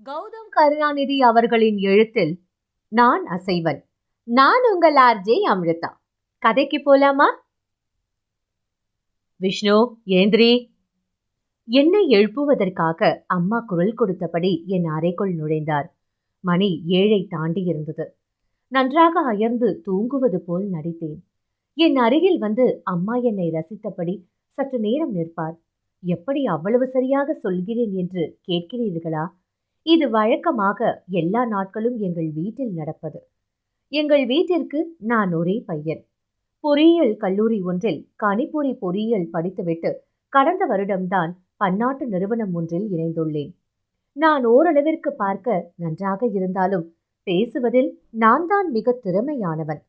கௌதம் கருணாநிதி அவர்களின் எழுத்தில் நான் அசைவன். நான் உங்கள் ஆர்ஜே அமிர்தா. கதைக்கு போலாமா? விஷ்ணு, ஏந்திரி. என்னை எழுப்புவதற்காக அம்மா குரல் கொடுத்தபடி என் அறைக்குள் நுழைந்தார். மணி 7 தாண்டி இருந்தது. நன்றாக அயர்ந்து தூங்குவது போல் நடித்தேன். என் அருகில் வந்து அம்மா என்னை ரசித்தபடி சற்று நேரம் நிற்பார். எப்படி அவ்வளவு சரியாக சொல்கிறேன் என்று கேட்கிறீர்களா? இது வழக்கமாக எல்லா நாட்களும் எங்கள் வீட்டில் நடப்பது. எங்கள் வீட்டிற்கு நான் ஒரே பையன். பொறியியல் கல்லூரி ஒன்றில் கணிப்பொறி பொறியியல் படித்துவிட்டு கடந்த வருடம்தான் பன்னாட்டு நிறுவனம் ஒன்றில் இணைந்துள்ளேன். நான் ஓரளவிற்கு பார்க்க நன்றாக இருந்தாலும் பேசுவதில் நான் தான் மிக திறமையானவன்.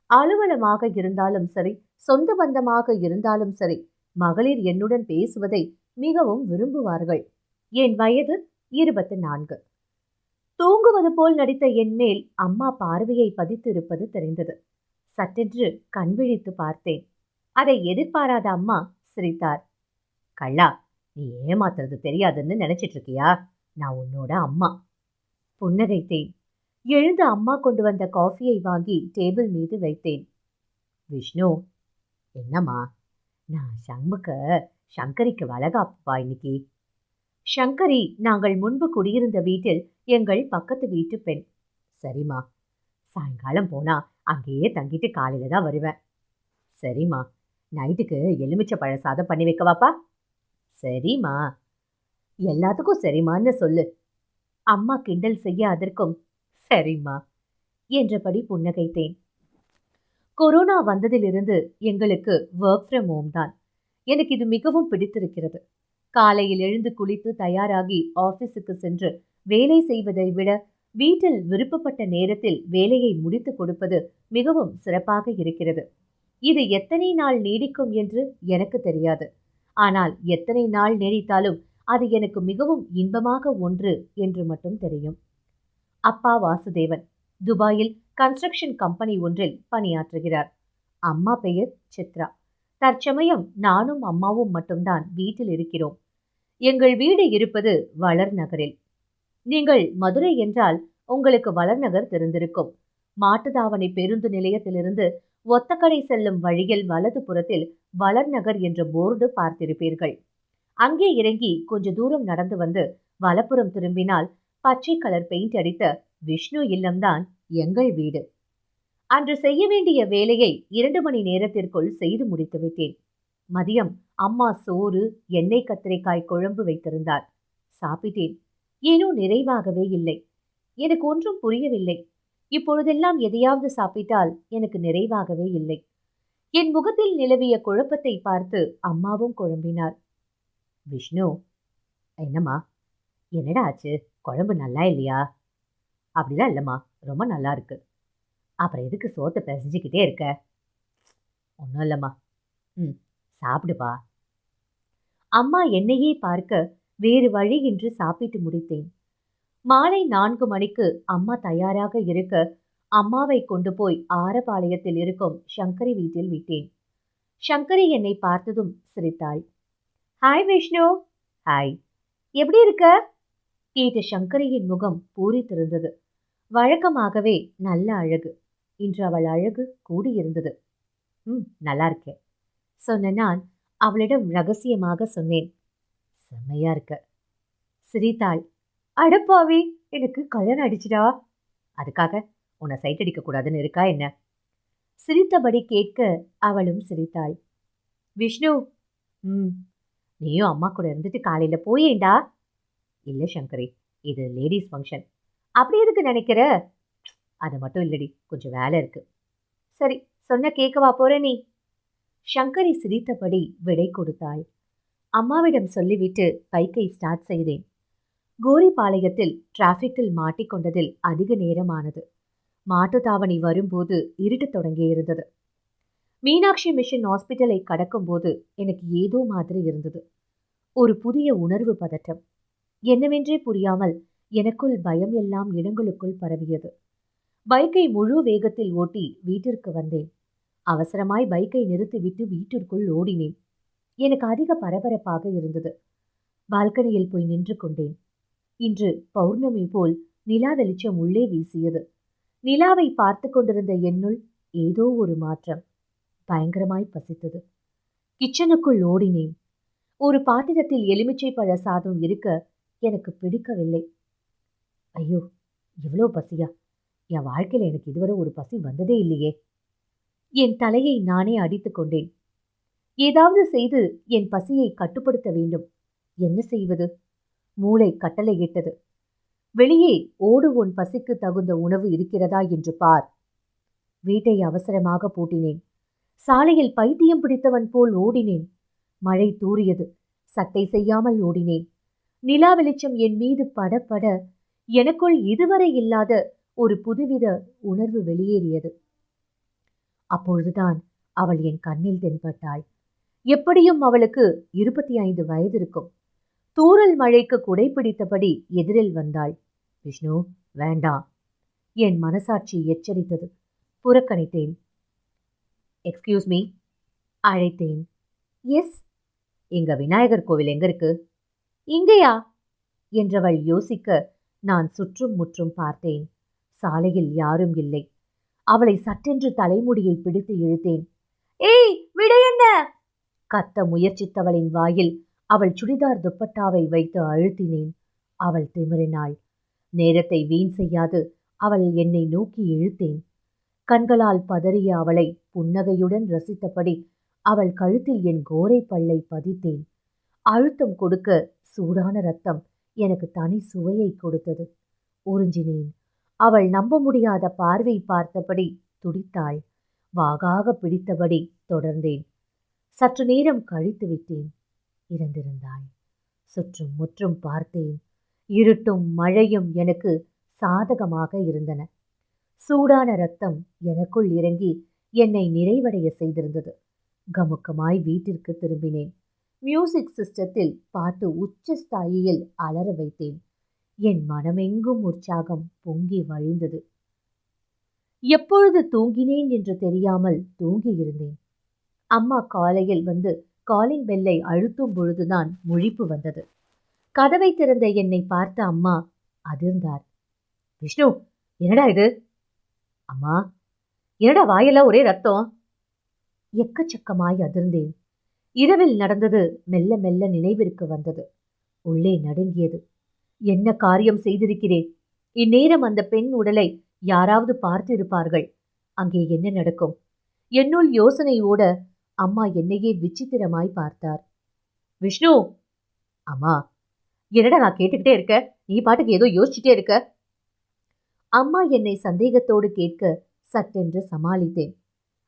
அலுவலமாக இருந்தாலும் சரி, சொந்த பந்தமாக இருந்தாலும் சரி, மகளிர் என்னுடன் பேசுவதை மிகவும் விரும்புவார்கள். என் வயது 24. தூங்குவது போல் நடித்த என் மேல் அம்மா பார்வையை பதித்திருப்பது தெரிந்தது. சட்டென்று கண் விழித்து பார்த்தேன். அதை எதிர்பாராத அம்மா சிரித்தார். கள்ளா, நீ ஏமாத்துறது தெரியாதுன்னு நினைச்சிட்டு இருக்கியா? நான் உன்னோட அம்மா. புன்னகைத்தேன். எழுந்து அம்மா கொண்டு வந்த காஃபியை வாங்கி டேபிள் மீது வைத்தேன். விஷ்ணு, என்னம்மா? நான் சங்கரிக்கு வளகாப்புப்பா இன்னைக்கு. சங்கரி நாங்கள் முன்பு குடியிருந்த வீட்டில் எங்கள் பக்கத்து வீட்டு பெண். சரிம்மா, சாயங்காலம் போனா அங்கேயே தங்கிட்டு காலையில தான் வருவேன். சரிம்மா, நைட்டுக்கு எலுமிச்சை பழ சாதம் பண்ணி வைக்கவாப்பா? சரிம்மா. எல்லாத்துக்கும் சரிம்மான்னு சொல்லு. அம்மா கிண்டல் செய்ய அதற்கும் சரிம்மா என்றபடி புன்னகைத்தேன். கொரோனா வந்ததிலிருந்து எங்களுக்கு ஒர்க் ஃப்ரம் ஹோம் தான். எனக்கு இது மிகவும் பிடித்திருக்கிறது. காலையில் எழுந்து குளித்து தயாராகி ஆபீஸுக்கு சென்று வேலை செய்வதை விட வீட்டில் விருப்பப்பட்ட நேரத்தில் வேலையை முடித்து கொடுப்பது மிகவும் சிறப்பாக இருக்கிறது. இது எத்தனை நாள் நீடிக்கும் என்று எனக்கு தெரியாது. ஆனால் எத்தனை நாள் நீடித்தாலும் அது எனக்கு மிகவும் இன்பமாக ஒன்று என்று மட்டும் தெரியும். அப்பா வாசுதேவன் துபாயில் கன்ஸ்ட்ரக்ஷன் கம்பெனி ஒன்றில் பணியாற்றுகிறார். அம்மா பெயர் சித்ரா. தற்சமயம் நானும் அம்மாவும் மட்டும்தான் வீட்டில் இருக்கிறோம். எங்கள் வீடு இருப்பது வளர் நகரில். நீங்கள் மதுரை என்றால் உங்களுக்கு வளர் நகர் தெரிந்திருக்கும். மாட்டுத்தாவணி பேருந்து நிலையத்திலிருந்து ஒத்தக்கடை செல்லும் வழியில் வலது புறத்தில் வளர் நகர் என்ற போர்டு பார்த்திருப்பீர்கள். அங்கே இறங்கி கொஞ்ச தூரம் நடந்து வந்து வலப்புறம் திரும்பினால் பச்சை கலர் பெயிண்ட் அடித்த விஷ்ணு இல்லம்தான் எங்கள் வீடு. அன்று செய்ய வேண்டிய வேலையை 2 மணி நேரத்திற்குள் செய்து முடித்து விட்டேன். மதியம் அம்மா சோறு, எண்ணெய் கத்திரிக்காய் குழம்பு வைத்திருந்தார். சாப்பிட்டேன். ஏனோ நிறைவாகவே இல்லை. எனக்கு ஒன்றும் புரியவில்லை. இப்பொழுதெல்லாம் எதையாவது சாப்பிட்டால் எனக்கு நிறைவாகவே இல்லை. என் முகத்தில் நிலவிய குழப்பத்தை பார்த்து அம்மாவும் குழம்பினார். விஷ்ணு, என்னம்மா? என்னடா ஆச்சு? குழம்பு நல்லா இல்லையா? அப்படிலாம் இல்லைம்மா, ரொம்ப நல்லா இருக்கு. அப்புறம் எதுக்கு சோத்தை பிசைஞ்சிக்கிட்டே இருக்க? ஒன்றும் இல்லைம்மா. சாப்பிடுப்பா. அம்மா என்னையே பார்க்க வேறு வழியின்றி சாப்பிட்டு முடித்தேன். மாலை 4 மணிக்கு அம்மா தயாராக இருக்க அம்மாவை கொண்டு போய் ஆரபாளையத்தில் இருக்கும் சங்கரி வீட்டில் விட்டேன். சங்கரி என்னை பார்த்ததும் சிரித்தாள். ஹாய் விஷ்ணு. ஹாய். எப்படி இருக்க? கேட்ட சங்கரியின் முகம் பூரித்திருந்தது. வழக்கமாகவே நல்ல அழகு. இன்று அவள் அழகு கூடியிருந்தது. நல்லா இருக்கேன் சொன்ன நான் அவளிடம் ரகசியமாக சொன்னேன். செம்மையா இருக்க. சிரித்தாள். அடப்பாவி, எனக்கு கல்யாணம் அடிச்சுடா. அதுக்காக உன்னை சைட் அடிக்க கூடாதுன்னு இருக்கா என்ன? சிரித்தபடி கேட்க அவளும் சிரித்தாள். விஷ்ணு, நீயும் அம்மா கூட இருந்துட்டு காலையில போயேண்டா. இல்ல சங்கரி, இது லேடிஸ் ஃபங்க்ஷன். அப்படி எதுக்கு நினைக்கிற? அது மட்டும் இல்லடி, கொஞ்சம் வேலை இருக்கு. சரி, சொன்ன கேட்கவா போற நீ? சங்கரி சிரித்தபடி விடை கொடுத்தாள். அம்மாவிடம் சொல்லிவிட்டு பைக்கை ஸ்டார்ட் செய்தேன். கோரிபாளையத்தில் டிராஃபிக்கில் மாட்டிக்கொண்டதில் அதிக நேரமானது. மாட்டுத்தாவணி வரும்போது இருட்டு தொடங்கியிருந்தது. மீனாட்சி மிஷன் ஹாஸ்பிட்டலை கடக்கும்போது எனக்கு ஏதோ மாதிரி இருந்தது. ஒரு புதிய உணர்வு பதட்டம். என்னவென்றே புரியாமல் எனக்குள் பயம் எல்லாம் இடங்களுக்குள் பரவியது. பைக்கை முழு வேகத்தில் ஓட்டி வீட்டிற்கு வந்தேன். அவசரமாய் பைக்கை நிறுத்திவிட்டு வீட்டிற்குள் ஓடினேன். எனக்கு அதிக பரபரப்பாக இருந்தது. பால்கனியில் போய் நின்று கொண்டேன். இன்று பௌர்ணமி போல் நிலா வெளிச்சம் உள்ளே வீசியது. நிலாவை பார்த்து கொண்டிருந்த என்னுள் ஏதோ ஒரு மாற்றம். பயங்கரமாய் பசித்தது. கிச்சனுக்குள் ஓடினேன். ஒரு பாத்திரத்தில் எலுமிச்சை பழ சாதம் இருக்க எனக்கு பிடிக்கவில்லை. ஐயோ, இவ்வளோ பசியா? என் வாழ்க்கையில எனக்கு இதுவரை ஒரு பசி வந்ததே இல்லையே. என் தலையை நானே அடித்துக் கொண்டேன். ஏதாவது செய்து என் பசியை கட்டுப்படுத்த வேண்டும். என்ன செய்வது? மூளை கட்டளையிட்டது. வெளியே ஓடு, உன் பசிக்கு தகுந்த உணவு இருக்கிறதா என்று பார். வீட்டை அவசரமாக பூட்டினேன். சாலையில் பைத்தியம் பிடித்தவன் போல் ஓடினேன். மழை தூறியது. சட்டை செய்யாமல் ஓடினேன். நிலா வெளிச்சம் என் மீது படப்பட எனக்குள் இதுவரை இல்லாத ஒரு புதுவித உணர்வு வெளியேறியது. அப்பொழுதுதான் அவள் என் கண்ணில் தென்பட்டாள். எப்படியும் அவளுக்கு 25 வயது இருக்கும். தூறல் மழைக்கு குடை பிடித்தபடி எதிரில் வந்தாள். விஷ்ணு, வேண்டாம், என் மனசாட்சி எச்சரித்தது. புறக்கணித்தேன். எக்ஸ்கியூஸ் மீ, அழைத்தேன். எஸ். எங்க விநாயகர் கோவில் எங்க இருக்கு? இங்கேயா என்றவள் யோசிக்க நான் சுற்றும் முற்றும் பார்த்தேன். சாலையில் யாரும் இல்லை. அவளை சட்டென்று தலைமுடியை பிடித்து இழுத்தேன். ஏய், விட என்ன? கத்த முயற்சித்தவளின் வாயில் அவள் சுடிதார் துப்பட்டாவை வைத்து அழுத்தினேன். அவள் திமிறினாள். நேரத்தை வீண் செய்யாது அவள் என்னை நோக்கி இழுத்தேன். கண்களால் பதறிய அவளை புன்னகையுடன் ரசித்தபடி அவள் கழுத்தில் என் கோரை பல்லை பதித்தேன். அழுத்தம் கொடுக்க சூடான ரத்தம் எனக்கு தனி சுவையை கொடுத்தது. உறிஞ்சினேன். அவள் நம்ப முடியாத பார்வை பார்த்தபடி துடித்தாள். வாகாக பிடித்தபடி தொடர்ந்தேன். சற்று நேரம் கழித்து விட்டேன். இறந்திருந்தாள். சுற்றும் முற்றும் பார்த்தேன். இருட்டும் மழையும் எனக்கு சாதகமாக இருந்தன. சூடான ரத்தம் எனக்குள் இறங்கி என்னை நிறைவடைய செய்திருந்தது. கமுக்கமாய் வீட்டிற்கு திரும்பினேன். மியூசிக் சிஸ்டத்தில் பாட்டு உச்சஸ்தாயியில் அலற வைத்தேன். என் மனமெங்கும் உற்சாகம் பொங்கி வழிந்தது. எப்பொழுது தூங்கினேன் என்று தெரியாமல் தூங்கியிருந்தேன். அம்மா காலையில் வந்து காலிங் பெல்லை அழுத்தும் பொழுதுதான் முழிப்பு வந்தது. கதவை திறந்த என்னை பார்த்த அம்மா அதிர்ந்தார். விஷ்ணு, என்னடா இது? அம்மா, என்னடா வாயெல்லாம் ஒரே ரத்தம்? எக்கச்சக்கமாய் அதிர்ந்தேன். இரவில் நடந்தது மெல்ல மெல்ல நினைவிற்கு வந்தது. உள்ளே நடுங்கியது. என்ன காரியம் செய்திருக்கிறேன்? இந்நேரம் அந்த பெண் உடலை யாராவது பார்த்து இருப்பார்கள். அங்கே என்ன நடக்கும்? என்னுள் யோசனை ஓட அம்மா என்னையே விசித்திரமாய் பார்த்தார். விஷ்ணு! அம்மா, என்னடா நான் கேட்டுக்கிட்டே இருக்க, நீ பாட்டுக்கு ஏதோ யோசிச்சுட்டே இருக்க? அம்மா என்னை சந்தேகத்தோடு கேட்க சட்டென்று சமாளித்தேன்.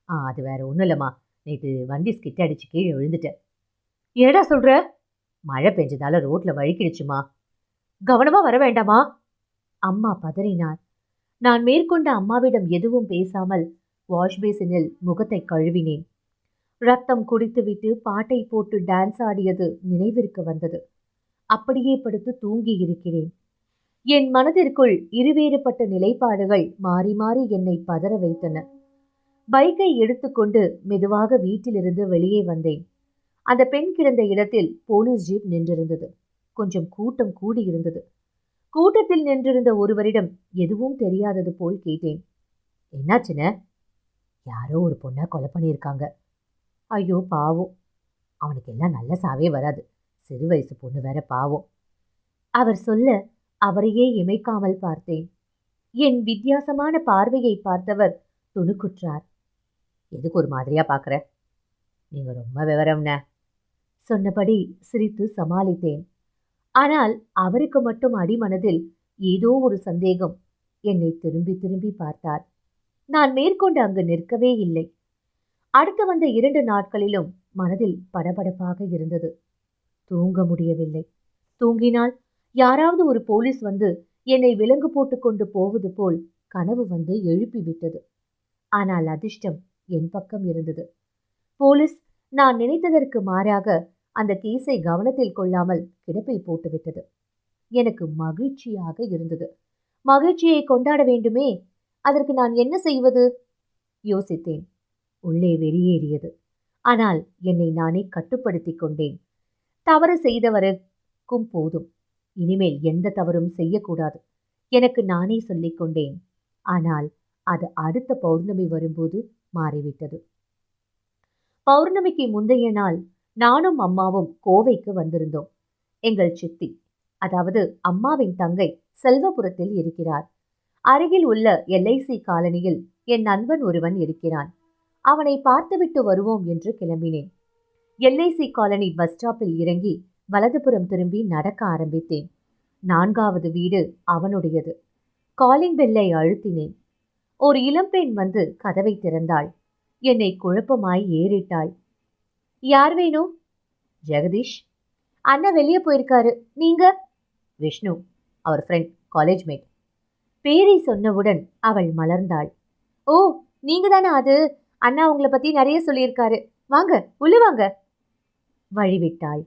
அது வேற ஒன்றும் இல்லைம்மா, நேற்று வண்டி ஸ்கிட் அடிச்சு கீழே விழுந்துட்டேன். என்னடா சொல்ற? மழை பெஞ்சதால ரோட்ல வழுக்கிடுச்சுமா. கவனமா வர வேண்டாமா? அம்மா பதறினார். நான் மேற்கொண்ட அம்மாவிடம் எதுவும் பேசாமல் வாஷ்பேசினில் முகத்தை கழுவினேன். ரத்தம் குடித்துவிட்டு பாட்டை போட்டு டான்ஸ் ஆடியது நினைவிற்கு வந்தது. அப்படியே படுத்து தூங்கி இருக்கிறேன். என் மனதிற்குள் இருவேறுபட்ட நிலைப்பாடுகள் மாறி மாறி என்னை பதற வைத்தன. பைக்கை எடுத்துக்கொண்டு மெதுவாக வீட்டிலிருந்து வெளியே வந்தேன். அந்த பெண் கிடந்த இடத்தில் போலீஸ் ஜீப் நின்றிருந்தது. கொஞ்சம் கூட்டம் கூடியிருந்தது. கூட்டத்தில் நின்றிருந்த ஒருவரிடம் எதுவும் தெரியாதது போல் கேட்டேன். என்னாச்சுன? யாரோ ஒரு பொண்ணை கொலை பண்ணியிருக்காங்க. ஐயோ பாவம், அவனுக்கு எல்லாம் நல்ல சாவே வராது. சிறு வயசு பொண்ணு வேற பாவம். அவர் சொல்ல அவரையே இமைக்காமல் பார்த்தேன். என் வித்தியாசமான பார்வையை பார்த்தவர் துணுக்குற்றார். எதுக்கு ஒரு மாதிரியா பார்க்குற? நீங்க ரொம்ப விவரம்ன சொன்னபடி சிரித்து சமாளித்தேன். ஆனால் அவருக்கு மட்டும் அடிமனதில் ஏதோ ஒரு சந்தேகம். என்னை திரும்பி திரும்பி பார்த்தார். நான் மேற்கொண்டு அங்கு நிற்கவே இல்லை. அடுத்து வந்த 2 நாட்களிலும் மனதில் படபடப்பாக இருந்தது. தூங்க முடியவில்லை. தூங்கினால் யாராவது ஒரு போலீஸ் வந்து என்னை விலங்கு போட்டு கொண்டு போவது போல் கனவு வந்து எழுப்பிவிட்டது. ஆனால் அதிர்ஷ்டம் என் பக்கம் இருந்தது. போலீஸ் நான் நினைத்ததற்கு மாறாக அந்த கேஸை கவனத்தில் கொள்ளாமல் கிடப்பில் போட்டுவிட்டது. எனக்கு மகிழ்ச்சியாக இருந்தது. மகிழ்ச்சியை கொண்டாட வேண்டுமே, அதற்கு நான் என்ன செய்வது? யோசித்தேன். உள்ளே வெளியேறியது. ஆனால் என்னை நானே கட்டுப்படுத்தி கொண்டேன். தவறு செய்தவருக்கும் போதும், இனிமேல் எந்த தவறும் செய்யக்கூடாது. எனக்கு நானே சொல்லிக் கொண்டேன். ஆனால் அது அடுத்த பௌர்ணமி வரும்போது மாறிவிட்டது. பௌர்ணமிக்கு முந்தைய நாள் நானும் அம்மாவும் கோவைக்கு வந்திருந்தோம். எங்கள் சித்தி, அதாவது அம்மாவின் தங்கை, செல்வபுரத்தில் இருக்கிறார். அருகில் உள்ள எல்ஐசி காலனியில் என் நண்பன் ஒருவன் இருக்கிறான். அவனை பார்த்துவிட்டு வருவோம் என்று கிளம்பினேன். எல்ஐசி காலனி பஸ் ஸ்டாப்பில் இறங்கி வலதுபுறம் திரும்பி நடக்க ஆரம்பித்தேன். 4வது வீடு அவனுடையது. காலிங் பெல்லை அழுத்தினேன். ஒரு இளம்பெண் வந்து கதவை திறந்தாள். என்னை குழப்பமாய் ஏறிட்டாள். யார் வேணும்? ஜெகதீஷ். அண்ணா வெளியே போயிருக்காரு. நீங்க? விஷ்ணு, அவர் ஃப்ரெண்ட், காலேஜ் மேட். பேரை சொன்னவுடன் அவள் மலர்ந்தாள். ஓ, நீங்க தானே அது? அண்ணா உங்களை பத்தி நிறைய சொல்லியிருக்காரு. வாங்க, உள்ள வாங்க. வழிவிட்டாள்.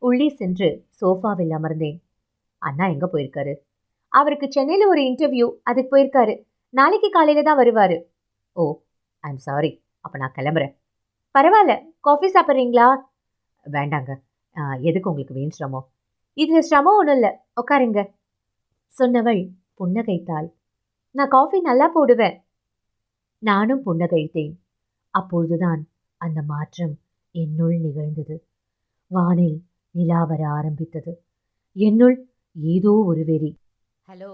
உள்ளே சென்று சோஃபாவில் அமர்ந்தேன். அண்ணா எங்க போயிருக்காரு? அவருக்கு சென்னையில ஒரு இன்டர்வியூ, அதுக்கு போயிருக்காரு. நாளைக்கு காலையில தான் வருவாரு. ஓ, ஐம் சாரி. அப்ப நான் கிளம்புறேன். பரவாயில்ல, காஃபி சாப்பிட்றீங்களா? வேண்டாங்க. எதுக்கு உங்களுக்கு வீண் சிரமம்? இதுல சிரமம் ஒன்றும் இல்லை, உட்காருங்க சொன்னவள் புன்னகைத்தாள். நான் காஃபி நல்லா போடுவேன். நானும் புன்னகைத்தேன். அப்பொழுதுதான் அந்த மாற்றம் என்னுள் நிகழ்ந்தது. வானில் நிலா வர ஆரம்பித்தது. என்னுள் ஏதோ ஒரு வெறி. ஹலோ.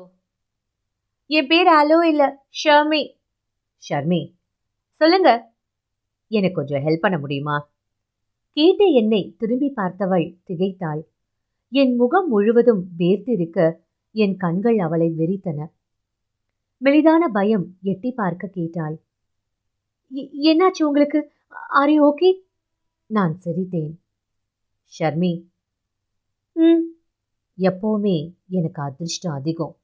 என் பேர் ஹலோ இல்ல, ஷர்மி. ஷர்மி, சொல்லுங்க. எனக்கு கொஞ்சம் ஹெல்ப் பண்ண முடியுமா? கேட்ட என்னை திரும்பி பார்த்தவள் திகைத்தாள். என் முகம் முழுவதும் வேர்த்திருக்க என் கண்கள் அவளை வெறித்தன. மெலிதான பயம் எட்டி பார்க்க கேட்டாள். என்னாச்சு உங்களுக்கு? Are you okay? நான் சிரித்தேன். ஷர்மி, எப்பவுமே எனக்கு அதிர்ஷ்டம் அதிகம்.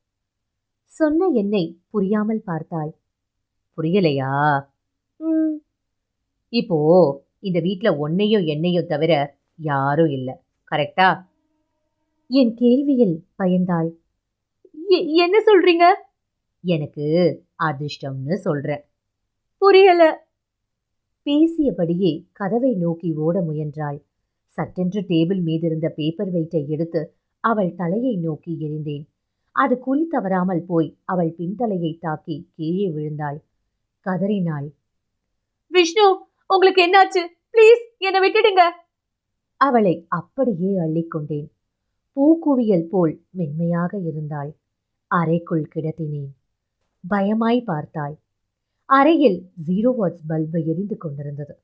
சொன்ன என்னை புரியாமல் பார்த்தாள். புரியலையா? இப்போ இந்த வீட்ல உன்னையும் என்னையும் தவிர யாரும் இல்லை, கரெக்டா? என் கேள்வியில் பயந்தாள். என்ன சொல்றீங்க? எனக்கு அதிர்ஷ்டம்னு சொல்றேன். புரியல. பேசியபடியே கதவை நோக்கி ஓட முயன்றாள். சட்டென்று டேபிள் மீதிருந்த பேப்பர் வெயிட்டை எடுத்து அவள் தலையை நோக்கி எறிந்தேன். அது குறி தவறாமல் போய் அவள் பின்தலையை தாக்கி கீழே விழுந்தாள். கதறினாள். விஷ்ணு, உங்களுக்கு என்னாச்சு? ப்ளீஸ் என்னை விட்டுடுங்க. அவளை அப்படியே அள்ளிக்கொண்டேன். பூக்குவியல் போல் மென்மையாக இருந்தாள். அறைக்குள் கிடத்தினேன். பயமாய் பார்த்தாள். அறையில் 0 வாட்ஸ் பல்பு எரிந்து கொண்டிருந்தது.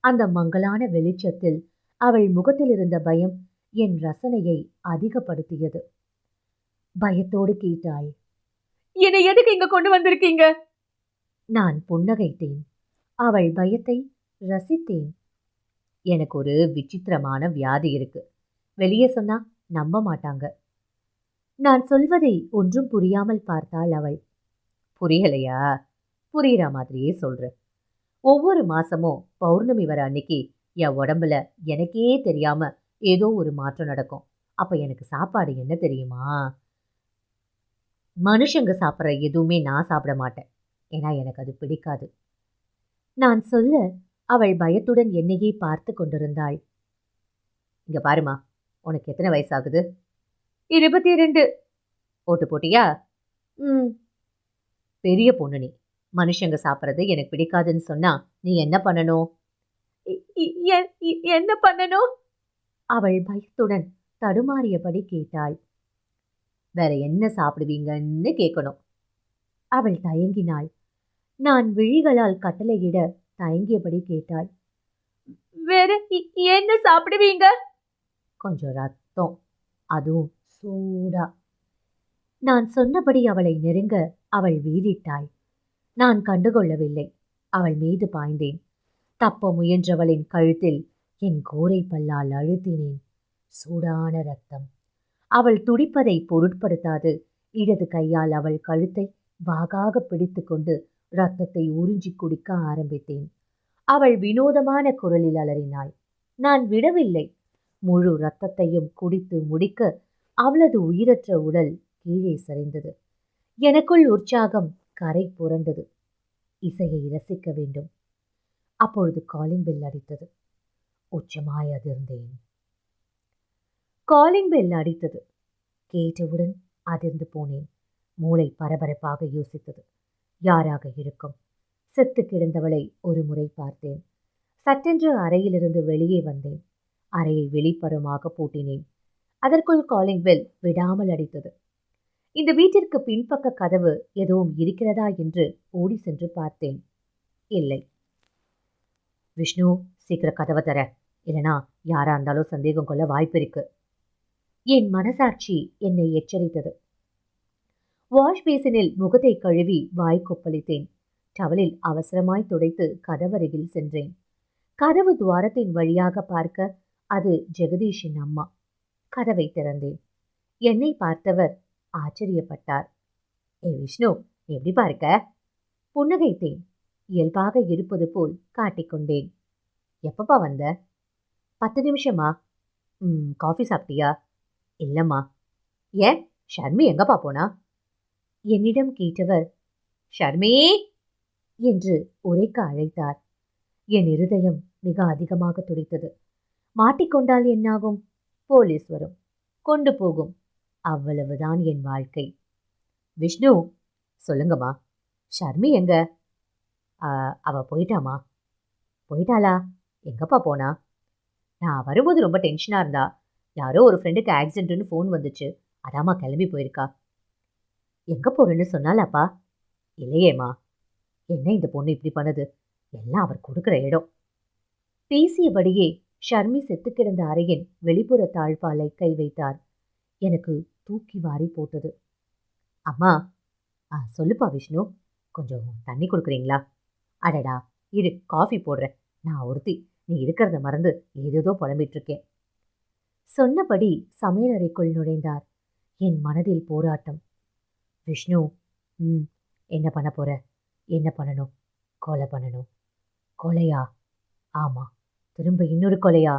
அந்த மங்கலான வெளிச்சத்தில் அவள் முகத்தில் இருந்த பயம் என் ரசனையை அதிகப்படுத்தியது. பயத்தோடு கேட்டாள். என்னை எதுக்கு இங்க கொண்டு வந்திருக்கீங்க? நான் புன்னகைத்தேன். அவள் பயத்தை ரசித்தேன். எனக்கு ஒரு விசித்திரமான வியாதி இருக்கு. வெளியே சொன்னா நம்ப மாட்டாங்க. நான் சொல்வதை ஒன்றும் புரியாமல் பார்த்தாள் அவள். புரியலையா? புரியுற மாதிரியே சொல்றேன். ஒவ்வொரு மாசமும் பௌர்ணமி வர அன்னைக்கு என் உடம்புல எனக்கே தெரியாம ஏதோ ஒரு மாற்றம் நடக்கும். அப்ப எனக்கு சாப்பாடு என்ன தெரியுமா? மனுஷங்க சாப்பிட்ற எதுவுமே நான் சாப்பிட மாட்டேன். ஏன்னா எனக்கு அது பிடிக்காது. நான் சொல்ல அவள் பயத்துடன் என்னையே பார்த்து கொண்டிருந்தாள். இங்க பாருமா, உனக்கு எத்தனை வயசாகுது? 22. ஓட்டு போட்டியா? பெரிய பொண்ணு நீ. மனுஷங்க சாப்பிட்றது எனக்கு பிடிக்காதுன்னு சொன்னா நீ என்ன பண்ணணும்? என்ன பண்ணணும்? அவள் பயத்துடன் தடுமாறியபடி கேட்டாள். வேற என்ன சாப்பிடுவீங்கன்னு கேட்கணும். அவள் தயங்கினாள். நான் விழிகளால் கட்டளையிட தயங்கியபடி கேட்டாள். வேற என்ன சாப்பிடுவீங்க? கொஞ்சம் ரத்தம், அதுவும் சூடா. நான் சொன்னபடி அவளை நெருங்க அவள் வீறிட்டாள். நான் கண்டுகொள்ளவில்லை. அவள் மீது பாய்ந்தேன். தப்ப முயன்றவளின் கழுத்தில் என் கோரை பல்லால் அழுத்தினேன். சூடான ரத்தம். அவள் துடிப்பதை பொருட்படுத்தாது இடது கையால் அவள் கழுத்தை வாகாக பிடித்து கொண்டு ரத்தத்தை உறிஞ்சி குடிக்க ஆரம்பித்தேன். அவள் வினோதமான குரலில் அலறினாள். நான் விடவில்லை. முழு ரத்தத்தையும் குடித்து முடிக்க அவளது உயிரற்ற உடல் கீழே சரிந்தது. எனக்குள் உற்சாகம் கரை புரண்டது. இசையை ரசிக்க வேண்டும். அப்பொழுது காலிங் பெல் அடித்தது. உச்சமாய் அதிர்ந்தேன். காலிங் பெல் அடித்தது. கேட்டவுடன் அதிர்ந்து போனேன். மூளை பரபரப்பாக யோசித்தது. யாராக இருக்கும்? செத்து கிடந்தவளை ஒரு முறை பார்த்தேன். சட்டென்று அறையிலிருந்து வெளியே வந்தேன். அறையை வெளிப்புறமாக பூட்டினேன். அதற்குள் காலிங் பெல் விடாமல் அடித்தது. இந்த வீட்டிற்கு பின்பக்க கதவு எதுவும் இருக்கிறதா என்று ஓடி சென்று பார்த்தேன். இல்லை. விஷ்ணு, சீக்கிரம் கதவை தர, இல்லைனா யாரா இருந்தாலும் சந்தேகம் கொள்ள வாய்ப்பு இருக்கு. என் மனசாட்சி என்னை எச்சரித்தது. வாஷ் பேசினில் முகத்தை கழுவி வாய் கொப்பளித்தேன். டவலில் அவசரமாய் துடைத்து கதவருகில் சென்றேன். கதவு துவாரத்தின் வழியாக பார்க்க அது ஜெகதீஷின் அம்மா. கதவை திறந்தேன். என்னை பார்த்தவர் ஆச்சரியப்பட்டார். ஏ விஷ்ணு, நீ எப்படி பார்க்க? புன்னகைத்தேன். இயல்பாக இருப்பது போல் காட்டிக்கொண்டேன். எப்பப்பா வந்த? 10 நிமிஷமா? காஃபி சாப்பிட்டியா? இல்லைம்மா. ஏன், ஷர்மி எங்கப்பா போனா? என்னிடம் கேட்டவர் ஷர்மி என்று உரைக்க அழைத்தார். என் இருதயம் மிக அதிகமாக துடித்தது. மாட்டிக்கொண்டால் என்னாகும்? போலீஸ் வரும், கொண்டு போகும். அவ்வளவுதான் என் வாழ்க்கை. விஷ்ணு, சொல்லுங்கம்மா, ஷர்மி எங்க? அவ போயிட்டாமா. போயிட்டாளா? எங்கப்பா போனா? நான் வரும்போது ரொம்ப டென்ஷனாக இருந்தா. யாரோ ஒரு ஃப்ரெண்டுக்கு ஆக்சிடென்ட்னு ஃபோன் வந்துச்சு, அதாம்மா கிளம்பி போயிருக்கா. எங்கே போகிறேன்னு சொன்னாலாப்பா? இல்லையேம்மா. என்ன இந்த பொண்ணு இப்படி பண்ணுது? எல்லாம் அவர் கொடுக்குற இடம். பேசியபடியே ஷர்மி செத்து கிடந்த அறையின் வெளிப்புற தாழ்பாலை கை வைத்தார். எனக்கு தூக்கி வாரி போட்டது. அம்மா. சொல்லுப்பா விஷ்ணு, கொஞ்சம் தண்ணி கொடுக்குறீங்களா? அடடா, இரு, காஃபி போடுறேன். நான் ஒருத்தி, நீ இருக்கிறத மறந்து ஏதேதோ புலம்பிட்டு இருக்கேன். சொன்னபடி சமையலறைக்குள் நுழைந்தார். என் மனதில் போராட்டம். விஷ்ணு, என்ன பண்ண போற? என்ன பண்ணணும்? கொலை பண்ணணும். கொலையா? ஆமா. திரும்ப இன்னொரு கொலையா?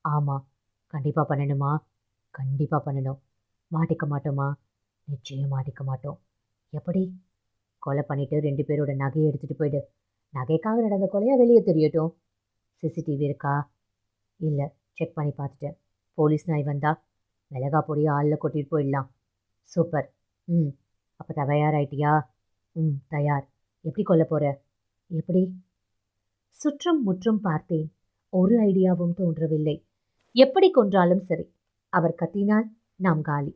ஆமா. கண்டிப்பா பண்ணணுமா? கண்டிப்பா பண்ணணும். மாட்டிக்க மாட்டோமா? நிச்சயம் மாட்டிக்க மாட்டோம். எப்படி? கொலை பண்ணிட்டு 2 பேரோட நகையை எடுத்துட்டு போயிடு. நகைக்காக நடந்த கொலையா வெளியே தெரியட்டும். சிசிடிவி இருக்கா? இல்லை, செக் பண்ணி பார்த்துட்டேன். போலீஸ் நாய் வந்தா மிளகா பொடியை ஆளில் கொட்டிட்டு போயிடலாம். சூப்பர். அப்போ தயாராயிட்டியா? தயார். எப்படி கொல்ல போற? எப்படி? சுற்றும் முற்றும் பார்த்தேன். ஒரு ஐடியாவும் தோன்றவில்லை. எப்படி கொன்றாலும் சரி, அவர் கத்தினால் நாம் காலி.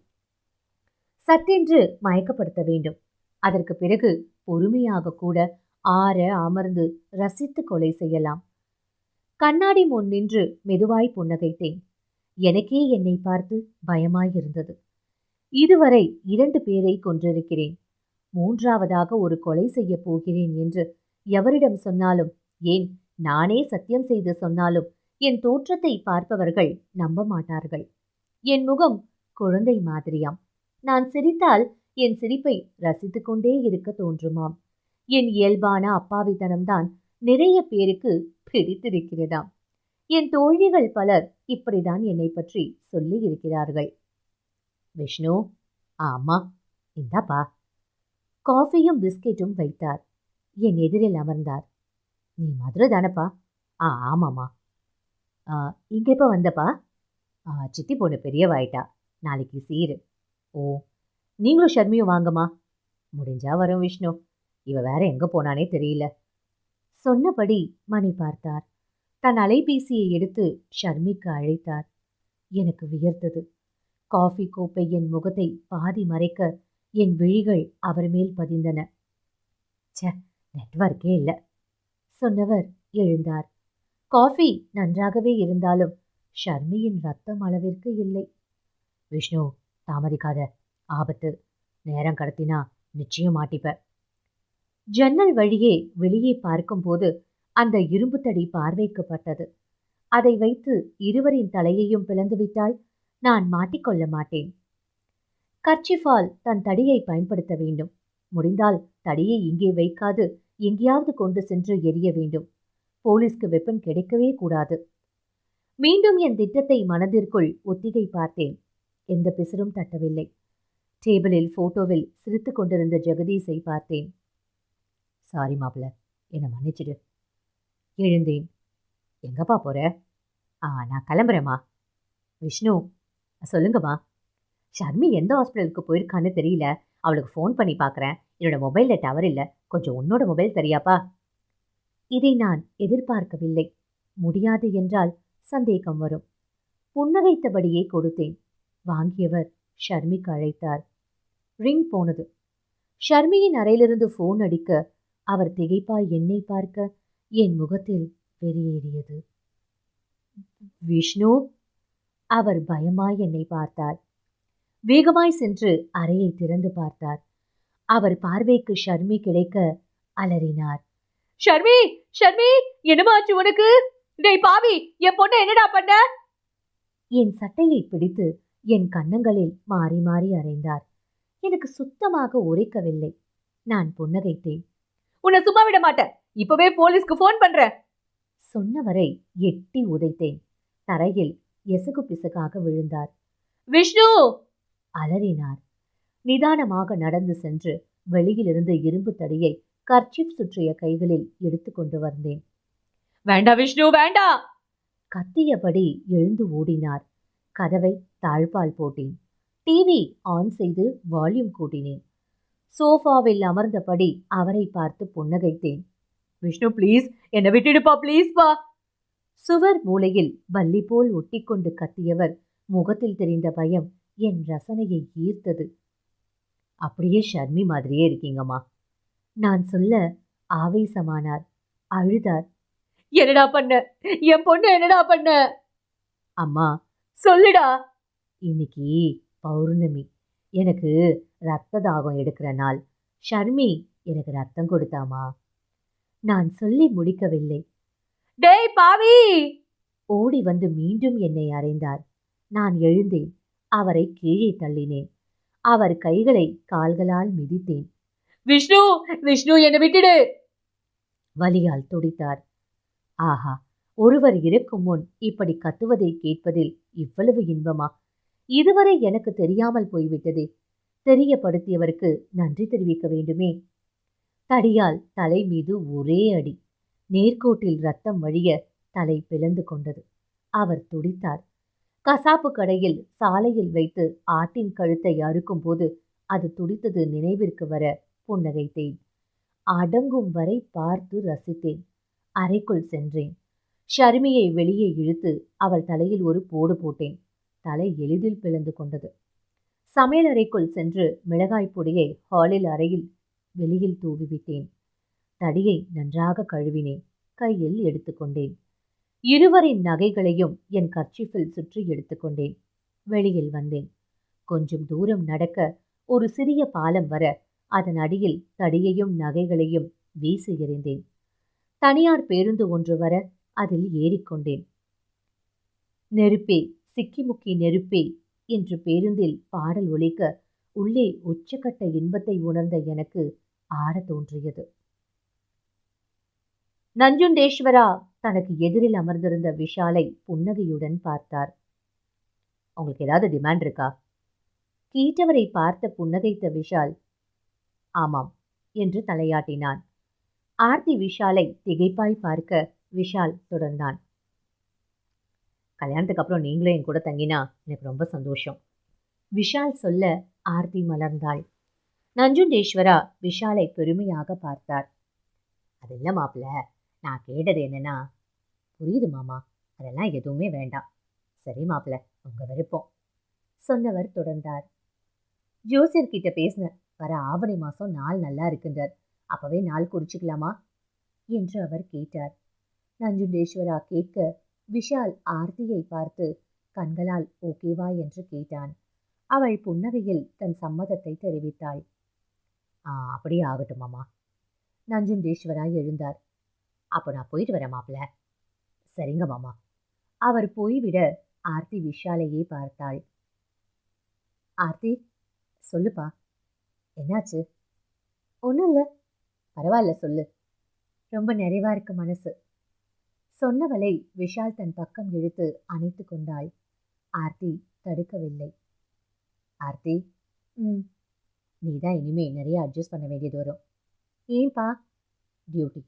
சட்டென்று மயக்கப்படுத்த வேண்டும். அதற்கு பிறகு பொறுமையாக கூட ஆற அமர்ந்து ரசித்து கொலை செய்யலாம். கண்ணாடி முன் நின்று மெதுவாய் புன்னகைத்தேன். எனக்கே என்னை பார்த்து பயமாயிருந்தது. இதுவரை 2 பேரை கொன்றிருக்கிறேன். 3ஆவதாக ஒரு கொலை செய்ய போகிறேன் என்று எவரிடம் சொன்னாலும், ஏன் நானே சத்தியம் செய்து சொன்னாலும் என் தோற்றத்தை பார்ப்பவர்கள் நம்ப மாட்டார்கள். என் முகம் குழந்தை மாதிரியாம். நான் சிரித்தால் என் சிரிப்பை ரசித்துக் கொண்டே இருக்க தோன்றுமாம். என் இயல்பான அப்பாவித்தனம்தான் நிறைய பேருக்கு பிடித்திருக்கிறதாம். என் தோழிகள் பலர் இப்படிதான் என்னை பற்றி சொல்லி இருக்கிறார்கள். விஷ்ணு. ஆமா, இந்தாப்பா. காஃபியும் பிஸ்கெட்டும் வைத்தார். என் எதிரில் அமர்ந்தார். நீ மதுரை தானப்பா? ஆமாம்மா. இங்கே எப்போ வந்தப்பா? சித்தி பொண்ணு பெரியவாயிட்டா, நாளைக்கு சீரு. ஓ, நீங்களும் ஷர்மியும் வாங்கம்மா. முடிஞ்சா வரும் விஷ்ணு. இவ வேற எங்கே போனானே தெரியல. சொன்னபடி மணி பார்த்தார். தன் அலைபேசியை எடுத்து ஷர்மிக்கு அழைத்தார். எனக்கு வியர்த்தது. காஃபி கோப்பை என் முகத்தை பாதி மறைக்க என் விழிகள் அவர் மேல் பதிந்தன. நெட்வொர்க்கே இல்லை சொன்னவர் எழுந்தார். காஃபி நன்றாகவே இருந்தாலும் ஷர்மியின் ரத்தம் அளவிற்கு இல்லை. விஷ்ணு, தாமதிக்காத, ஆபத்து. நேரம் கடத்தினா நிச்சயம் மாட்டிப்ப. ஜன்னல் வழியே வெளியே பார்க்கும்போது அந்த இரும்பு தடி பார்வைக்குப்பட்டது. அதை வைத்து இருவரின் தலையையும் பிளந்துவிட்டால் நான் மாட்டிக்கொள்ள மாட்டேன். கர்ச்சிஃபால் தன் தடியை பயன்படுத்த வேண்டும். முடிந்தால் தடியை இங்கே வைக்காது எங்கேயாவது கொண்டு சென்று எரிய வேண்டும். போலீஸ்க்கு வெப்பன் கிடைக்கவே கூடாது. மீண்டும் என் திட்டத்தை மனதிற்குள் ஒத்திகை பார்த்தேன். எந்த பிசரும் தட்டவில்லை. டேபிளில் போட்டோவில் சிரித்து கொண்டிருந்த ஜெகதீஷை பார்த்தேன். சாரி மாப்பிள, என்னை மன்னிச்சிடு. எழுந்தேன். எங்கப்பா போற? நான் கிளம்புறேம்மா. விஷ்ணு, சொல்லுங்கம்மா. ஷர்மி எந்த ஹாஸ்பிட்டலுக்கு போயிருக்கான்னு தெரியல. அவளுக்கு ஃபோன் பண்ணி பார்க்குறேன். என்னோட மொபைலில் டவர் இல்லை. கொஞ்சம் உன்னோட மொபைல் தெரியாப்பா? இதை நான் எதிர்பார்க்கவில்லை. முடியாது என்றால் சந்தேகம் வரும். புன்னகைத்தபடியே கொடுத்தேன். வாங்கியவர் ஷர்மிக்கு அழைத்தார். ரிங் போனது. ஷர்மியின் அறையிலிருந்து ஃபோன் அடிக்க அவர் திகைப்பாய் என்னை பார்க்க என் முகத்தில் வெறியேறியது. விஷ்ணு? அவர் பயமாய் என்னை பார்த்தார். வேகமாய் சென்று அறையை திறந்து பார்த்தார். அவர் பார்வைக்கு ஷர்மி கிடைக்க அலறினார். ஷர்மி, ஷர்மி, என்னமாச்சு உனக்கு? டேய் பாவி, என் பொண்ணை என்னடா பண்ண? என் சட்டையை பிடித்து என் கன்னங்களில் மாறி மாறி அறைந்தார். எனக்கு சுத்தமாக உரைக்கவில்லை. நான் புன்னகைத்தேன். உன்னை சும்மா விட மாட்டேன். இப்பவே போலீஸ்க்கு ஃபோன் பண்றேன். சொன்னவரை எட்டி உதைத்தேன். தரையில் எசகு பிசகாக விழுந்தார். விஷ்ணு! அலறினார். நிதானமாக நடந்து சென்று வெளியிலிருந்து இரும்பு தடியை கர்ச்சிப் சுற்றிய கைகளில் எடுத்துக்கொண்டு வந்தேன். வேண்டா விஷ்ணு, வேண்டா! கத்தியபடி எழுந்து ஓடினார். கதவை தாழ்பால் போட்டேன். டிவி ஆன் செய்து வால்யூம் கூட்டினேன். சோஃபாவில் அமர்ந்தபடி அவரை பார்த்து புன்னகைத்தேன். விஷ்ணு ப்ளீஸ், என்னை விட்டுடுப்பா, ப்ளீஸ் பா! சுவர் மூலையில் பல்லி போல் ஒட்டிக்கொண்டு கத்தியவர் முகத்தில் தெரிந்த பயம் என் ரசனையை ஈர்த்தது. அப்படியே ஷர்மி மாதிரியே இருக்கீங்கம்மா. நான் சொல்ல ஆவேசமானார். அழுதார். என்னடா பண்ண? என் பொண்ணு என்னடா பண்ண? அம்மா சொல்லுடா. இன்னைக்கு பௌர்ணமி. எனக்கு ரத்த தாகம் எடுக்கிற நாள். ஷர்மி எனக்கு ரத்தம் கொடுத்தாமா. நான் சொல்லி முடிக்கவில்லை. டேய் பாவி! ஓடி வந்து மீண்டும் என்னை அறைந்தார். நான் எழுந்தேன். அவரை கீழே தள்ளினேன். அவர் கைகளை கால்களால் மிதித்தேன். விஷ்ணு, விஷ்ணு, என்னை விட்டுடு! வலியால் துடித்தார். ஆஹா, ஒருவர் இருக்கும் முன் இப்படி கத்துவதை கேட்பதில் இவ்வளவு இன்பமா? இதுவரை எனக்கு தெரியாமல் போய்விட்டதே. தெரியப்படுத்தியவருக்கு நன்றி தெரிவிக்க வேண்டுமே. தடியால் தலை மீது ஒரே அடி. நேர்கோட்டில் ரத்தம் வழிய தலை பிளந்து கொண்டது. அவர் துடித்தார். கசாப்பு கடையில் சாலையில் வைத்து ஆட்டின் கழுத்தை அறுக்கும் போது அது துடித்தது நினைவிற்கு வர புன்னகைத்தேன். அடங்கும் வரை பார்த்து ரசித்தேன். அறைக்குள் சென்றேன். ஷர்மியை வெளியே இழுத்து அவள் தலையில் ஒரு போடு போட்டேன். தலை எளிதில் பிளந்து கொண்டது. சமையல் அறைக்குள் சென்று மிளகாய் பொடியை ஹாலில் அறையில் வெளியில் தூவிவிட்டேன். தடியை நன்றாக கழுவினேன். கையில் எடுத்துக்கொண்டேன். இருவரின் நகைகளையும் என் கர்ச்சிஃபில் சுற்றி எடுத்துக்கொண்டேன். வெளியில் வந்தேன். கொஞ்சம் தூரம் நடக்க ஒரு சிறிய பாலம் வர அதன் அடியில் தடியையும் நகைகளையும் வீசி எறிந்தேன். தனியார் பேருந்து ஒன்று வர அதில் ஏறிக்கொண்டேன். நெருப்பே, சிக்கிமுக்கி நெருப்பே என்று பேருந்தில் பாடல் ஒலிக்க உள்ளே உச்சக்கட்ட இன்பத்தை உணர்ந்த எனக்கு ஆட தோன்றியது. நஞ்சுண்டேஸ்வரா தனக்கு எதிரில் அமர்ந்திருந்த விஷாலை புன்னகையுடன் பார்த்தார். உங்களுக்கு ஏதாவது டிமாண்ட் இருக்கா? கேட்டவரை பார்த்த புன்னகைத்த விஷால் ஆமாம் என்று தலையாட்டினான். ஆர்த்தி விஷாலை திகைப்பாய் பார்க்க விஷால் தொடர்ந்தான். கல்யாணத்துக்கு அப்புறம் நீங்களே என் கூட தங்கினா எனக்கு ரொம்ப சந்தோஷம். விஷால் சொல்ல ஆர்த்தி மலர்ந்தாள். நஞ்சுண்டேஸ்வரா விஷாலை பெருமையாக பார்த்தார். அது இல்லை மாப்பிள்ள, நான் கேட்டது என்னன்னா. புரியுது மாமா, அதெல்லாம் எதுவுமே வேண்டாம். சரி மாப்பிள்ள, உங்க விருப்பம் சொன்னவர் தொடர்ந்தார். ஜோசியர்கிட்ட பேசின, வர ஆவணி மாதம் நாள் நல்லா இருக்குன்றார். அப்பவே நாள் குறிச்சிக்கலாமா என்று அவர் கேட்டார். நஞ்சுண்டேஸ்வரா கேட்க விஷால் ஆர்த்தியை பார்த்து கண்களால் ஓகேவா என்று கேட்டான். அவள் புன்னகையில் தன் சம்மதத்தை தெரிவித்தாள். அப்படியே ஆகட்டும் மாமா. நஞ்சுண்டேஸ்வரா எழுந்தார். அப்போ நான் போயிட்டு வரேன் மாப்பிள்ள. சரிங்க மாமா. அவர் போய்விட ஆர்த்தி விஷாலையே பார்த்தாள். ஆர்த்தி சொல்லுப்பா, என்னாச்சு? ஒன்றும் இல்லை. பரவாயில்ல சொல்லு. ரொம்ப நிறைவா இருக்கு மனசு. சொன்னவளை விஷால் தன் பக்கம் இழுத்து அணைத்து கொண்டாள். ஆர்த்தி தடுக்கவில்லை. ஆர்த்தி, நீதான் இனிமே நிறைய அட்ஜஸ்ட் பண்ண வேண்டியது வரும். ஏன்பா? டியூட்டி.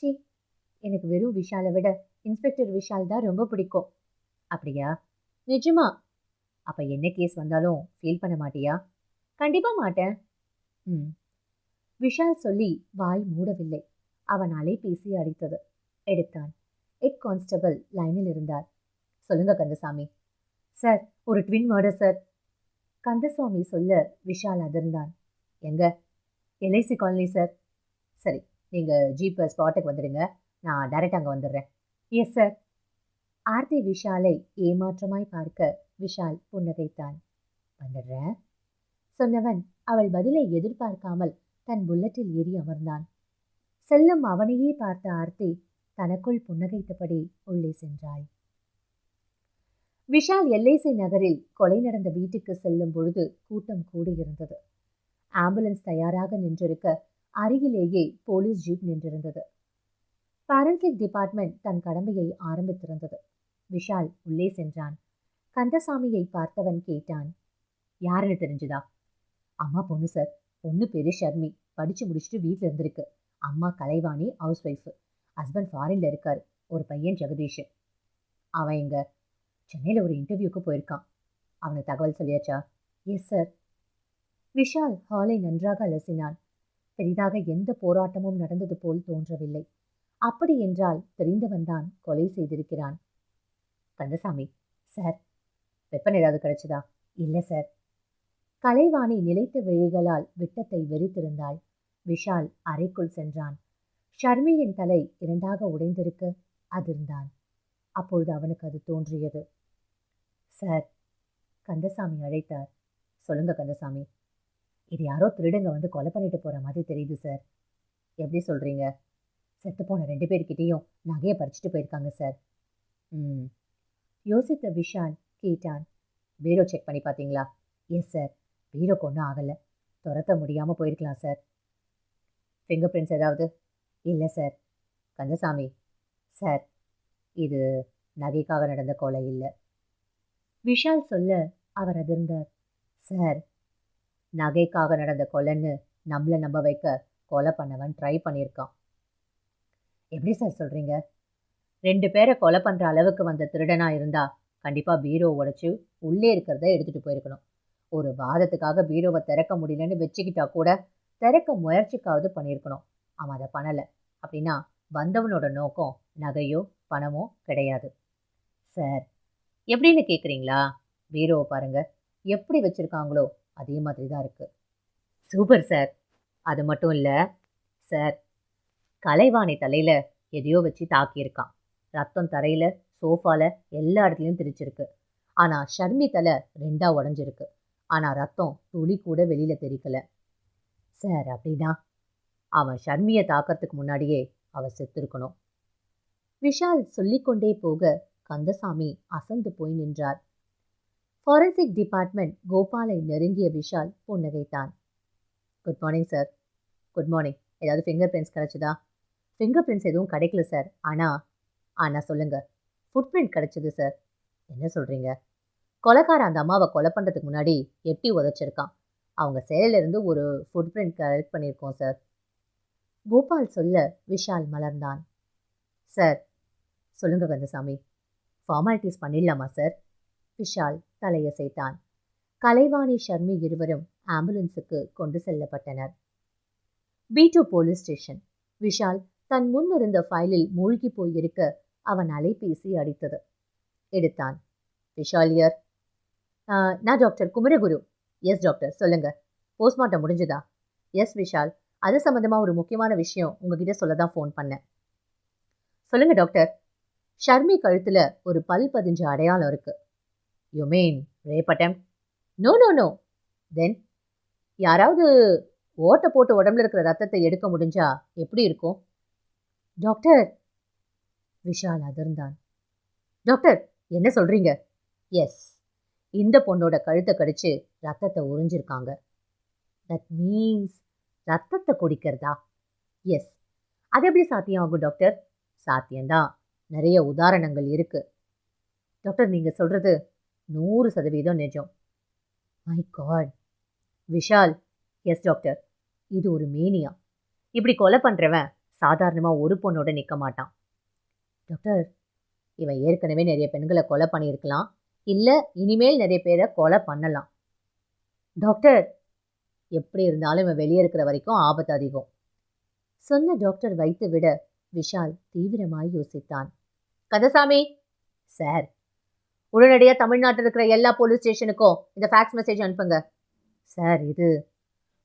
சி, எனக்கு வெறும் விஷாலை விட இன்ஸ்பெக்டர் விஷால் தான் ரொம்ப பிடிக்கும். அப்படியா? நிஜமா? அப்போ என்ன கேஸ் வந்தாலும் ஃபீல் பண்ண மாட்டியா? கண்டிப்பாக மாட்டேன். ம். விஷால் சொல்லி வாய் மூடவில்லை. அவன் அலைபேசி அடித்தது. எடுத்தான். ஹெட் கான்ஸ்டபிள் லைனில் இருந்தார். சொல்லுங்க கந்தசாமி. சார், ஒரு ட்வின் மர்டர் சார். கந்தசாமி சொல்ல விஷால் அதிர்ந்தான். எங்க? LIC colony sir. சரி, நீங்கள் ஜீப் ஸ்பாட்டுக்கு வந்துடுங்க. நான் டைரெக்ட் அங்கே வந்துடுறேன். Yes sir. ஆர்த்தி விஷாலை ஏமாற்றமாய் பார்க்க விஷால் புன்னகைத்தான். வந்துடுறேன் சொன்னவன் அவள் பதிலை எதிர்பார்க்காமல் தன் புல்லட்டில் ஏறி அமர்ந்தான். செல்லும் அவனையே பார்த்த ஆர்த்தி தனக்குள் புன்னகைத்தபடி உள்ளே சென்றாள். விஷால் எல்ஐசி நகரில் கொலை நடந்த வீட்டுக்கு செல்லும் பொழுது கூட்டம் கூடியிருந்தது. ஆம்புலன்ஸ் தயாராக நின்றிருக்க அருகிலேயே போலீஸ் ஜீப் நின்றிருந்தது. பாரன்சிக் டிபார்ட்மெண்ட் தன் கடமையை ஆரம்பித்திருந்தது. விஷால் உள்ளே சென்றான். கந்தசாமியை பார்த்தவன் கேட்டான். யாருன்னு தெரிஞ்சுதா? அம்மா பொண்ணு சார். பொண்ணு பேரு ஷர்மி. படிச்சு முடிச்சுட்டு வீட்டில் இருந்திருக்கு. அம்மா கலைவாணி, ஹவுஸ் ஒய்ஃபு. ஹஸ்பண்ட் ஃபாரின்ல இருக்காரு. ஒரு பையன் ஜெகதீஷ். அவன் இங்க சென்னையில் ஒரு இன்டர்வியூக்கு போயிருக்கான். அவனுக்கு தகவல் சொல்லியாச்சா? Yes sir. விஷால் ஹாலை நன்றாக அலசினான். பெரிதாக எந்த போராட்டமும் நடந்தது போல் தோன்றவில்லை. அப்படி என்றால் தெரிந்தவன்தான் கொலை செய்திருக்கிறான். கந்தசாமி சார், வெப்பன் ஏதாவது கிடைச்சதா? இல்லை சார். கலைவாணி நிலைத்த விழிகளால் விட்டத்தை வெறித்திருந்தாள். விஷால் அறைக்குள் சென்றான். ஷர்மியின் தலை இரண்டாக உடைந்திருக்க அதிர்ந்தான். அப்பொழுது அவனுக்கு அது தோன்றியது. சார், கந்தசாமி அழைத்தார். சொல்லுங்க கந்தசாமி. இது யாரோ திருடங்க வந்து கொலை பண்ணிட்டு போற மாதிரி தெரியுது சார். எப்படி சொல்றீங்க? செத்துப்போன 2 பேர்கிட்டையும் நகையை பறிச்சுட்டு போயிருக்காங்க சார். யோசித்த விஷால் கேட்டான். பீரோ செக் பண்ணி பார்த்தீங்களா? Yes sir. பீரோக்கு ஒன்றும் ஆகலை. துரத்த முடியாமல் போயிருக்கலாம் சார். ஃபிங்கர் பிரிண்ட்ஸ் ஏதாவது? இல்லை சார். கந்தசாமி சார், இது நகைக்காக நடந்த கொலை இல்லை. விஷால் சொல்ல அவர் அதிர்ந்தார். சார், நகைக்காக நடந்த கொலைன்னு நம்மளை நம்ப வைக்க கொலை பண்ணவன் ட்ரை பண்ணியிருக்கான். எப்படி சார் சொல்கிறீங்க? 2 பேரை கொலை பண்ணுற அளவுக்கு வந்த திருடனாக இருந்தா கண்டிப்பாக பீரோ உடைச்சு உள்ளே இருக்கிறத எடுத்துகிட்டு போயிருக்கணும். ஒரு வாதத்துக்காக பீரோவை திறக்க முடியலன்னு வச்சுக்கிட்டா கூட திறக்க முயற்சிக்காவது பண்ணியிருக்கணும். அவன் அதை பண்ணலை. அப்படின்னா வந்தவனோட நோக்கம் நகையோ பணமோ கிடையாது. சார், எப்படின்னு கேட்குறீங்களா? பீரோவை பாருங்கள், எப்படி வச்சுருக்காங்களோ அதே மாதிரி தான் இருக்குது. Super sir. அது மட்டும் இல்லை சார், கலைவாணி தலையில் எதையோ வச்சு தாக்கியிருக்கான். ரத்தம் தரையில், சோஃபாவில் எல்லா இடத்துலையும் திரிச்சிருக்கு. ஆனால் ஷர்மி தலை 2ஆக உடஞ்சிருக்கு. ஆனால் ரத்தம் துளி கூட வெளியில் தெரிக்கல. சார், அப்படின்னா அவன் ஷர்மியை தாக்கிறதுக்கு முன்னாடியே அவள் செத்துருக்கணும். விஷால் சொல்லிக்கொண்டே போக கந்தசாமி அசந்து போய் நின்றார். ஃபாரன்சிக் டிபார்ட்மெண்ட் கோபாலை நெருங்கிய விஷால் புன்னகைத்தான். Good morning sir. Good morning. ஏதாவது ஃபிங்கர் பிரிண்ட்ஸ் கிடச்சிதா? ஃபிங்கர் பிரிண்ட்ஸ் எதுவும் கிடைக்கல சார். ஆனால் சொல்லுங்கள், ஃபுட் பிரிண்ட் கிடச்சிது சார். என்ன சொல்கிறீங்க? கொலைக்காரன் அந்த அம்மாவை கொலை பண்ணுறதுக்கு முன்னாடி எட்டி உதச்சிருக்கான். அவங்க செயலிருந்து ஒரு ஃபுட் பிரிண்ட் கலெக்ட் பண்ணியிருக்கோம் சார். கோபால் சொல்ல விஷால் மலர்ந்தான். சார், சொல்லுங்க கந்தசாமி. ஃபார்மாலிட்டிஸ் பண்ணிடலாமா சார்? விஷால் தலையசைத்தான். கலைவாணி ஷர்மி இருவரும் ஆம்புலன்ஸுக்கு கொண்டு செல்லப்பட்டனர். B2 police station. விஷால் தன் முன் இருந்த ஃபைலில் மூழ்கி போயிருக்க அவன் அலைபேசி அடித்தது. எடுத்தான். விஷாலியர். நான் டாக்டர் குமரகுரு. எஸ் டாக்டர், சொல்லுங்க. போஸ்ட்மார்ட்டம் முடிஞ்சுதா? எஸ் விஷால், அது சம்மந்தமாக ஒரு முக்கியமான விஷயம் உங்ககிட்ட சொல்ல தான் ஃபோன் பண்ணேன். சொல்லுங்க டாக்டர். ஷர்மி கழுத்தில் ஒரு பல் பதிஞ்ச அடையாளம் இருக்கு. You mean rape attempt? No no no. Then யாராவது ஓட்டை போட்டு உடம்புல இருக்கிற ரத்தத்தை எடுக்க முடிஞ்சா எப்படி இருக்கும்? டாக்டர். விஷால் அதிர்ந்தான். டாக்டர், என்ன சொல்றீங்க? எஸ், இந்த பொண்ணோட கழுத்தை கடிச்சு ரத்தத்தை உறிஞ்சிருக்காங்க. தட் மீன்ஸ் ரத்தத்தை குடிக்கிறதா? எஸ். அது எப்படி சாத்தியம் ஆகும் டாக்டர்? சாத்தியம்தான். நிறைய உதாரணங்கள் இருக்கு. டாக்டர், நீங்கள் சொல்றது 100% நிஜம். My god. Vishal. Yes doctor, இது ஒரு மேனியா. இப்படி கொலை பண்ணுறவன் சாதாரணமாக ஒரு பொண்ணோட நிற்க மாட்டான். டாக்டர், இவன் ஏற்கனவே நிறைய பெண்களை கொலை பண்ணியிருக்கலாம். இல்ல இனிமேல் நிறைய பேரை கொலை பண்ணலாம். டாக்டர், எப்படி இருந்தாலும் இவன் வெளியே இருக்கிற வரைக்கும் ஆபத்து அதிகம். சொன்ன டாக்டர் வைத்து விட விஷால் தீவிரமாய் யோசித்தான். கந்தசாமி சார், உடனடியாக தமிழ்நாட்டில் இருக்கிற எல்லா போலீஸ் ஸ்டேஷனுக்கும் இந்த ஃபேக்ஸ் மெசேஜ் அனுப்புங்க. சார், இது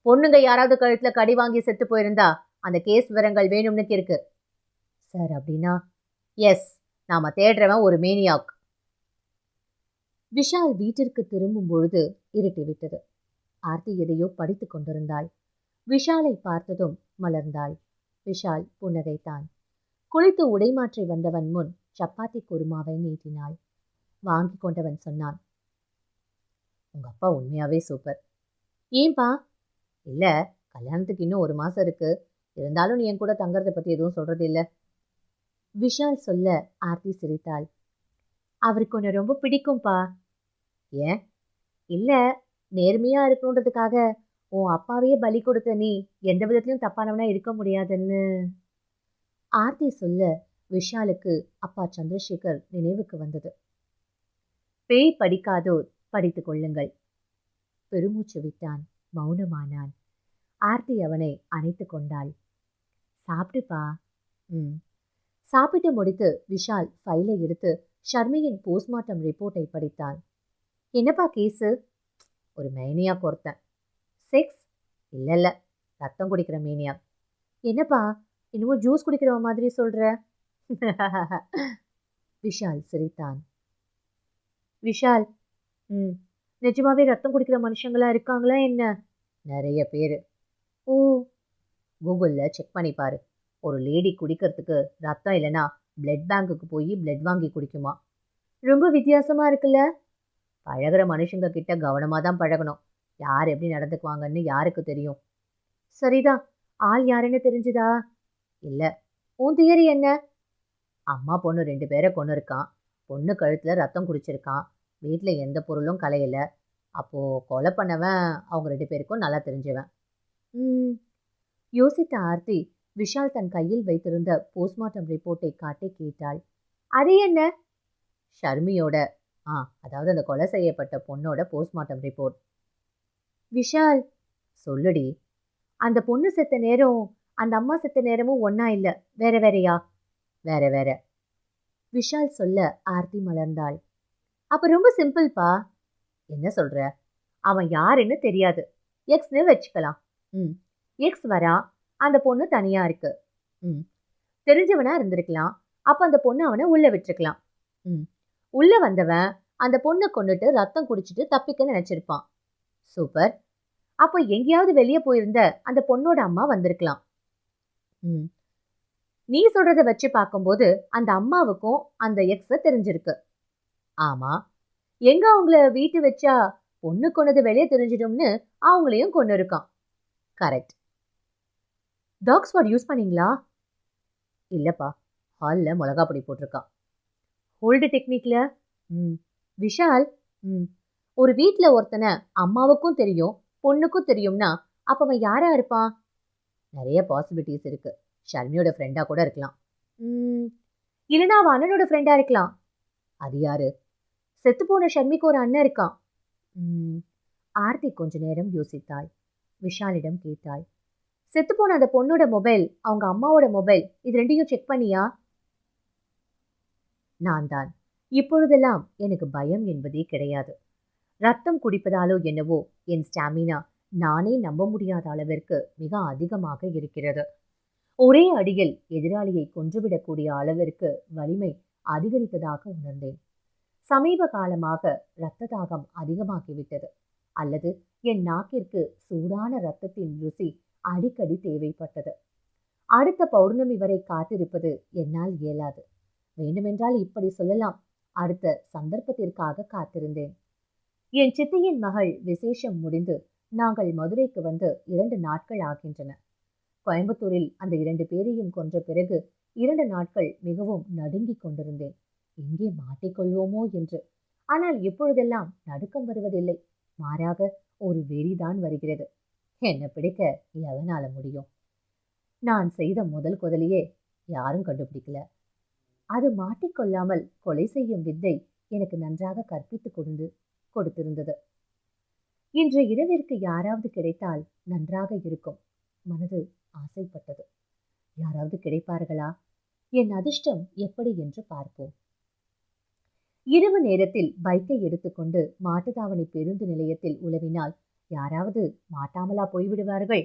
பொண்ணுங்க யாராவது கழுத்துல கடி வாங்கி செத்து போயிருந்தா அந்த கேஸ் விவரங்கள் வேணும்னு இருக்கு. சார், அப்படின்னா எஸ், நாம தேடுறவன் ஒரு மேனியாக். விஷால் வீட்டிற்கு திரும்பும் பொழுது இருட்டிவிட்டது. ஆர்த்தி எதையோ படித்துக் கொண்டிருந்தாள். விஷாலை பார்த்ததும் மலர்ந்தாள். விஷால் புன்னகைத்தான். குளித்து உடைமாற்றி வந்தவன் முன் சப்பாத்தி குருமாவை நீட்டினாள். வாங்கி கொண்டவன் சொன்னான், உங்க அப்பா உண்மையாவே சூப்பர். ஏன்பா? இல்ல, கல்யாணத்துக்கு இன்னும் 1 மாசம் இருக்கு, இருந்தாலும் நீ என் கூட தங்கறத பத்தி எதுவும் சொல்றது இல்ல. விஷால் சொல்ல ஆர்த்தி சிரித்தாள். அவருக்கு உன்னை ரொம்ப பிடிக்கும்பா. ஏன்? இல்ல, நேர்மையா இருக்கணுன்றதுக்காக உன் அப்பாவையே பலி கொடுத்த நீ எந்த விதத்திலும் தப்பானவனா இருக்க முடியாதுன்னு. ஆர்த்தி சொல்ல விஷாலுக்கு அப்பா சந்திரசேகர் நினைவுக்கு வந்தது. பேய் படிக்காதோர் படித்துக் கொள்ளுங்கள். பெருமூச்சு விட்டான். மௌனமானான். ஆர்த்தி அவனை அணைத்து கொண்டாள். சாப்பிட்டுப்பா. சாப்பிட்டு முடித்து விஷால் ஃபைலை எடுத்து ஷர்மியின் போஸ்ட்மார்ட்டம் ரிப்போர்ட்டை படித்தான். என்னப்பா கேஸு? ஒரு மேனியாக் ஒருத்தன். செக்ஸ்? இல்ல, ரத்தம் குடிக்கிற மேனியாக். என்னப்பா இன்னமும் ஜூஸ் குடிக்கிறவ மாதிரி சொல்ற? விஷால் சிரித்தான். விஷால், நிஜமாவே ரத்தம் குடிக்கிற மனுஷங்களா இருக்காங்களா என்ன? நிறைய பேர். ஓ, கூகுளில் செக் பண்ணி பாரு. ஒரு லேடி குடிக்கிறதுக்கு ரத்தம் இல்லைன்னா பிளட் பேங்குக்கு போய் பிளட் வாங்கி குடிக்குமா. ரொம்ப வித்தியாசமா இருக்குல்ல? பழகிற மனுஷங்க கிட்ட கவனமாக தான் பழகணும். யார் எப்படி நடந்துக்குவாங்கன்னு யாருக்கு தெரியும்? சரிதான். ஆள் யாருன்னு தெரிஞ்சுதா? இல்லை. உன் தியரி என்ன? அம்மா பொண்ணு 2 பேரை கொண்டு இருக்கான். பொண்ணு கழுத்தில் ரத்தம் குடிச்சிருக்கான். வீட்டில் எந்த பொருளும் கலையலை. அப்போது கொலை பண்ணவன் அவங்க 2 பேருக்கும் நல்லா தெரிஞ்சவன். யோசித்த ஆர்த்தி விஷால் தன் கையில் வைத்திருந்த போஸ்ட்மார்ட்டம் ரிப்போர்ட்டை காட்டி கேட்டாள். அது என்ன? ஷர்மியோட, அதாவது அந்த கொலை செய்யப்பட்ட பொண்ணோட போஸ்ட்மார்ட்டம் ரிப்போர்ட். விஷால், சொல்லுடி. அந்த பொண்ணு செத்த நேரம் அந்த அம்மா செத்த நேரமும் ஒன்னா இல்லை, வேற வேறையா? வேற வேற. விஷால் சொல்ல ஆர்த்தி மலர்ந்தாள். அப்ப ரொம்ப சிம்பிள்பா. என்ன சொல்ற? அவன் யாருன்னு தெரியாது, எக்ஸ்னு வச்சுக்கலாம். எக்ஸ் வரா, அந்த பொண்ணு தனியா இருக்கு. தெரிஞ்சவனா இருந்திருக்கலாம். அப்ப அந்த பொண்ணு அவனை உள்ள விட்டுருக்கலாம். உள்ள வந்தவன் அந்த பொண்ணை கொண்டுட்டு ரத்தம் குடிச்சிட்டு தப்பிக்க நினைச்சிருப்பான். சூப்பர். அப்போ எங்கேயாவது வெளியே போயிருந்த அந்த பொண்ணோட அம்மா வந்திருக்கலாம். நீ சொல்றத வச்சு பார்க்கும்போது அந்த அம்மாவுக்கும் அந்த எக்ஸ தெரிஞ்சிருக்கு. ஆமா, எங்க அவங்கள வீட்டு வச்சா பொண்ணு கொண்டது வெளியே தெரிஞ்சிடும்னு அவங்களையும் கொண்டு இருக்கான். கரெக்ட். டாக் ஸ்குவாட் யூஸ் பண்ணீங்களா? இல்லப்பா, ஹாலில் மிளகா பொடி போட்டிருக்கான். ஹோல்டு டெக்னிக்ல? விஷால், ஒரு வீட்டில் ஒருத்தனை அம்மாவுக்கும் தெரியும் பொண்ணுக்கும் தெரியும்னா அப்போ அவன் யாரா இருப்பான்? நிறைய பாசிபிலிட்டிஸ் இருக்கு. ஷர்மியோட ஃப்ரெண்டா கூட இருக்கலாம். இல்லைனா அவன் அண்ணனோட ஃப்ரெண்டா இருக்கலாம். அது யாரு? செத்து போன ஷர்மிக்கு ஒரு அண்ணன் இருக்கான். ஆர்த்தி கொஞ்ச நேரம் யோசித்தாள். விஷாலிடம் கேட்டாள், செத்து போன அந்த பொண்ணோட மொபைல், அவங்க அம்மாவோட மொபைல், இது 2யும் செக் பண்ணியா? நான் தான். இப்பொழுதெல்லாம் எனக்கு பயம் என்பதே கிடையாது. ரத்தம் குடிப்பதாலோ என்னவோ என் ஸ்டாமினா நானே நம்ப முடியாத அளவிற்கு மிக அதிகமாக இருக்கிறது. ஒரே அடியில் எதிராளியை கொன்றுவிடக்கூடிய அளவிற்கு வலிமை அதிகரித்ததாக உணர்ந்தேன். சமீப காலமாக இரத்த தாகம் அதிகமாகிவிட்டது. அல்லது என் நாக்கிற்கு சூடான இரத்தத்தின் ருசி அடிக்கடி தேவைப்பட்டது. அடுத்த பௌர்ணமி வரை காத்திருப்பது என்னால் இயலாது. வேண்டுமென்றால் இப்படி சொல்லலாம், அடுத்த சந்தர்ப்பத்திற்காக காத்திருந்தேன். என் சித்தியின் மகள் விசேஷம் முடிந்து நாங்கள் மதுரைக்கு வந்து 2 நாட்கள் ஆகின்றன. கோயம்புத்தூரில் அந்த 2 பேரையும் கொன்ற பிறகு 2 நாட்கள் மிகவும் நடுங்கிக் கொண்டிருந்தேன். எங்கே மாட்டிக்கொள்வோமோ என்று. ஆனால் இப்பொழுதெல்லாம் நடுக்கம் வருவதில்லை. மாறாக ஒரு வெறிதான் வருகிறது. என்னை பிடிக்க எவனால முடியும்? நான் செய்த முதல் கொதலையே யாரும் கண்டுபிடிக்கல. அது மாட்டிக்கொள்ளாமல் கொலை செய்யும் வித்தை எனக்கு நன்றாக கற்பித்து கொடுத்திருந்தது. இன்று இரவிற்கு யாராவது கிடைத்தால் நன்றாக இருக்கும். மனது ஆசைப்பட்டது. யாராவது கிடைப்பார்களா? என் அதிர்ஷ்டம் எப்படி என்று பார்ப்போம். இரவு நேரத்தில் பைக்கை எடுத்துக்கொண்டு மாட்டுத்தாவணி பேருந்து நிலையத்தில் உலவினால் யாராவது மாட்டாமலா போய்விடுவார்கள்?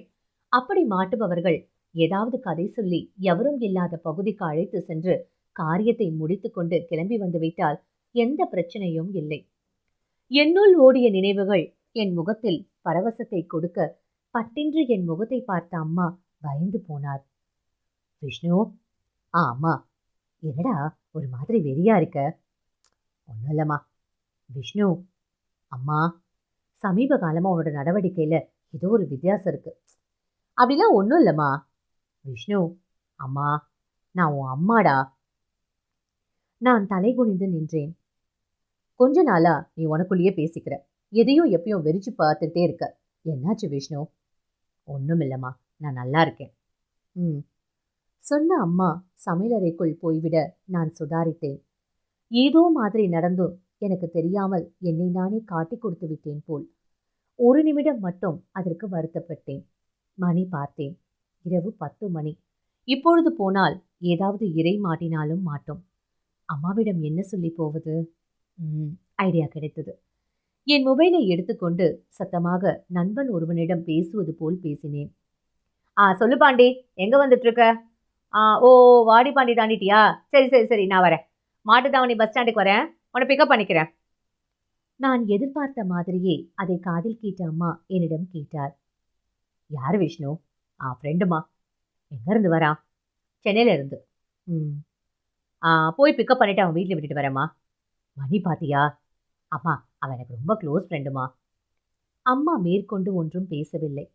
அப்படி மாட்டுபவர்கள் ஏதாவது கதை சொல்லி எவரும் இல்லாத பகுதிக்கு அழைத்து சென்று காரியத்தை முடித்துக்கொண்டு கிளம்பி வந்துவிட்டால் எந்த பிரச்சனையும் இல்லை. என்னுள் ஓடிய நினைவுகள் என் முகத்தில் பரவசத்தை கொடுக்க பட்டென்று என் முகத்தை பார்த்த அம்மா பயந்து போனார். விஷ்ணு, அம்மா, என்னடா ஒரு மாதிரி வெறியா இருக்க? ஒன்றும் இல்லம்மா. விஷ்ணு, அம்மா, சமீப காலமா உன்னோட நடவடிக்கையில ஏதோ ஒரு வித்தியாசம் இருக்கு. அப்படிலாம் ஒன்றும் இல்லம்மா. விஷ்ணு, அம்மா, நான் உன் அம்மாடா. நான் தலை குனிந்து நின்றேன். கொஞ்ச நாளா நீ உனக்குள்ளேயே பேசிக்கிற, எதையும் எப்பயும் வெறிச்சு பார்த்துட்டே இருக்க. என்னாச்சு விஷ்ணு? ஒன்றும் இல்லம்மா, நான் நல்லா இருக்கேன். சொன்ன அம்மா சமையலறைக்குள் போய்விட நான் சுதாரித்தேன். ஏதோ மாதிரி நடந்தும் எனக்கு தெரியாமல் என்னை நானே காட்டி கொடுத்து விட்டேன் போல். ஒரு நிமிடம் மட்டும் அதற்கு வருத்தப்பட்டேன். மணி பார்த்தேன். இரவு 10 மணி. இப்பொழுது போனால் ஏதாவது இறை மாட்டினாலும் மாட்டோம். அம்மாவிடம் என்ன சொல்லி போவது? ஐடியா கிடைத்தது. என் மொபைலை எடுத்துக்கொண்டு சத்தமாக நண்பன் ஒருவனிடம் பேசுவது போல் பேசினேன். சொல்லு பாண்டி, எங்க வந்துட்டு இருக்க? ஓ, வாடி பாண்டி தாண்டிட்டியா? சரி சரி சரி, நான் வரேன். மாட்டுத்தாவணி பஸ் ஸ்டாண்டுக்கு வரேன், உன்னை பிக்கப் பண்ணிக்கிறேன். நான் எதிர்பார்த்த மாதிரியே அதை காதில் கேட்ட அம்மா என்னிடம் கேட்டார். யார் விஷ்ணு? ஃப்ரெண்டுமா. எங்கேருந்து வரா? சென்னையில இருந்து. போய் பிக்கப் பண்ணிட்டு அவன் வீட்டில் விட்டுட்டு வரேம்மா. மணி பாத்தியா? அம்மா, அவன் எனக்கு ரொம்ப க்ளோஸ் ஃப்ரெண்டுமா. அம்மா மேற்கொண்டு ஒன்றும் பேசவில்லை.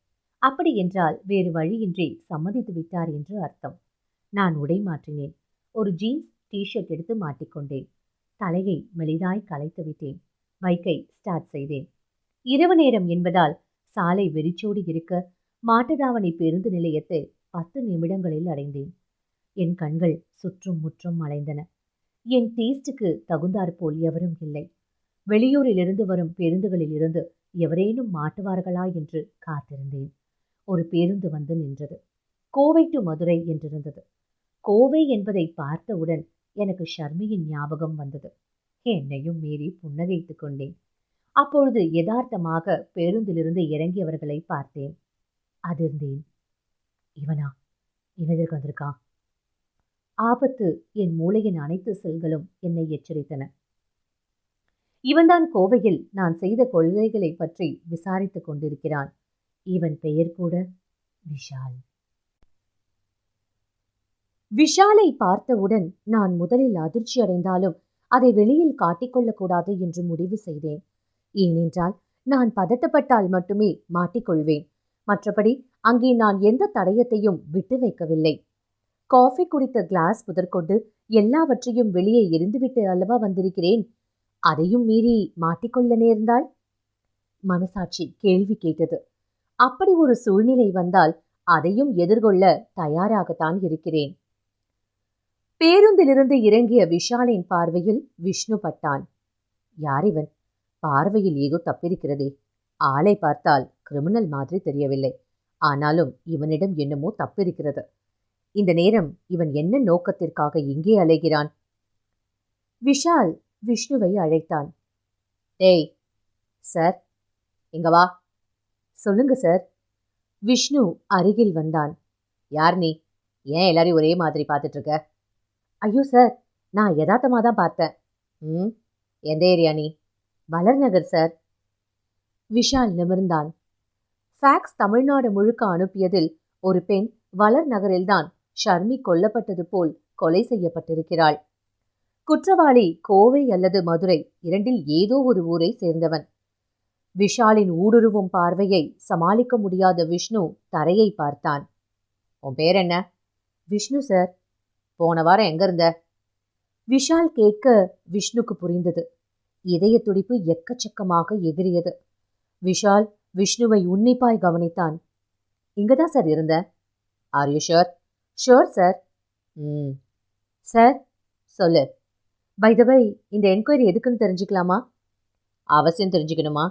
அப்படி என்றால் வேறு வழியின்றி சம்மதித்து விட்டார் என்று அர்த்தம். நான் உடை மாற்றினேன். ஒரு ஜீன்ஸ் டிஷர்ட் எடுத்து மாட்டிக்கொண்டேன். தலையை மெலிதாய் கலைத்து விட்டேன். பைக்கை ஸ்டார்ட் செய்தேன். இரவு நேரம் என்பதால் சாலை வெறிச்சோடி இருக்க மாட்டுத்தாவணி பேருந்து நிலையத்தை 10 நிமிடங்களில் அடைந்தேன். என் கண்கள் சுற்றும் முற்றும் அலைந்தன. என் டேஸ்டுக்கு தகுந்தாற்போல் எவரும் இல்லை. வெளியூரிலிருந்து வரும் பேருந்துகளில் இருந்து எவரேனும் மாட்டுவார்களா என்று காத்திருந்தேன். ஒரு பேருந்து வந்து நின்றது. கோவை டு மதுரை என்றிருந்தது. கோவை என்பதை பார்த்தவுடன் எனக்கு ஷர்மியின் ஞாபகம் வந்தது. என்னையும் மீறி புன்னகைத்துக் கொண்டேன். அப்பொழுது யதார்த்தமாக பேருந்திலிருந்து இறங்கியவர்களை பார்த்தேன். அதிர்ந்தேன். இவனா? இவதற்கு வந்திருக்கான்? ஆபத்து! என் மூளையின் அனைத்து செல்களும் என்னை எச்சரித்தன. இவன்தான் கோவையில் நான் செய்த கொள்கைகளை பற்றி விசாரித்துக் கொண்டிருக்கிறான். இவன் பெயர் கூட விஷால். விஷாலை பார்த்தவுடன் நான் முதலில் அதிர்ச்சி அடைந்தாலும் அதை வெளியில் காட்டிக்கொள்ளக்கூடாது என்று முடிவு செய்தேன். ஏனென்றால் நான் பதட்டப்பட்டால் மட்டுமே மாட்டிக்கொள்வேன். மற்றபடி அங்கே நான் எந்த தடயத்தையும் விட்டு வைக்கவில்லை. காஃபி குடித்த கிளாஸ் முதற்கொண்டு எல்லாவற்றையும் வெளியே எரிந்துவிட்டு அல்லவா வந்திருக்கிறேன். அதையும் மீறி மாட்டிக்கொள்ள நேர்ந்தால்? மனசாட்சி கேள்வி கேட்டது. அப்படி ஒரு சூழ்நிலை வந்தால் அதையும் எதிர்கொள்ள தயாராகத்தான் இருக்கிறேன். பேருந்திலிருந்து இறங்கிய விஷாலின் பார்வையில் விஷ்ணு பட்டான். யார் இவன்? பார்வையில் ஏதோ தப்பிருக்கிறதே. ஆளை பார்த்தால் கிரிமினல் மாதிரி தெரியவில்லை. ஆனாலும் இவனிடம் என்னமோ தப்பிருக்கிறது. இந்த நேரம் இவன் என்ன நோக்கத்திற்காக இங்கே அலைகிறான்? விஷால் விஷ்ணுவை அழைத்தான். டேய் சார், இங்க வா. சொல்லுங்க சார். விஷ்ணு அருகில் வந்தான். யார் நீ? ஏன் எல்லாரையும் ஒரே மாதிரி பார்த்துட்டு இருக்க? ஐயோ சார், நான் யதார்த்தமாக தான் பார்த்தேன். எந்த ஏரியா நீ? வளர் நகர் சார். விஷால் நிமிர்ந்தான். ஃபேக்ஸ் தமிழ்நாடு முழுக்க அனுப்பியதில் ஒரு பெண் வளர் நகரில்தான் ஷர்மி கொல்லப்பட்டது போல் கொலை செய்யப்பட்டிருக்கிறாள். குற்றவாளி கோவை அல்லது மதுரை, இரண்டில் ஏதோ ஒரு ஊரை சேர்ந்தவன். விஷாலின் ஊடுருவும் பார்வையை சமாளிக்க முடியாத விஷ்ணு தரையை பார்த்தான். உன் பேர் என்ன? விஷ்ணு சார். போன வாரம் எங்க இருந்த? விஷால் கேட்க விஷ்ணுக்கு புரிந்தது. இதய துடிப்பு எக்கச்சக்கமாக எகிரியது. விஷால் விஷ்ணுவை உன்னிப்பாய் கவனித்தான். இங்கதான் சார் இருந்த. Are you sure? Sure sir. Sir சொல்லு. பை த பை, இந்த என்கொயரி எதுக்குன்னு தெரிஞ்சுக்கலாமா? அவசியம் தெரிஞ்சுக்கணுமா?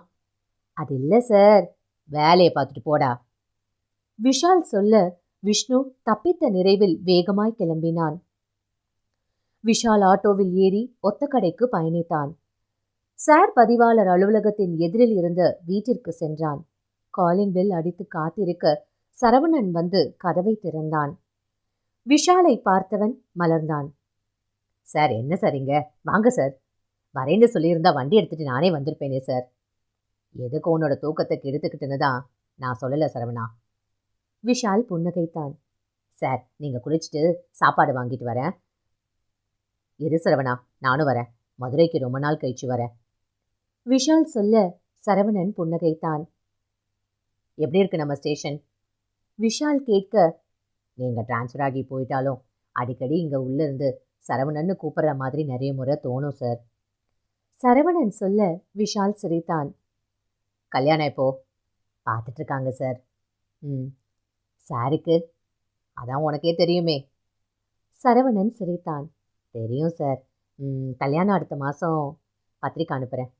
அது இல்லை சார். வேலையை பார்த்துட்டு போடா. விஷால் சொல்ல விஷ்ணு தப்பித்த நிறைவில் வேகமாய் கிளம்பினான். விஷால் ஆட்டோவில் ஏறி ஒத்த கடைக்கு பயணித்தான். சார் பதிவாளர் அலுவலகத்தின் எதிரில் இருந்த வீட்டிற்கு சென்றான். காலிங் பெல் அடித்து காத்திருக்க சரவணன் வந்து கதவை திறந்தான். விஷாலை பார்த்தவன் மலர்ந்தான். சார், என்ன சார் இங்க? வாங்க சார். வரேன்னு சொல்லியிருந்தா வண்டி எடுத்துட்டு நானே வந்திருப்பேனே சார். எதுக்கு உன்னோட தூக்கத்தை கெடுத்துக்கிட்டுன்னு தான் நான் சொல்லலை சரவணா. விஷால் புன்னகைத்தான். சார், நீங்கள் குளிச்சுட்டு சாப்பாடு வாங்கிட்டு வரேன். இரு சரவணா, நானும் வரேன். மதுரைக்கு ரொம்ப நாள் கழிச்சு வரேன். விஷால் சொல்ல சரவணன் புன்னகைத்தான். எப்படி இருக்கு நம்ம ஸ்டேஷன்? விஷால் கேட்க, நீங்கள் டிரான்ஸ்ஃபர் ஆகி போயிட்டாலும் அடிக்கடி இங்கே உள்ளேருந்து சரவணன்னு கூப்பிட்ற மாதிரி நிறைய முறை தோணும் சார். சரவணன் சொல்ல விஷால் சிரித்தான். கல்யாணம் எப்போ? பார்த்துட்ருக்காங்க சார். சாருக்கு? அதான் உனக்கே தெரியுமே. சரவணன் சிரித்தான். தெரியும் சார். கல்யாணம் அடுத்த மாதம். பத்திரிக்கை அனுப்புகிறேன்.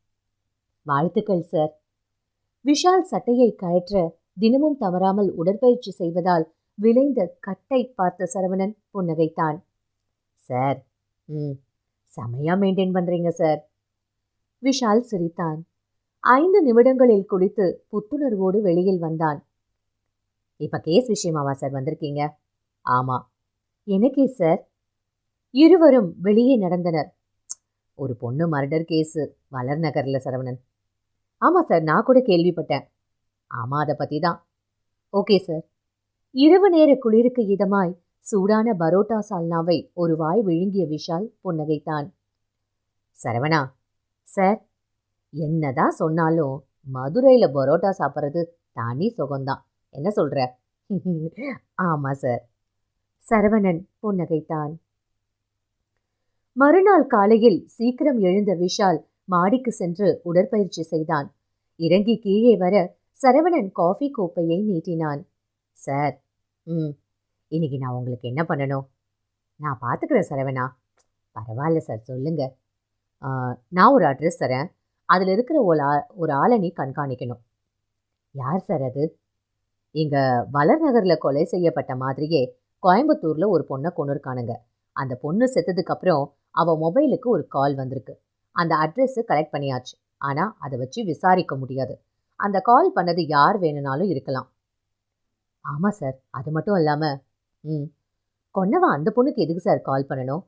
வாழ்த்துக்கள் சார். விஷால் சட்டையை கழற்ற தினமும் தவறாமல் உடற்பயிற்சி செய்வதால் விளைந்த கட்டை பார்த்த சரவணன் புன்னகைத்தான். சார், செமையாக மெயின்டைன் பண்ணுறீங்க சார். விஷால் சிரித்தான். 5 நிமிடங்களில் குளித்து புத்துணர்வோடு வெளியில் வந்தான். இப்போ கேஸ் விஷயமாவா சார் வந்திருக்கீங்க? ஆமாம். என்ன கேஸ் சார்? இருவரும் வெளியே நடந்தனர். ஒரு பொண்ணு மர்டர் கேஸு, வளர் நகரில் சரவணன். ஆமாம் சார், நான் கூட கேள்விப்பட்டேன். ஆமாம், அதை பற்றி தான். Okay sir. இரவு நேர குளிருக்கு இதமாய் சூடான பரோட்டா சால்னாவை ஒரு வாய் விழுங்கிய விஷால் புன்னகைத்தான். சரவணா சார், என்னதான் சொன்னாலும் மதுரையில் பரோட்டா சாப்பிட்றது தனி சுகம்தான். என்ன சொல்கிற? ஆமாம் சார். சரவணன் புன்னகைத்தான். மறுநாள் காலையில் சீக்கிரம் எழுந்த விஷால் மாடிக்கு சென்று உடற்பயிற்சி செய்தான். இறங்கி கீழே வர சரவணன் காஃபி கோப்பையை நீட்டினான். சார், இன்னைக்கு நான் உங்களுக்கு என்ன பண்ணணும்? நான் பார்த்துக்கிறேன் சரவணா. பரவாயில்ல சார், சொல்லுங்க. நான் ஒரு அட்ரஸ் தரேன். அதில் இருக்கிற ஒரு ஆளை நீ கண்காணிக்கணும். யார் சார் அது? இங்கே வளர் நகரில் கொலை செய்யப்பட்ட மாதிரியே கோயம்புத்தூரில் ஒரு பொண்ணை கொண்டிருக்கானுங்க. அந்த பொண்ணு செத்ததுக்கப்புறம் அவள் மொபைலுக்கு ஒரு கால் வந்திருக்கு. அந்த அட்ரெஸ்ஸு கலெக்ட் பண்ணியாச்சு. ஆனால் அதை வச்சு விசாரிக்க முடியாது. அந்த கால் பண்ணது யார் வேணும்னாலும் இருக்கலாம். ஆமாம் சார். அது மட்டும் இல்லாமல் கொன்னவன் அந்த பொண்ணுக்கு எதுக்கு சார் கால் பண்ணணும்?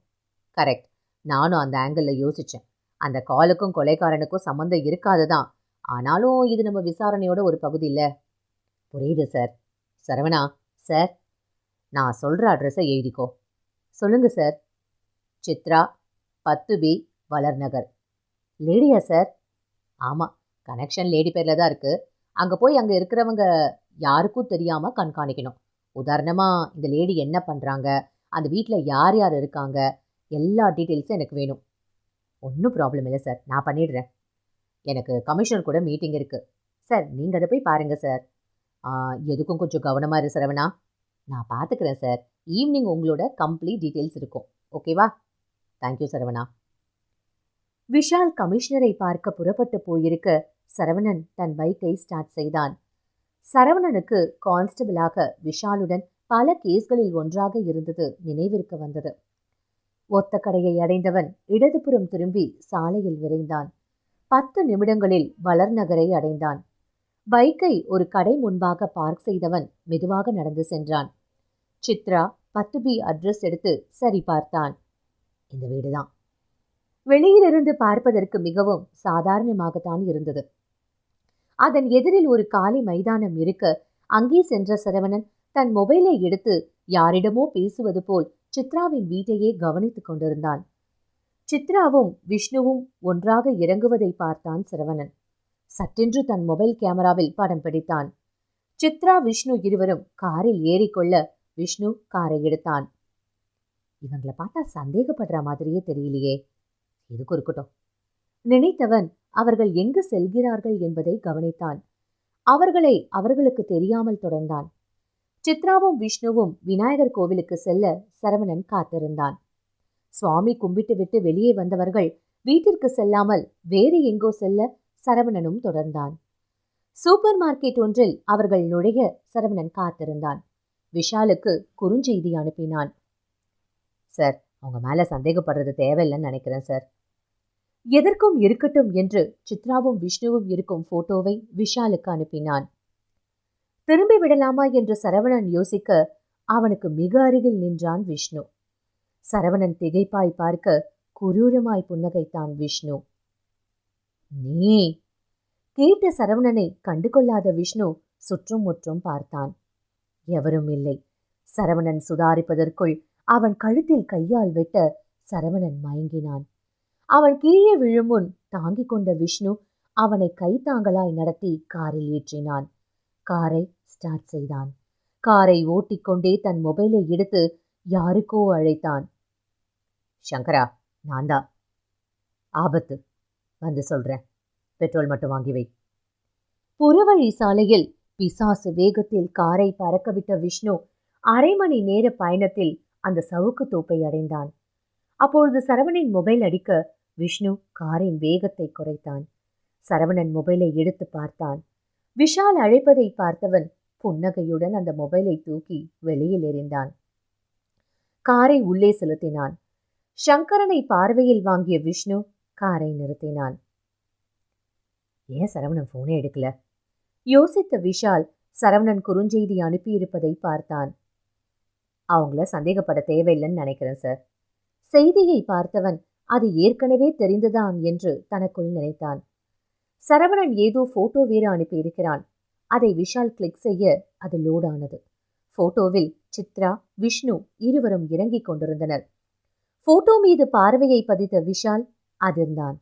கரெக்ட். நானும் அந்த ஆங்கிளில் யோசித்தேன். அந்த காலுக்கும் கொலைக்காரனுக்கும் சம்மந்தம் இருக்காது தான். ஆனாலும் இது நம்ம விசாரணையோட ஒரு பகுதி இல்லை. புரியுது சார். சரவணா சார், நான் சொல்கிற அட்ரஸை எழுதிக்கோ. சொல்லுங்கள் சார். சித்ரா, 10B, வளர் நகர். லேடியா சார்? ஆமாம், கனெக்ஷன் லேடி பேரில் தான் இருக்குது. அங்கே போய் அங்கே இருக்கிறவங்க யாருக்கும் தெரியாமல் கண்காணிக்கணும். உதாரணமாக இந்த லேடி என்ன பண்ணுறாங்க, அந்த வீட்டில் யார் யார் இருக்காங்க, எல்லா டீட்டெயில்ஸும் எனக்கு வேணும். ஒன்றும் ப்ராப்ளம் இல்லை சார், நான் பண்ணிடுறேன். எனக்கு கமிஷனர் கூட மீட்டிங் இருக்குது சார். நீங்கள் அதை போய் பாருங்கள் சார். எதுக்கும் கொஞ்சம் கவனமாக இரு சரவணா. நான் பார்த்துக்கிறேன் சார். ஈவினிங் உங்களோட கம்ப்ளீட் டீட்டெயில்ஸ் இருக்கும். ஓகேவா? தேங்க்யூ சரவணா. விஷால் கமிஷனரை பார்க்க புறப்பட்டு போயிருக்க சரவணன் தன் பைக்கை ஸ்டார்ட் செய்தான். சரவணனுக்கு கான்ஸ்டபிளாக விஷாலுடன் பல கேஸ்களில் ஒன்றாக இருந்தது நினைவிற்கு வந்தது. ஒத்த கடையை அடைந்தவன் இடதுபுறம் திரும்பி சாலையில் விரைந்தான். 10 நிமிடங்களில் வளர் நகரை அடைந்தான். பைக்கை ஒரு கடை முன்பாக பார்க் செய்தவன் மெதுவாக நடந்து சென்றான். சித்ரா 10B அட்ரஸ் எடுத்து சரி பார்த்தான். இந்த வீடுதான். வெளியிலிருந்து பார்ப்பதற்கு மிகவும் சாதாரணமாகத்தான் இருந்தது. அதன் எதிரில் ஒரு காலி மைதானம் இருக்க அங்கே சென்ற சரவணன் தன் மொபைலை எடுத்து யாரிடமோ பேசுவது போல் சித்ராவின் வீட்டையே கவனித்துக் கொண்டிருந்தான். சித்ராவும் விஷ்ணுவும் ஒன்றாக இறங்குவதை பார்த்தான் சரவணன். சட்டென்று தன் மொபைல் கேமராவில் படம் பிடித்தான். சித்ரா, விஷ்ணு இருவரும் காரில் ஏறிக்கொள்ள விஷ்ணு காரை எடுத்தான். இவங்களை பார்த்தா சந்தேகப்படுற மாதிரியே தெரியலையே, எதுக்கு இருக்கட்டும் நினைத்தவன் அவர்கள் எங்கு செல்கிறார்கள் என்பதை கவனித்தான். அவர்களை அவர்களுக்கு தெரியாமல் தொடர்ந்தான். சித்ராவும் விஷ்ணுவும் விநாயகர் கோவிலுக்கு செல்ல சரவணன் காத்திருந்தான். சுவாமி கும்பிட்டு விட்டு வெளியே வந்தவர்கள் வீட்டிற்கு செல்லாமல் வேறு எங்கோ செல்ல சரவணனும் தொடர்ந்தான். சூப்பர் மார்க்கெட் ஒன்றில் அவர்கள் நுழைய சரவணன் காத்திருந்தான். விஷாலுக்கு குறுஞ்செய்தி அனுப்பினான். சார், அவங்க மேல சந்தேகப்படுறது தேவையில்லைன்னு நினைக்கிறேன் சார். எதற்கும் இருக்கட்டும் என்று சித்ராவும் விஷ்ணுவும் இருக்கும் போட்டோவை விஷாலுக்கு அனுப்பினான். திரும்பி விடலாமா என்று சரவணன் யோசிக்க அவனுக்கு மிக அருகில் நின்றான் விஷ்ணு. சரவணன் திகைப்பாய் பார்க்க குரூரமாய் புன்னகைத்தான் விஷ்ணு. நீ? கேட்ட சரவணனை கண்டுகொள்ளாத விஷ்ணு சுற்றும் முற்றும் பார்த்தான். எவரும் இல்லை. சரவணன் சுதாரிப்பதற்குள் அவன் கழுத்தில் கையால் வெட்ட சரவணன் மயங்கினான். அவன் கீழே விழும் முன் தாங்கிக் கொண்ட விஷ்ணு அவனை கைத்தாங்கலாய் நடத்தி காரில் ஏற்றினான். காரை ஸ்டார்ட் செய்தான். காரை ஓட்டிக்கொண்டே தன் மொபைலை எடுத்து யாருக்கோ அழைத்தான். சங்கரா, நான் தான். ஆபத்து, வந்து சொல்றேன். பெட்ரோல் மட்டும் வாங்கி வை. புறவழி சாலையில் பிசாசு வேகத்தில் காரை பறக்கவிட்ட விஷ்ணு அரை மணி நேர பயணத்தில் அந்த சவுக்கு தோப்பை அடைந்தான். அப்பொழுது சரவணன் மொபைல் அடிக்க விஷ்ணு காரின் வேகத்தை குறைத்தான். சரவணன் மொபைலை எடுத்து பார்த்தான். விஷால் அழைப்பதை பார்த்தவன் புன்னகையுடன் அந்த மொபைலை தூக்கி வெளியில் எறிந்தான். காரை உள்ளே செலுத்தினான். சங்கரனை பார்வையில் வாங்கிய விஷ்ணு காரை நிறுத்தினான். ஏன் சரவணன் போனே எடுக்கல? யோசித்த விஷால் சரவணன் குறுஞ்செய்தி அனுப்பியிருப்பதை பார்த்தான். அவங்கள சந்தேகப்பட தேவையில்லைன்னு நினைக்கிறேன் சார். செய்தியை பார்த்தவன் அது ஏற்கனவே தெரிந்துதான் என்று தனக்குள் நினைத்தான். சரவணன் ஏதோ போட்டோ வேறு அனுப்பியிருக்கிறான். அதை விஷால் கிளிக் செய்ய அது லோட் ஆனது. போட்டோவில் சித்ரா, விஷ்ணு இருவரும் இறங்கிக் கொண்டிருந்தனர். போட்டோ மீது பார்வையை பதித்த விஷால் அதிர்ந்தான்.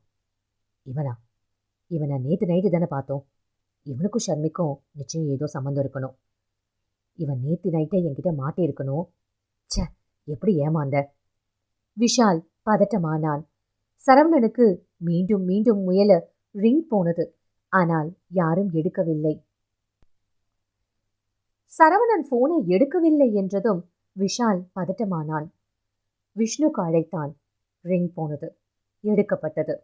இவனை நேற்று நைட்டு தானே பார்த்தோம். இவனுக்கும் ஷர்மிக்கும் நிச்சயம் ஏதோ சம்மந்தம் இருக்கணும். இவன் நேற்று நைட்டை என்கிட்ட மாட்டியிருக்கணும். சே, எப்படி ஏமாந்த? விஷால் பதட்டமானான். சரவணனுக்கு மீண்டும் மீண்டும் முயல ரிங் போனது. ஆனால் யாரும் எடுக்கவில்லை. சரவணன் போனை எடுக்கவில்லை என்றதும் விஷால் பதட்டமானான். விஷ்ணுக்கு அழைத்தான். ரிங் போனது. எடுக்கப்பட்டது.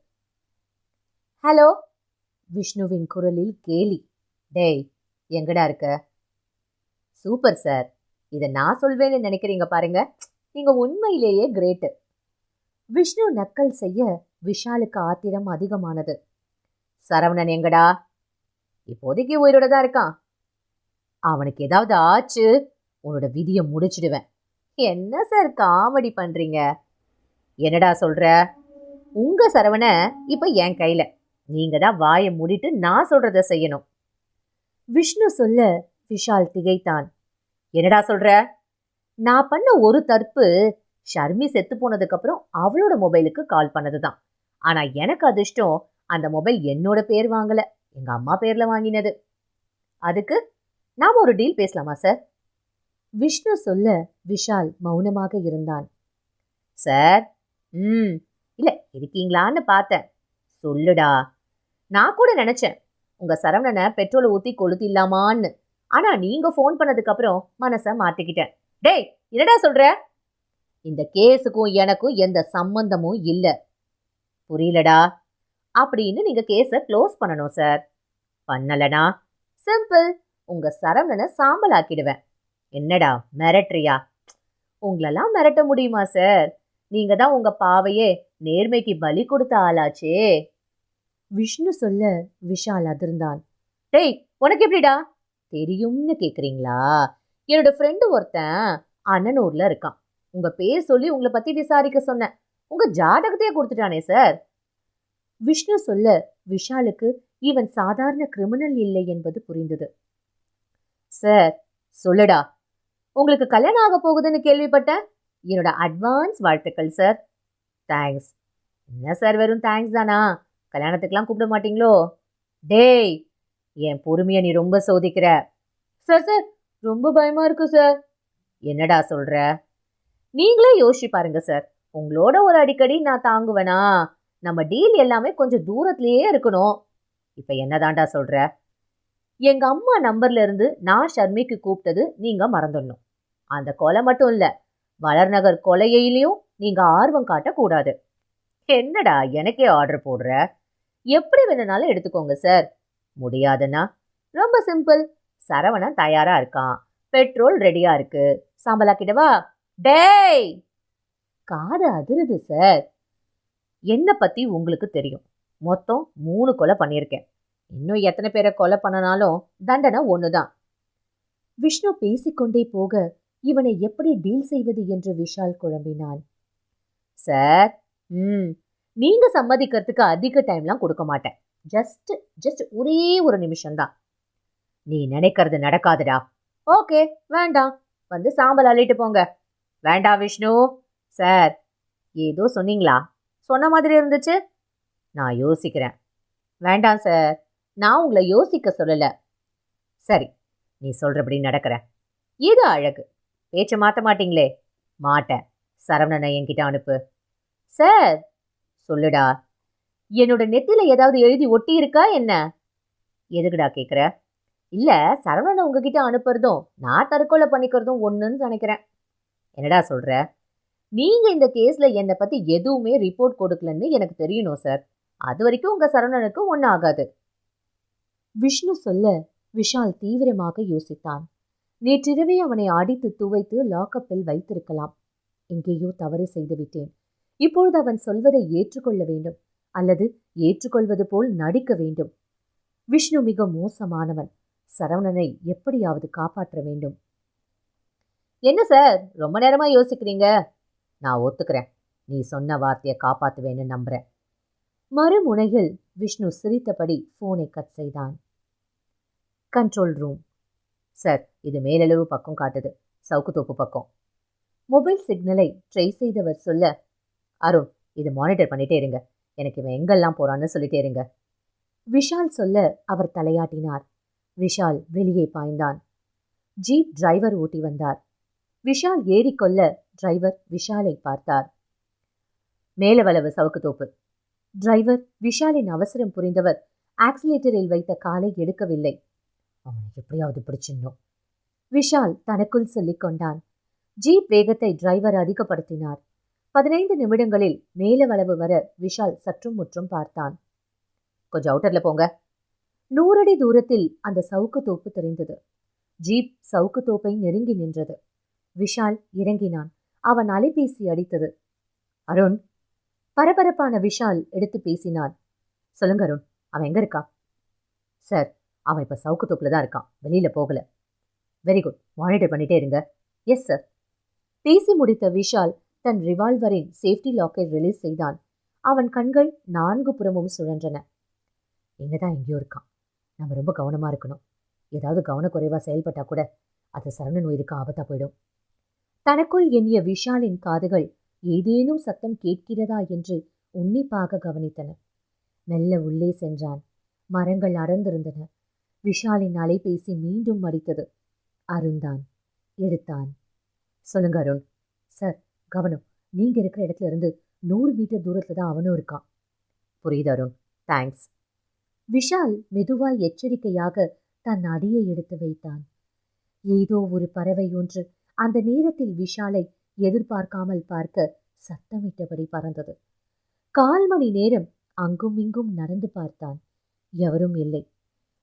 ஹலோ. விஷ்ணுவின் குரலில் கேலி. டேய், எங்கடா இருக்க? சூப்பர் சார், இதை நான் சொல்வேன்னு நினைக்கிறீங்க பாருங்க. நீங்க உண்மையிலேயே கிரேட்டு. விஷ்ணு நக்கல் செய்ய விஷாலுக்கு ஆத்திரம் அதிகமானது. சரவணன் எங்கடா? இப்போதைக்கு உயிரோட தான் இருக்கான். அவனுக்கு ஏதாவது ஆச்சு, உன்னோட விதியை முடிச்சிடுவேன். என்ன சார் காமெடி பண்றீங்க? என்னடா சொல்ற? உங்க சரவண இப்ப என் கையில. நீங்க தான் வாயை மூடிட்டு நான் சொல்றத செய்யணும். விஷ்ணு சொல்ல விஷால் திகைத்தான். என்னடா சொல்ற? நான் பண்ண ஒரு தப்பு ஷர்மி செத்து போனதுக்கு அப்புறம் அவளோட மொபைலுக்கு கால் பண்ணதுதான். ஆனா எனக்கு அதிர்ஷ்டம், அந்த மொபைல் என்னோட பேர் வாங்கல, எங்க அம்மா பேர்ல வாங்கினது. அதுக்கு நாம ஒரு டீல் பேசலாமா சார்? விஷ்ணு சொல்ல விஷால் மௌனமாக இருந்தான். சார், இல்ல இருக்கீங்களான்னு பார்த்தேன். சொல்லுடா. நான் கூட நினைச்சேன் உங்க சரவணனை பெட்ரோலை ஊத்தி கொளுத்திடலாமான்னு. ஆனா நீங்க போன் பண்ணதுக்கு அப்புறம் மனசை மாத்திக்கிட்டேன். டேய், என்னடா சொல்ற? இந்த கேஸுக்கும் எனக்கும் எந்த சம்பந்தமும் இல்ல. புரியலடா? அப்படின்னு நீங்க கேஸை க்ளோஸ் பண்ணணும் சார். பண்ணலனா சிம்பிள், உங்க சரவணனை சாம்பல் ஆக்கிடுவேன். என்னடா மிரட்டுறியா? உங்களெல்லாம் மிரட்ட முடியுமா சார்? நீங்க தான் உங்க பாவையே நேர்மைக்கு பலி கொடுத்த ஆளாச்சே. விஷ்ணு சொல்ல விஷால் அதிர்ந்தான். டேய், உனக்கு எப்படிடா தெரியும்னு கேக்குறீங்களா? என்னோட ஃப்ரெண்டு ஒருத்தன் அண்ணனூர்ல இருக்கான். உங்க பேர் சொல்லி உங்களை பத்தி விசாரிக்க சொன்னேன். உங்க ஜாதகத்தையே கொடுத்துட்டானே சார். விஷ்ணு சொல்ல விஷாலுக்கு இவன் சாதாரண கிரிமினல் இல்லை என்பது புரிந்தது. சார், சொல்லுடா. உங்களுக்கு கல்யாணம் ஆக போகுதுன்னு கேள்விப்பட்டேன். என்னோட அட்வான்ஸ் வாழ்த்துக்கள் சார். தேங்க்ஸ். என்ன சார் வெறும் தேங்க்ஸ் தானா? கல்யாணத்துக்கெல்லாம் கூப்பிட மாட்டீங்களோ? டேய், என் பொறுமையை நீ ரொம்ப சோதிக்கிற. சார் சார், ரொம்ப பயமா இருக்கு சார். என்னடா சொல்ற? நீங்களே யோசிச்சு பாருங்க சார். உங்களோட ஒரு அடிக்கடி நான் தாங்குவேனா? நம்ம டீல் எல்லாமே கொஞ்சம் தூரத்திலேயே இருக்கணும். இப்ப என்னதான்டா சொல்ற? எங்க அம்மா நம்பர்ல இருந்து நான் ஷர்மிக்கு கூப்பிட்டது நீங்க மறந்துடணும். அந்த கொலை மட்டும் இல்ல, வளர்நகர் கொலையிலையும் நீங்க ஆர்வம் காட்டக்கூடாது. என்னடா எனக்கே ஆர்டர் போடுற? எப்படி வேணும்னாலும் எடுத்துக்கோங்க சார். முடியாதுன்னா ரொம்ப சிம்பிள். சரவணன் தயாரா இருக்கான், பெட்ரோல் ரெடியா இருக்கு, சாம்பலாக்கிடவா? டேய், காது அதிருது சார். என்ன பத்தி உங்களுக்கு தெரியும். மொத்தம் 3 கொலை பண்ணியிருக்கேன். இன்னும் எத்தனை பேரை கொலை பண்ணனாலும் தண்டனை ஒண்ணுதான். விஷ்ணு பேசிக்கொண்டே போக இவனை எப்படி டீல் செய்வது என்று விஷால் குழம்பினான். சார், நீங்க சம்மதிக்கிறதுக்கு அதிக டைம்லாம் கொடுக்க மாட்டேன். ஜஸ்ட் ஜஸ்ட் ஒரே ஒரு நிமிஷம்தான். நீ நினைக்கிறது நடக்காதுடா. ஓகே, வேண்டாம், வந்து சாம்பல் அள்ளிட்டு போங்க. வேண்டாம் விஷ்ணு சார். ஏதோ சொன்னீங்களா? சொன்ன மாதிரி இருந்துச்சு. நான் யோசிக்கிறேன். வேண்டாம் சார், நான் உங்களை யோசிக்க சொல்லல. சரி, நீ சொல்றபடி நடக்கிறேன். இது அழகு. பேச்ச மாற்ற மாட்டீங்களே? மாட்டேன். சரவணனை என்கிட்ட அனுப்பு. சார், சொல்லுடா. என்னோட நெத்தில ஏதாவது எழுதி ஒட்டி இருக்கா என்ன? எதுக்குடா கேட்குற? இல்லை, சரவணனை உங்ககிட்ட அனுப்புறதும் நான் தற்கொலை பண்ணிக்கிறதும் ஒன்றுன்னு நினைக்கிறேன். என்னடா சொல்கிற? நீங்கள் இந்த கேஸில் என்னை பற்றி எதுவுமே ரிப்போர்ட் கொடுக்கலன்னு எனக்கு தெரியணும் சார். அது வரைக்கும் உங்கள் சரவணனுக்கு ஒன்றும் ஆகாது. விஷ்ணு சொல்ல விஷால் தீவிரமாக யோசித்தான். நேற்றிரவே அவனை அடித்து துவைத்து லாக்கப்பில் வைத்திருக்கலாம். எங்கேயோ தவறு செய்துவிட்டேன். இப்பொழுது அவன் சொல்வதை ஏற்றுக்கொள்ள வேண்டும், அல்லது ஏற்றுக்கொள்வது போல் நடிக்க வேண்டும். விஷ்ணு மிக மோசமானவன். சரவணனை எப்படியாவது காப்பாற்ற வேண்டும். என்ன சார், ரொம்ப நேரமா யோசிக்கிறீங்க? நான் ஒத்துக்கிறேன். நீ சொன்ன வார்த்தையை காப்பாற்றுவேன்னு நம்புறேன். மறுமுனையில் விஷ்ணு சிரித்தபடி போனை கட் செய்தான். Control room. சார், இது மேலளவு பக்கம் காட்டுது, சவுக்குத்தோப்பு பக்கம். மொபைல் சிக்னலை ட்ரை செய்தவர் சொல்ல, அருண், இது மானிட்டர் பண்ணிட்டே இருங்க. எனக்கு இவன் எங்கெல்லாம் போறான்னு சொல்லிட்டே இருங்க. விஷால் சொல்ல அவர் தலையாட்டினார். விஷால் வெளியே பாய்ந்தான். ஜீப் டிரைவர் ஓட்டி வந்தார். விஷால் ஏறிக்கொள்ள டிரைவர் விஷாலை பார்த்தார். மேலவளவு சவுக்குத்தோப்பு. டிரைவர் விஷாலின் அவசரம் புரிந்தவர் ஆக்சிலேட்டரில் வைத்த காலை எடுக்கவில்லை. அவனை எப்படியாவது பிடிச்சிடணும். விஷால் தனக்குள் சொல்லிக் கொண்டான். ஜீப் வேகத்தை டிரைவர் அதிகப்படுத்தினார். 15 நிமிடங்களில் மேலவளவு வர விஷால் சற்றும் முற்றும் பார்த்தான். கொஞ்சம் அவுட்டர்ல போங்க. 100 அடி தூரத்தில் அந்த சவுக்கு தோப்பு தெரிந்தது. ஜீப் சவுக்கு தோப்பை நெருங்கி நின்றது. விஷால் இறங்கினான். அவன் அலைபேசி அடித்தது. அருண். பரபரப்பான விஷால் எடுத்து பேசினான். சொல்லுங்க அருண், அவன் எங்க இருக்கா? சார், அவன் இப்ப சவுக்கு தோப்புல தான் இருக்கான், வெளியில போகல. வெரி குட், மானிட்டர் பண்ணிட்டே இருங்க. Yes sir. பேசி முடித்த விஷால் தன் ரிவால்வரின் சேஃப்டி லாக்கை ரிலீஸ் செய்தான். அவன் கண்கள் 4 புறமும் சுழன்றன. இங்கதான் எங்கேயோ இருக்கான். நம்ம ரொம்ப கவனமா இருக்கணும். ஏதாவது கவனக்குறைவா செயல்பட்டா கூட அது சரவணன் உயிருக்கு ஆபத்தா போயிடும். தனக்குள் எண்ணிய விஷாலின் காதுகள் ஏதேனும் சத்தம் கேட்கிறதா என்று உன்னிப்பாக கவனித்தன. மெல்ல உள்ளே சென்றான். மரங்கள் அடர்ந்திருந்தன. விஷாலின் அலைபேசி மீண்டும் அடித்தது. அருண்தான். எடுத்தான். சொல்லுங்க அருண். சார், கவனம். நீங்க இருக்கிற இடத்துல இருந்து 100 மீட்டர் தூரத்துல தான் அவனும் இருக்கான். புரியுது அருண், தேங்க்ஸ். விஷால் மெதுவாய் எச்சரிக்கையாக தன் அடியை எடுத்து வைத்தான். ஏதோ ஒரு பறவை ஒன்று அந்த நேரத்தில் விஷாலை எதிர்பார்க்காமல் பார்க்க சத்தமிட்டபடி பறந்தது. 1/4 மணி நேரம் அங்கும் இங்கும் நடந்து பார்த்தான். எவரும் இல்லை.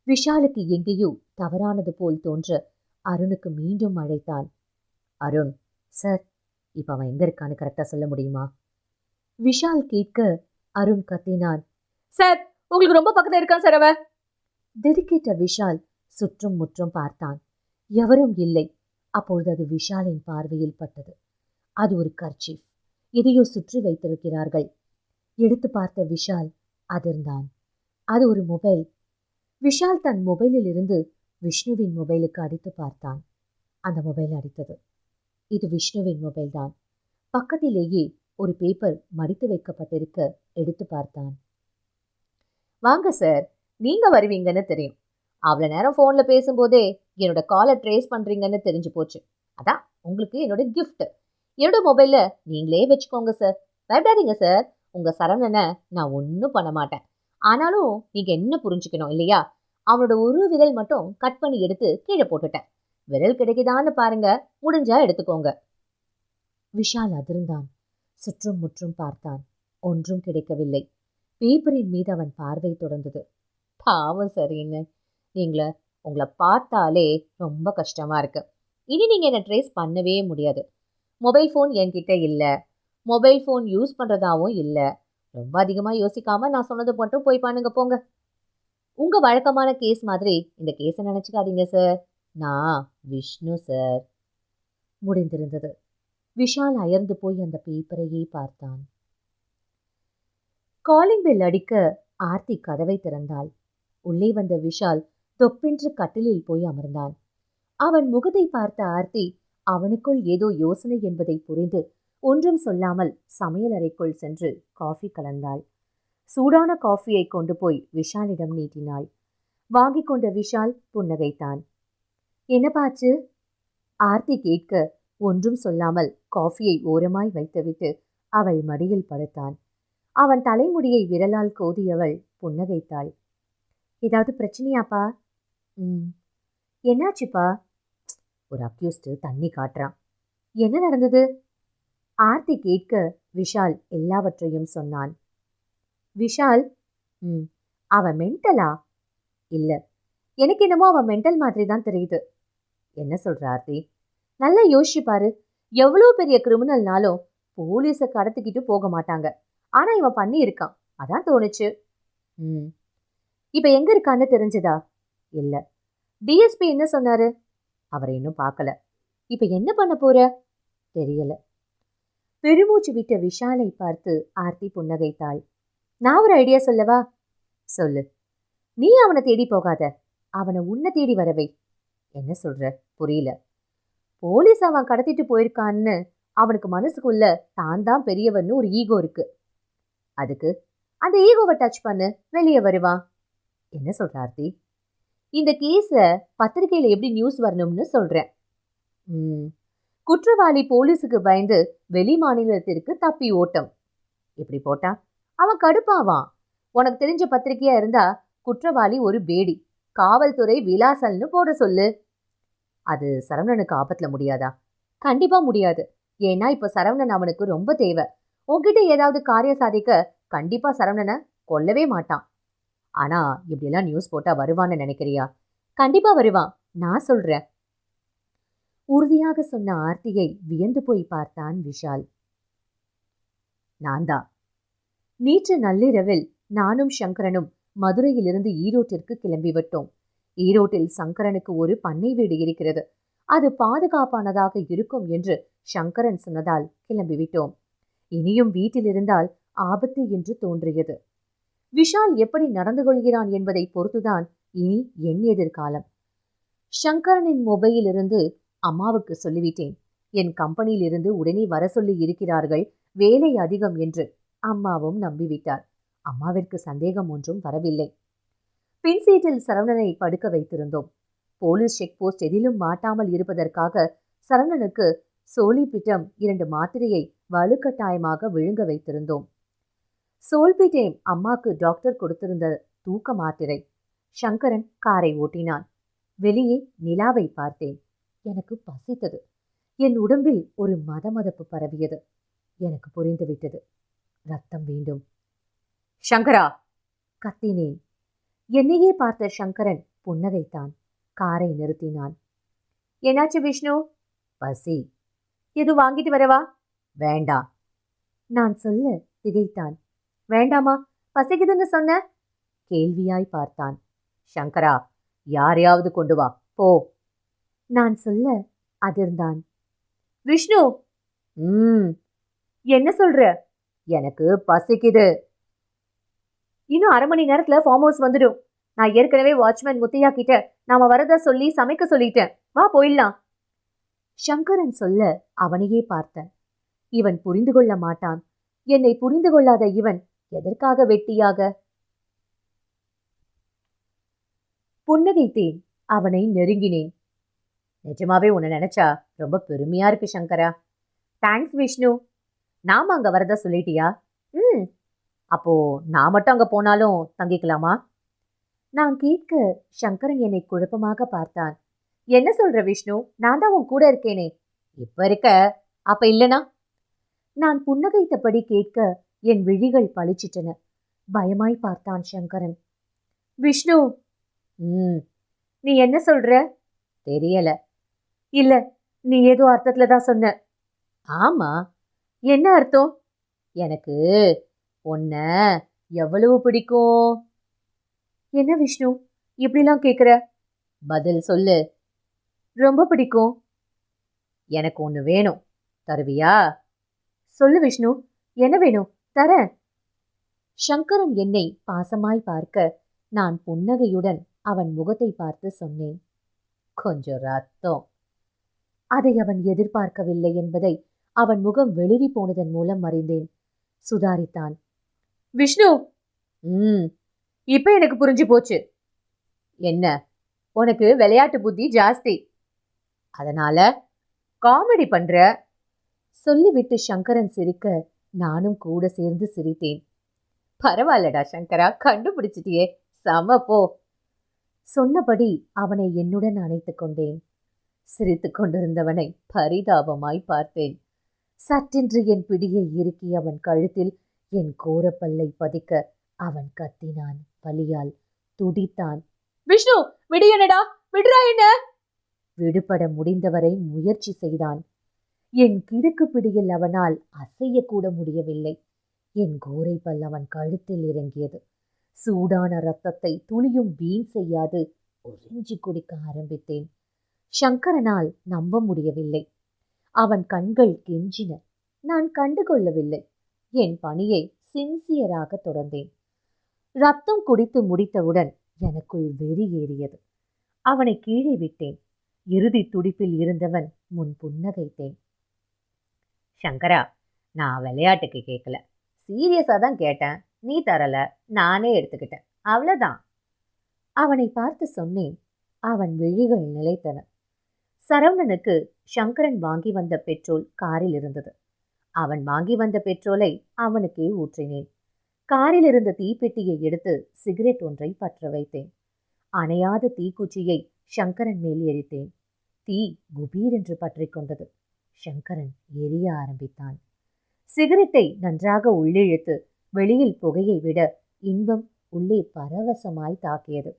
விஷாலுக்கு எங்கேயோ தவறானது போல் தோன்ற அருணுக்கு மீண்டும் அழைத்தான். அருண். சார், இப்ப அவன் எங்க இருக்கான்னு கரெக்டா சொல்ல முடியுமா? விஷால் கேட்க அருண் கத்தினான். சார், உங்களுக்கு ரொம்ப பக்கத்துல இருக்கான் சார் அவன். திடுக்கிட்ட விஷால் சுற்றும் முற்றும் பார்த்தான். எவரும் இல்லை. அப்பொழுது அது விஷாலின் பார்வையில் பட்டது. அது ஒரு கர்ச்சீஃப். எதையோ சுற்றி வைத்திருக்கிறார்கள். எடுத்து பார்த்த விஷால் அதிர்ந்தான். அது ஒரு மொபைல். விஷால் தன் மொபைலில் இருந்து விஷ்ணுவின் மொபைலுக்கு அடித்து பார்த்தான். அந்த மொபைல் அடித்தது. இது விஷ்ணுவின் மொபைல் தான். பக்கத்திலேயே ஒரு பேப்பர் மடித்து வைக்கப்பட்டிருக்க எடுத்து பார்த்தான். வாங்க சார், நீங்க வருவீங்கன்னு தெரியும். அவ்வளோ நேரம் ஃபோன்ல பேசும்போதே என்னோட காலை ட்ரேஸ் பண்றீங்கன்னு தெரிஞ்சு போச்சு. அதான் உங்களுக்கு என்னோட கிஃப்ட். என்னோட மொபைல்ல நீங்களே வச்சுக்கோங்க சார். பயப்படாதீங்க சார். உங்க சரவணனை நான் ஒன்றும் பண்ண மாட்டேன். ஆனாலும் நீங்க என்ன புரிஞ்சுக்கணும் இல்லையா? அவனோட ஒரு விரல் மட்டும் கட் பண்ணி எடுத்து கீழே போட்டுட்டேன். விரல் கிடைக்குதான்னு பாருங்க, முடிஞ்சா எடுத்துக்கோங்க. விஷால் அதிர்ந்தான். சுற்றும் முற்றும் பார்த்தான். ஒன்றும் கிடைக்கவில்லை. பேப்பரின் மீது அவன் பார்வை தொடர்ந்தது. பாவம் சரின்னு உங்களை பார்த்தாலே ரொம்ப கஷ்டமா இருக்கு. இனி நீங்க என்ன ட்ரேஸ் பண்ணவே முடியாது. மொபைல் ஃபோன் என்கிட்ட இல்லை, மொபைல் ஃபோன் யூஸ் பண்ணுறதாவும் இல்லை. ரொம்ப அதிகமாக யோசிக்காம நான் சொன்னது மட்டும் போய் பண்ணுங்க போங்க. உங்கள் வழக்கமான கேஸ் மாதிரி இந்த கேஸை நினச்சிக்காதீங்க சார். நான் விஷ்ணு சார். முடிந்திருந்தது. விஷால் அயர்ந்து போய் அந்த பேப்பரையே பார்த்தான். காலிங் பெல் அடிக்க ஆர்த்தி கதவை திறந்தாள். உள்ளே வந்த விஷால் தொப்பென்று கட்டிலில் போய் அமர்ந்தான். அவன் முகத்தை பார்த்த ஆர்த்தி அவனுக்குள் ஏதோ யோசனை என்பதை புரிந்து ஒன்றும் சொல்லாமல் சமையலறைக்குள் சென்று காஃபி கலந்தாள். சூடான காஃபியை கொண்டு போய் விஷாலிடம் நீட்டினாள். வாங்கி கொண்ட விஷால் புன்னகைத்தான். என்ன பாச்சு? ஆர்த்தி கேட்க ஒன்றும் சொல்லாமல் காஃபியை ஓரமாய் வைத்துவிட்டு அவள் மடியில் படுத்தான். அவன் தலைமுடியை விரலால் கோதியவள் புன்னகைத்தாள். ஏதாவது பிரச்சனையாப்பா? என்னாச்சுப்பா? ஒரு அக்யூஸ்டு தண்ணி காட்டுறான். என்ன நடந்தது? ஆர்த்தி கேட்க விஷால் எல்லாவற்றையும் சொன்னான். விஷால், அவன் மென்டலா? இல்ல, எனக்கு என்னமோ அவன் மென்டல் மாதிரி தான் தெரியுது. என்ன சொல்ற ஆர்த்தி? நல்லா யோசிச்சு பாரு. எவ்வளோ பெரிய கிரிமினல்னாலும் போலீஸை கடத்திக்கிட்டு போக மாட்டாங்க. ஆனா இவன் பண்ணி இருக்கான், அதான் தோணுச்சு. இப்ப எங்க இருக்கான்னு தெரிஞ்சதா? இல்ல. டிஎஸ்பி என்ன சொன்னாரு? அவரை இன்னும் பார்க்கல. இப்ப என்ன பண்ண போற? தெரியல. பெருமூச்சு விட்ட விஷாலை பார்த்து ஆர்த்தி புன்னகைத்தாள். நான் ஒரு ஐடியா சொல்லவா? சொல்லு. நீ அவனை தேடி போகாத, அவனை உன்னை தேடி வரவை. என்ன சொல்ற? புரியல. போலீஸ் அவன் கடத்திட்டு போயிருக்கான்னு அவனுக்கு மனசுக்குள்ள தான் தான் பெரியவன்னு ஒரு ஈகோ இருக்கு. அதுக்கு அந்த ஈகோவை டச் பண்ணு, வெளியே வருவான். என்ன சொல்ற ஆர்த்தி? இந்த கேஸ பத்திரிகையில எப்படி நியூஸ் வரணும்னு சொல்றேன். குற்றவாளி போலீஸுக்கு பயந்து வெளி மாநிலத்திற்கு தப்பி ஓட்டம். இப்படி போட்டா அவன் கடுப்பாவான். உனக்கு தெரிஞ்ச பத்திரிகையா இருந்தா குற்றவாளி ஒரு பேடி, காவல்துறை விலாசல்னு போட சொல்லு. அது சரவணனுக்கு ஆபத்துல முடியாதா? கண்டிப்பா முடியாது. ஏன்னா இப்ப சரவணன் அவனுக்கு ரொம்ப தேவை. உன்கிட்ட ஏதாவது காரியம் சாதிக்க கண்டிப்பா சரவணனை கொல்லவே மாட்டான். ஆனா இப்படியெல்லாம் நியூஸ் போட்டா வருவான்னு நினைக்கிறியா? கண்டிப்பா வருவான், நான் சொல்றேன். உறுதியாக சொன்ன ஆர்த்தியை வியந்து போய் பார்த்தான் விஷால். நான்தான். நேற்று நள்ளிரவில் நானும் சங்கரனும் மதுரையிலிருந்து ஈரோட்டிற்கு கிளம்பிவிட்டோம். ஈரோட்டில் சங்கரனுக்கு ஒரு பண்ணை வீடு இருக்கிறது. அது பாதுகாப்பானதாக இருக்கும் என்று சங்கரன் சொன்னதால் கிளம்பிவிட்டோம். இனியும் வீட்டில் இருந்தால் ஆபத்து என்று தோன்றியது. விஷால் எப்படி நடந்து கொள்கிறான் என்பதை பொறுத்துதான் இனி என் எதிர்காலம். சங்கரனின் மொபைலிலிருந்து அம்மாவுக்கு சொல்லிவிட்டேன். என் கம்பெனியிலிருந்து உடனே வர சொல்லி இருக்கிறார்கள், வேலை அதிகம் என்று. அம்மாவும் நம்பிவிட்டார். அம்மாவிற்கு சந்தேகம் ஒன்றும் வரவில்லை. பின் சீட்டில் சரவணனை படுக்க வைத்திருந்தோம். போலீஸ் செக் போஸ்ட் எதிலும் மாட்டாமல் இருப்பதற்காக சரவணனுக்கு சோலிபிட்டம் 2 மாத்திரையை வலுக்கட்டாயமாக விழுங்க வைத்திருந்தோம். சோல்பிட்டேம் அம்மாக்கு டாக்டர் கொடுத்திருந்த தூக்க மாத்திரை. சங்கரன் காரை ஓட்டினான். வெளியே நிலாவை பார்த்தேன். எனக்கு பசித்தது. என் உடம்பில் ஒரு மதமதப்பு பரவியது. எனக்கு புரிந்துவிட்டது, ரத்தம் வேண்டும். சங்கரா, கத்தினேன். என்னையே பார்த்த சங்கரன் புன்னகைத்தான். காரை நிறுத்தினான். என்னாச்சு விஷ்ணு? பசி. எது வாங்கிட்டு வரவா? வேண்டாம். நான் சொல்ல திகைத்தான். வேண்டாமா? பசிக்குதுன்னு சொன்ன? கேள்வியாய் பார்த்தான். சங்கரா, யாரையாவது கொண்டு வா போ. நான் சொல்ல அதிர்ந்தான். விஷ்ணு, என்ன சொல்ற? எனக்கு பசிக்குது. இன்னும் 1/2 மணி நேரத்துல ஃபார்ம் ஹவுஸ் வந்துடும். நான் ஏற்கனவே வாட்ச்மேன் முத்தையா கிட்ட நாம வரத சொல்லி சமைக்க சொல்லிட்டேன். வா போயிடலாம். சங்கரன் சொல்ல அவனையே பார்த்தேன். இவன் புரிந்து கொள்ள மாட்டான். என்னை புரிந்து கொள்ளாத இவன் எதற்காக வெட்டியாக? புன்னகைத்தேன். அவனை நெருங்கினேன். நிஜமாவே உன்னை நினைச்சா ரொம்ப பெருமையா இருக்கு சங்கரா. தேங்க்ஸ் விஷ்ணு. நாம அங்க வரத சொல்லிட்டியா? அப்போ நான் மட்டும் அங்க போனாலும் தங்கிக்கலாமா? நான் கேட்க சங்கரன் என்னை குழப்பமாக பார்த்தான். என்ன சொல்ற விஷ்ணு? நான் தான் உன் கூட இருக்கேனே. இப்ப இருக்க, அப்ப இல்லனா? நான் புன்னகைத்தபடி கேட்க என் விழிகள் பளிச்சிட்டன. பயமாய் பார்த்தான் சங்கரன். விஷ்ணு. நீ என்ன சொல்ற? தெரியல. இல்ல, நீ ஏதோ அர்த்தத்துல தான் சொன்ன. ஆமா, என்ன அர்த்தம்? எனக்கு உன்ன எவ்வளவு பிடிக்கும். என்ன விஷ்ணு இப்படிலாம் கேக்குற? பதில் சொல்லு. ரொம்ப பிடிக்கும். எனக்கு ஒன்று வேணும், தருவியா? சொல்லு விஷ்ணு, என்ன வேணும்? தரேன். சங்கரன் என்னை பாசமாய் பார்க்க நான் புன்னகையுடன் அவன் முகத்தை பார்த்து சொன்னேன், கொஞ்சம் ரத்தம். அதை அவன் எதிர்பார்க்கவில்லை என்பதை அவன் முகம் வெளிரி போனதன் மூலம் அறிந்தேன். சுதாரித்தான். விஷ்ணு, இப்ப எனக்கு புரிஞ்சு போச்சு. என்ன? உனக்கு விளையாட்டு புத்தி ஜாஸ்தி, அதனால காமெடி பண்ற. சொல்லிவிட்டு சங்கரன் சிரிக்க நானும் கூட சேர்ந்து சிரித்தேன். பரவாயில்லடா சங்கரா, கண்டுபிடிச்சிட்டியே, சம போ. சொன்னபடி அவனை என்னுடன் அணைத்துக் கொண்டேன். சிரித்து கொண்டிருந்தவனை பரிதாபமாய் பார்த்தேன். சற்றென்று என் பிடியை இறுக்கி அவன் கழுத்தில் என் கோரப்பல்லை பதிக்க அவன் கத்தினான். வலியால் துடித்தான். விஷ்ணு, விடியனடா, விடுறா என்ன? விடுபட முடிந்தவரை முயற்சி செய்தான். என் கிடுக்கு பிடியில் அவனால் அசையக்கூட முடியவில்லை. என் கோரை பல் அவன் கழுத்தில் இறங்கியது. சூடான ரத்தத்தை துளியும் வீண் செய்யாது உறிஞ்சி குடிக்க ஆரம்பித்தேன். சங்கரனால் நம்ப முடியவில்லை. அவன் கண்கள் கெஞ்சின. நான் கண்டுகொள்ளவில்லை. என் பணியை சின்சியராக தொடர்ந்தேன். ரத்தம் குடித்து முடித்தவுடன் எனக்குள் வெறி ஏறியது. அவனை கீழே விட்டேன். இறுதி துடிப்பில் இருந்தவன் முன் புன்னகைத்தேன். சங்கரா, நான் விளையாட்டுக்கு கேட்கல, சீரியஸா தான் கேட்டேன். நீ தரல, நானே எடுத்துக்கிட்டேன், அவ்வளவுதான். அவனை பார்த்து சொன்னேன். அவன் விழிகள் நிலைத்தன. சரவணனுக்கு சங்கரன் வாங்கி வந்த பெட்ரோல் காரில் இருந்தது. அவன் வாங்கி வந்த பெட்ரோலை அவனுக்கே ஊற்றினேன். காரில் இருந்த தீப்பெட்டியை எடுத்து சிகரெட் ஒன்றை பற்ற வைத்தேன். அணையாத தீக்குச்சியை சங்கரன் மேல் எரித்தேன். தீ குபீரென்று பற்றி கொண்டது. சங்கரன் எரிய ஆரம்பித்தான். சிகரெட்டை நன்றாக உள்ளிழுத்து வெளியில் புகையை விட இன்பம் உள்ளே பரவசமாய் தாக்கியது.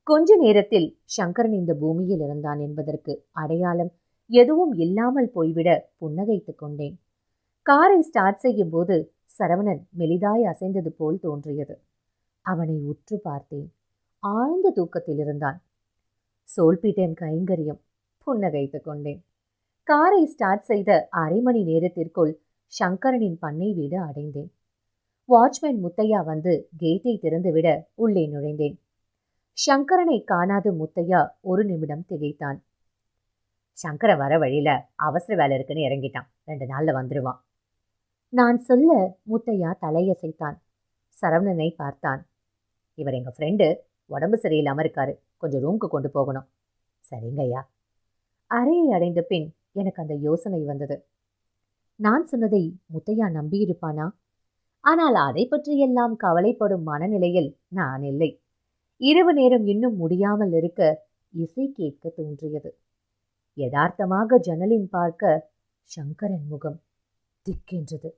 கொஞ்ச நேரத்தில் சங்கரன் இந்த பூமியில் இருந்தான் என்பதற்கு அடையாளம் எதுவும் இல்லாமல் போய்விட புன்னகைத்துக் கொண்டேன். காரை ஸ்டார்ட் செய்யும் போது சரவணன் மெலிதாய் அசைந்தது போல் தோன்றியது. அவனை உற்று பார்த்தேன். ஆழ்ந்த தூக்கத்தில் இருந்தான். சோல்பீட்டன் கைங்கரியம். புன்னகைத்துக் கொண்டேன். காரை ஸ்டார்ட் செய்த அரை மணி நேரத்திற்குள் சங்கரனின் பண்ணை வீடு அடைந்தேன். வாட்ச்மேன் முத்தையா வந்து கேட்டை திறந்துவிட உள்ளே நுழைந்தேன். சங்கரனை காணாத முத்தையா ஒரு நிமிடம் திகைத்தான். சங்கரன் வர வழியில அவசர வேலை இருக்குன்னு இறங்கிட்டான், 2 நாள்ல வந்துருவான். நான் சொல்ல முத்தையா தலையசைத்தான். சரவணனை பார்த்தான். இவர் எங்க ஃப்ரெண்டு, உடம்பு சரியில்லாம இருக்காரு, கொஞ்சம் ரூமுக்கு கொண்டு போகணும். சரிங்கய்யா. அறையை அடைந்த பின் எனக்கு அந்த யோசனை வந்தது. நான் சொன்னதை முத்தையா நம்பியிருப்பானா? ஆனால் அதை பற்றியெல்லாம் கவலைப்படும் மனநிலையில் நான் இல்லை. இரவு நேரம் இன்னும் முடியாமல் இருக்க இசை கேட்க தோன்றியது. யதார்த்தமாக ஜன்னலின் பார்க்க சங்கரன் முகம் திக்கென்றது.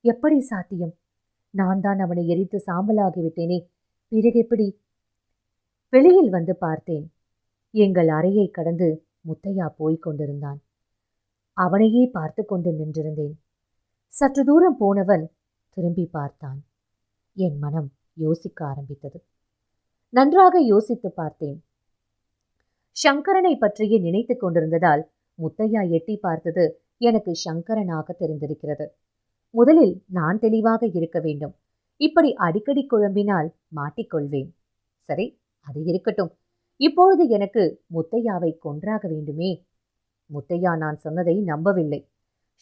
எப்படி சாத்தியம்? நான் தான் அவனை எரித்து சாம்பலாகிவிட்டேனே, பிறகு எப்படி? வெளியில் வந்து பார்த்தேன். எங்கள் அறையை கடந்து முத்தையா போய்க் கொண்டிருந்தான். அவனையே பார்த்து கொண்டு நின்றிருந்தேன். சற்று தூரம் போனவன் திரும்பி பார்த்தான். என் மனம் யோசிக்க ஆரம்பித்தது. நன்றாக யோசித்து பார்த்தேன். சங்கரனை பற்றியே நினைத்து கொண்டிருந்ததால் முத்தையா எட்டி பார்த்தது எனக்கு சங்கரனாக தெரிந்திருக்கிறது. முதலில் நான் தெளிவாக இருக்க வேண்டும். இப்படி அடிக்கடி குழம்பினால் மாட்டிக்கொள்வேன். சரி, அது இருக்கட்டும். இப்பொழுது எனக்கு முத்தையாவை கொன்றாக வேண்டுமே. முத்தையா நான் சொன்னதை நம்பவில்லை.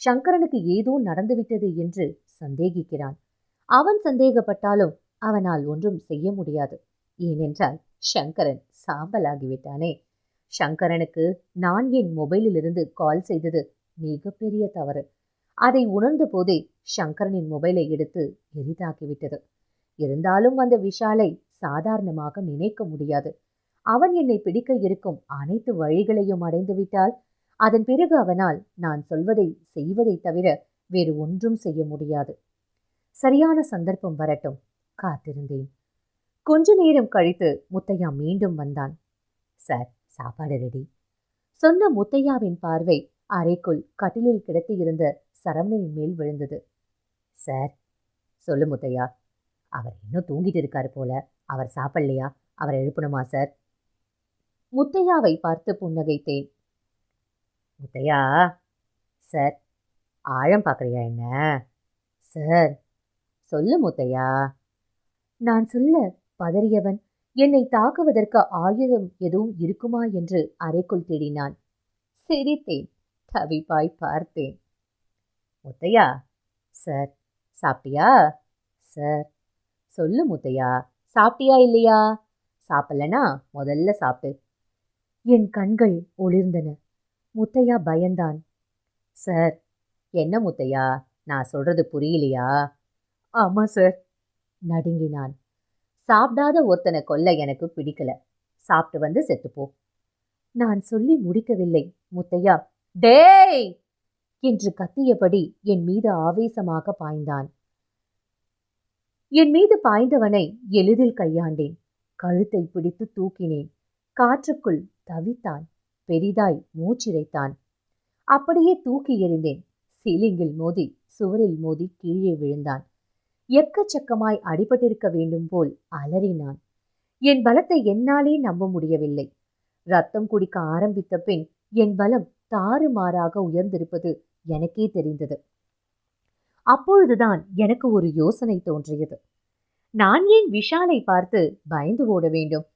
சங்கரனுக்கு ஏதோ நடந்துவிட்டது என்று சந்தேகிக்கிறான். அவன் சந்தேகப்பட்டாலும் அவனால் ஒன்றும் செய்ய முடியாது. ஏனென்றால் சங்கரன் சாம்பலாகிவிட்டானே. சங்கரனுக்கு நான் என் மொபைலிலிருந்து கால் செய்தது மிகப்பெரிய தவறு. அதை உணர்ந்த போதே சங்கரனின் மொபைலை எடுத்து எரிதாக்கிவிட்டது. இருந்தாலும் அந்த விஷாலை சாதாரணமாக நினைக்க முடியாது. அவன் என்னை பிடிக்க இருக்கும் அனைத்து வழிகளையும் அடைந்துவிட்டால் அதன் பிறகு அவனால் நான் சொல்வதை செய்வதை தவிர வேறு ஒன்றும் செய்ய முடியாது. சரியான சந்தர்ப்பம் வரட்டும் காத்திருந்தேன். கொஞ்ச நேரம் கழித்து முத்தையா மீண்டும் வந்தான். சார், சாப்பாடு ரெடி. சொன்ன முத்தையாவின் பார்வை அறைக்குள் கட்டிலில் கிடத்தி இருந்த சரவணனின் மேல் விழுந்தது. சார், சொல்லு முத்தையா. அவர் இன்னும் தூங்கிட்டு இருக்காரு போல. அவர் சாப்பிடலையா? அவரை எழுப்பணுமா சார்? முத்தையாவை பார்த்து புன்னகைத்தேன். முத்தையா. சார், ஆழம் பார்க்குறியா என்ன? சார், சொல்லு முத்தையா. நான் சொல்ல பதறியவன் என்னை தாக்குவதற்கு ஆயுதம் எதுவும் இருக்குமா என்று அறைக்குள் தேடினான். சிரித்தேன். தவிப்பாய் பார்த்தேன். முத்தையா. சார், சாப்பிட்டியா? சார், சொல்லு முத்தையா. சாப்பிட்டியா இல்லையா? சாப்பிடலனா முதல்ல சாப்பிட்டு. என் கண்கள் ஒளிர்ந்தன. முத்தையா பயந்தான். சார், என்ன முத்தையா, நான் சொல்றது புரியலையா? ஆமா சார். நடுங்கினான். சாப்பிடாத ஒருத்தனை கொல்ல எனக்கு பிடிக்கல. சாப்பிட்டு வந்து செத்துப்போ. நான் சொல்லி முடிக்கவில்லை. முத்தையா டேய் என்று கத்தியபடி என் மீது ஆவேசமாக பாய்ந்தான். என் மீது பாய்ந்தவனை எளிதில் கையாண்டேன். கழுத்தை பிடித்து தூக்கினேன். காற்றுக்குள் தவித்தான். பெரிதாய் மூச்சிரைத்தான். அப்படியே தூக்கி எறிந்தேன். சீலிங்கில் மோதி சுவரில் மோதி கீழே விழுந்தான். எக்கச்சக்கமாய் அடிபட்டிருக்க வேண்டும் போல் அலறினான். என் பலத்தை என்னாலே நம்ப முடியவில்லை. ரத்தம் குடிக்க ஆரம்பித்த பின் என் பலம் தாறுமாறாக உயர்ந்திருப்பது எனக்கே தெரிந்தது. அப்பொழுதுதான் எனக்கு ஒரு யோசனை தோன்றியது. நான் ஏன் விஷாலை பார்த்து பயந்து ஓட வேண்டும்?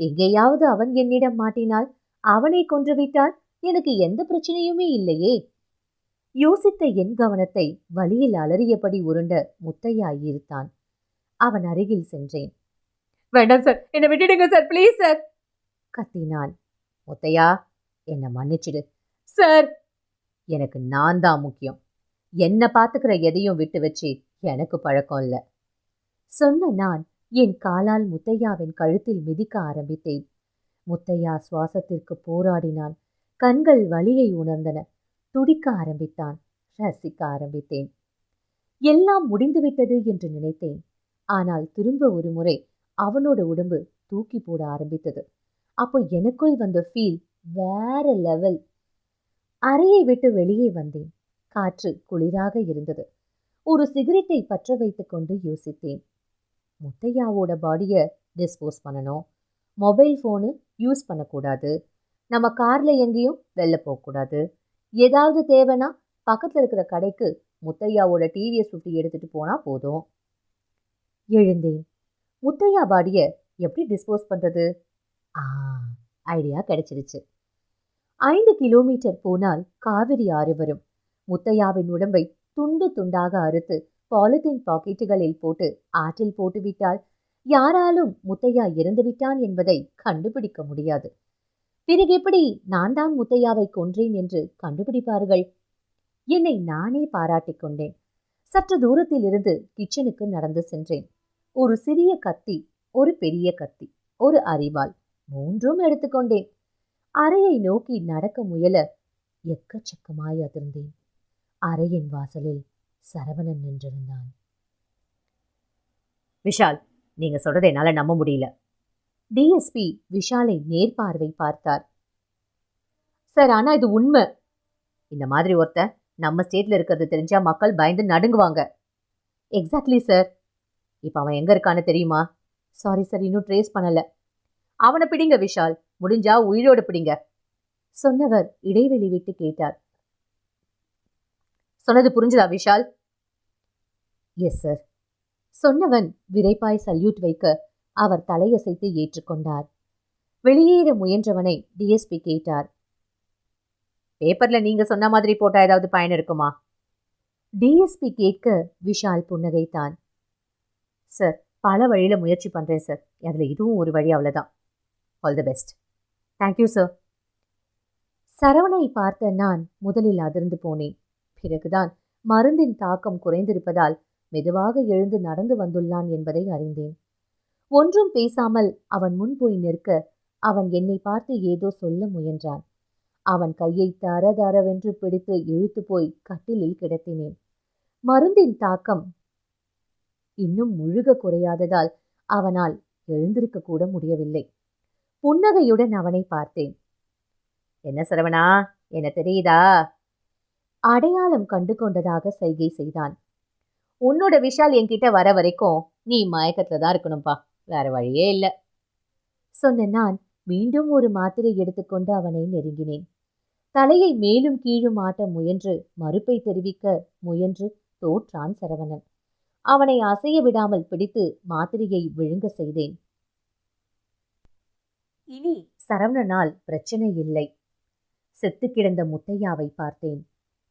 எங்கேயாவது அவன் என்னிடம் மாட்டினால், அவனை கொன்றுவிட்டால் எனக்கு எந்த பிரச்சனையுமே இல்லையே. யோசித்த என் கவனத்தை வழியில் அலறியபடி உருண்ட முத்தையா ஈர்த்தான். அவன் அருகில் சென்றேன். வேண்டாம் சார், என்னை விட்டுடுங்க சார், ப்ளீஸ் சார் கத்தினான். முத்தையா, என்னை மன்னிச்சிடு. சார், எனக்கு நான் தான் முக்கியம். என்னை பார்த்துக்கிற எதையும் விட்டு வச்சு எனக்கு பழக்கம் இல்லை. சொன்ன நான் என் காலால் முத்தையாவின் கழுத்தில் மிதிக்க ஆரம்பித்தேன். முத்தையா சுவாசத்திற்கு போராடினான். கண்கள் வலியை உணர்ந்தன. துடிக்க ஆரம்பித்தான். ரசிக்க ஆரம்பித்தேன். எல்லாம் முடிந்துவிட்டது என்று நினைத்தேன். ஆனால் திரும்ப ஒரு முறை அவனோட உடம்பு தூக்கி போட ஆரம்பித்தது. அப்போ எனக்குள் வந்த ஃபீல் வேற லெவல். அறையை விட்டு வெளியே வந்தேன். காற்று குளிராக இருந்தது. ஒரு சிகரெட்டை பற்ற வைத்து கொண்டு யோசித்தேன். முத்தையாவோட பாடியை டிஸ்போஸ் பண்ணணும். மொபைல் ஃபோனு யூஸ் பண்ணக்கூடாது. நம்ம காரில் எங்கேயும் வெளில போகக்கூடாது. ஏதாவது தேவைன்னா பக்கத்தில் இருக்கிற கடைக்கு முத்தையாவோட டிவிஎஸ் 50 எடுத்துகிட்டு போனால் போதும். எழுந்தேன். முத்தையா பாடியை எப்படி டிஸ்போஸ் பண்ணுறது? ஐடியா கிடைச்சிருச்சு. 5 கிலோமீட்டர் போனால் காவிரி ஆறு வரும். முத்தையாவின் உடம்பை துண்டு துண்டாக அறுத்து பாலித்தீன் பாக்கெட்டுகளில் போட்டு ஆற்றில் போட்டுவிட்டால் யாராலும் முத்தையா இறந்துவிட்டான் என்பதை கண்டுபிடிக்க முடியாது. பிறகு எப்படி நான் தான் முத்தையாவை கொன்றேன் என்று கண்டுபிடிப்பார்கள்? என்னை நானே பாராட்டிக் கொண்டேன். சற்று தூரத்தில் இருந்து கிச்சனுக்கு நடந்து சென்றேன். ஒரு சிறிய கத்தி, ஒரு பெரிய கத்தி, ஒரு அரிவாள், 3ம் எடுத்துக்கொண்டேன். அறையை நோக்கி நடக்க முயல எக்கச்சக்கமாய் அதிர்ந்தேன். அறையின் வாசலில் சரவணன் நின்றிருந்தான். விஷால், நீங்க சொல்றதை என்னால நம்ப முடியல. டிஎஸ்பி விஷாலை நேர்பார்வை பார்த்தார். சார், ஆனா இது உண்மை. இந்த மாதிரி ஒருத்தன் நம்ம ஸ்டேட்ல இருக்கிறது தெரிஞ்சா மக்கள் பயந்து நடுங்குவாங்க. Exactly sir. இப்ப அவன் எங்க இருக்கான்னு தெரியுமா? சாரி சார், இன்னும் ட்ரேஸ் பண்ணல. அவனை பிடிங்க விஷால், முடிஞ்சா உயிரோடு பிடிங்க. சொன்னவர் இடைவெளி விட்டு கேட்டார். சொன்னது புரிஞ்சுதா விஷால்? Yes sir. சொன்னவன் விரைப்பாய் சல்யூட் வைக்க அவர் தலையசைத்து ஏற்றுக்கொண்டார். வெளியேற முயன்றவனை டிஎஸ்பி கேட்டார். பேப்பர்ல நீங்க சொன்ன மாதிரி போட்டா ஏதாவது பயன் இருக்குமா? டிஎஸ்பி கேட்க விஷால் புன்னகைத்தான். சார், பல வழியில முயற்சி பண்றேன் சார். அதுல இதுவும் ஒரு வழி, அவ்வளவுதான். All the best. Thank you sir. சரவணை பார்த்த நான் முதலில் அதிர்ந்து போனேன். பிறகுதான் மருந்தின் தாக்கம் குறைந்திருப்பதால் மெதுவாக எழுந்து நடந்து வந்துள்ளான் என்பதை அறிந்தேன். ஒன்றும் பேசாமல் அவன் முன் போய் நிற்க அவன் என்னை பார்த்து ஏதோ சொல்ல முயன்றான். அவன் கையை தர தரவென்று பிடித்து இழுத்து போய் கட்டிலில் கிடத்தினேன். மருந்தின் தாக்கம் இன்னும் முழுக குறையாததால் அவனால் எழுந்திருக்க கூட முடியவில்லை. புன்னகையுடன் அவனை பார்த்தேன். என்ன சரவணா, என்ன தெரியுதா? அடையாளம் கண்டு கொண்டதாக சைகை செய்தான். உன்னோட விஷால் என்கிட்ட வர வரைக்கும் நீ மயக்கத்துல தான் இருக்கணும்பா, வேற வழியே இல்ல, சொன்ன நான் மீண்டும் ஒரு மாத்திரை எடுத்துக்கொண்டு அவனை நெருங்கினேன். தலையை மேலும் கீழும் ஆட்ட முயன்று மறுப்பை தெரிவிக்க முயன்று தோற்றான் சரவணன். அவனை அசைய விடாமல் பிடித்து மாத்திரையை விழுங்க செய்தேன். இனி சரவணனால் பிரச்சனை இல்லை. செத்து கிடந்த முத்தையாவை பார்த்தேன்.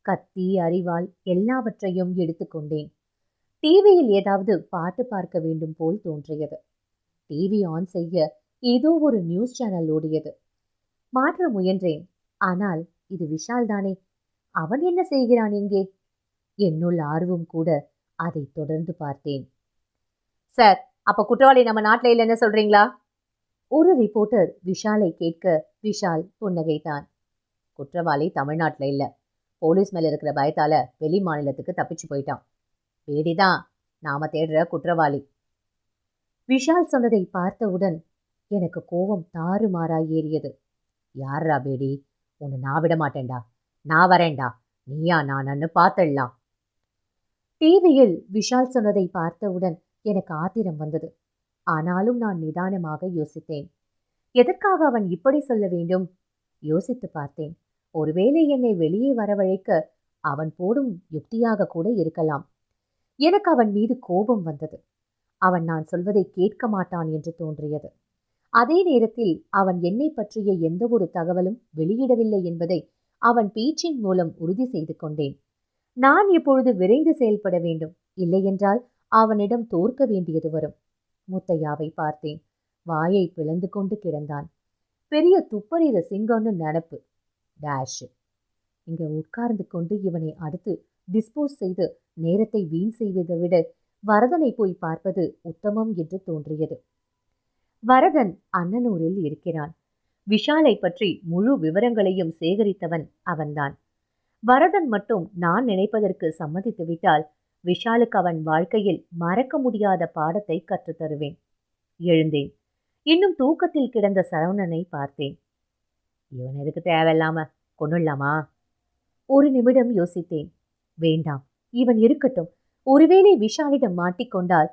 கத்தி, அரிவாள் எல்லாவற்றையும் எடுத்துக்கொண்டேன். டிவியில் ஏதாவது பாட்டு பார்க்க வேண்டும் போல் தோன்றியது. டிவி ஆன் செய்ய ஏதோ ஒரு நியூஸ் சேனல் ஓடியது. மாற்ற முயன்றேன். ஆனால் இது விஷால் தானே, அவன் என்ன செய்கிறான் இங்கே? என்னுள் ஆர்வம் கூட அதை தொடர்ந்து பார்த்தேன். சார், அப்ப குற்றவாளி நம்ம நாட்டில் இல்லைன்னு சொல்றீங்களா? ஒரு ரிப்போர்ட்டர் விஷாலை கேட்க விஷால் புன்னகைத்தான். குற்றவாளி தமிழ்நாட்டில் இல்லை, போலீஸ் மேல இருக்கிற பயத்தால வெளி மாநிலத்துக்கு தப்பிச்சு போயிட்டான். பேடிதான் நாம தேடுற குற்றவாளி. விஷால் சொன்னதை பார்த்தவுடன் எனக்கு கோபம் தாறுமாறாய் ஏறியது. யாரா பேடி? உன்னை நான் விட மாட்டேன்டா, நான் வரேன்டா, நீயா நானன்னு பார்த்துடலாம். டிவியில் விஷால் சொன்னதை பார்த்தவுடன் எனக்கு ஆத்திரம் வந்தது. ஆனாலும் நான் நிதானமாக யோசித்தேன். எதற்காக அவன் இப்படி சொல்ல வேண்டும்? யோசித்து பார்த்தேன். ஒருவேளை என்னை வெளியே வரவழைக்க அவன் போடும் யுக்தியாக கூட இருக்கலாம். எனக்கு அவன் மீது கோபம் வந்தது. அவன் நான் சொல்வதை கேட்க மாட்டான் என்று தோன்றியது. அதே நேரத்தில் அவன் என்னை பற்றிய எந்த ஒரு தகவலும் வெளியிடவில்லை என்பதை அவன் பேச்சின் மூலம் உறுதி செய்து கொண்டேன். நான் இப்பொழுது விரைந்து செயல்பட வேண்டும், இல்லையென்றால் அவனிடம் தோற்க வேண்டியது வரும். முத்தையாவை பார்த்தேன். வாயை பிளந்து கொண்டு கிடந்தான். பெரிய துப்பறித சிங்கம்னு நினப்பு. டேஷ். இங்க உட்கார்ந்து கொண்டு இவனை அடுத்து டிஸ்போஸ் செய்து நேரத்தை வீண் செய்வதை விட வரதனை போய் பார்ப்பது உத்தமம் என்று தோன்றியது. வரதன் அண்ணனூரில் இருக்கிறான். விஷாலை பற்றி முழு விவரங்களையும் சேகரித்தவன் அவன்தான். வரதன் மட்டும் நான் நினைப்பதற்கு சம்மதித்து விட்டால் விஷாலுக்கு அவன் வாழ்க்கையில் மறக்க முடியாத பாடத்தை கற்றுத் தருவேன். எழுந்தேன். இன்னும் தூக்கத்தில் கிடந்த சரவணனை பார்த்தேன். இவன் எதுக்கு தேவையில்லாம கொன்னுடலாமா? ஒரு நிமிடம் யோசித்தேன். வேண்டாம், இவன் இருக்கட்டும். ஒருவேளை விஷாலிடம் மாட்டிக்கொண்டால்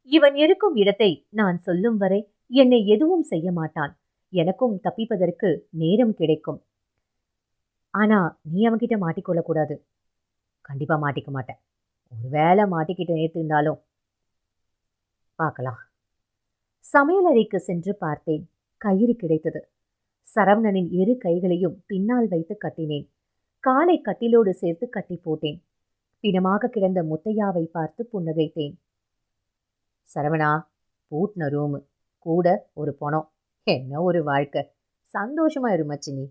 இவன் இருக்கும் இடத்தை நான் சொல்லும் வரை என்னை எதுவும் செய்ய மாட்டான். எனக்கும் தப்பிப்பதற்கு நேரம் கிடைக்கும். ஆனா நீ அவன்கிட்ட மாட்டிக்கொள்ளக்கூடாது. கண்டிப்பா மாட்டிக்க மாட்டேன். ஒருவேளை மாட்டிக்கிட்ட நேர்த்திருந்தாலும் பார்க்கலாம். சமையலறைக்கு சென்று பார்த்தேன். கயிறு கிடைத்தது. சரவணனின் இரு கைகளையும் பின்னால் வைத்து கட்டினேன். காலை கட்டிலோடு சேர்த்து கட்டி போட்டேன். பிணமாக கிடந்த முத்தையாவை பார்த்து புன்னகைத்தேன். சரவணா, பூட்டின ரூமு, கூட ஒரு பணம், என்ன ஒரு வாழ்க்கை, சந்தோஷமா இருமச்சு நீ.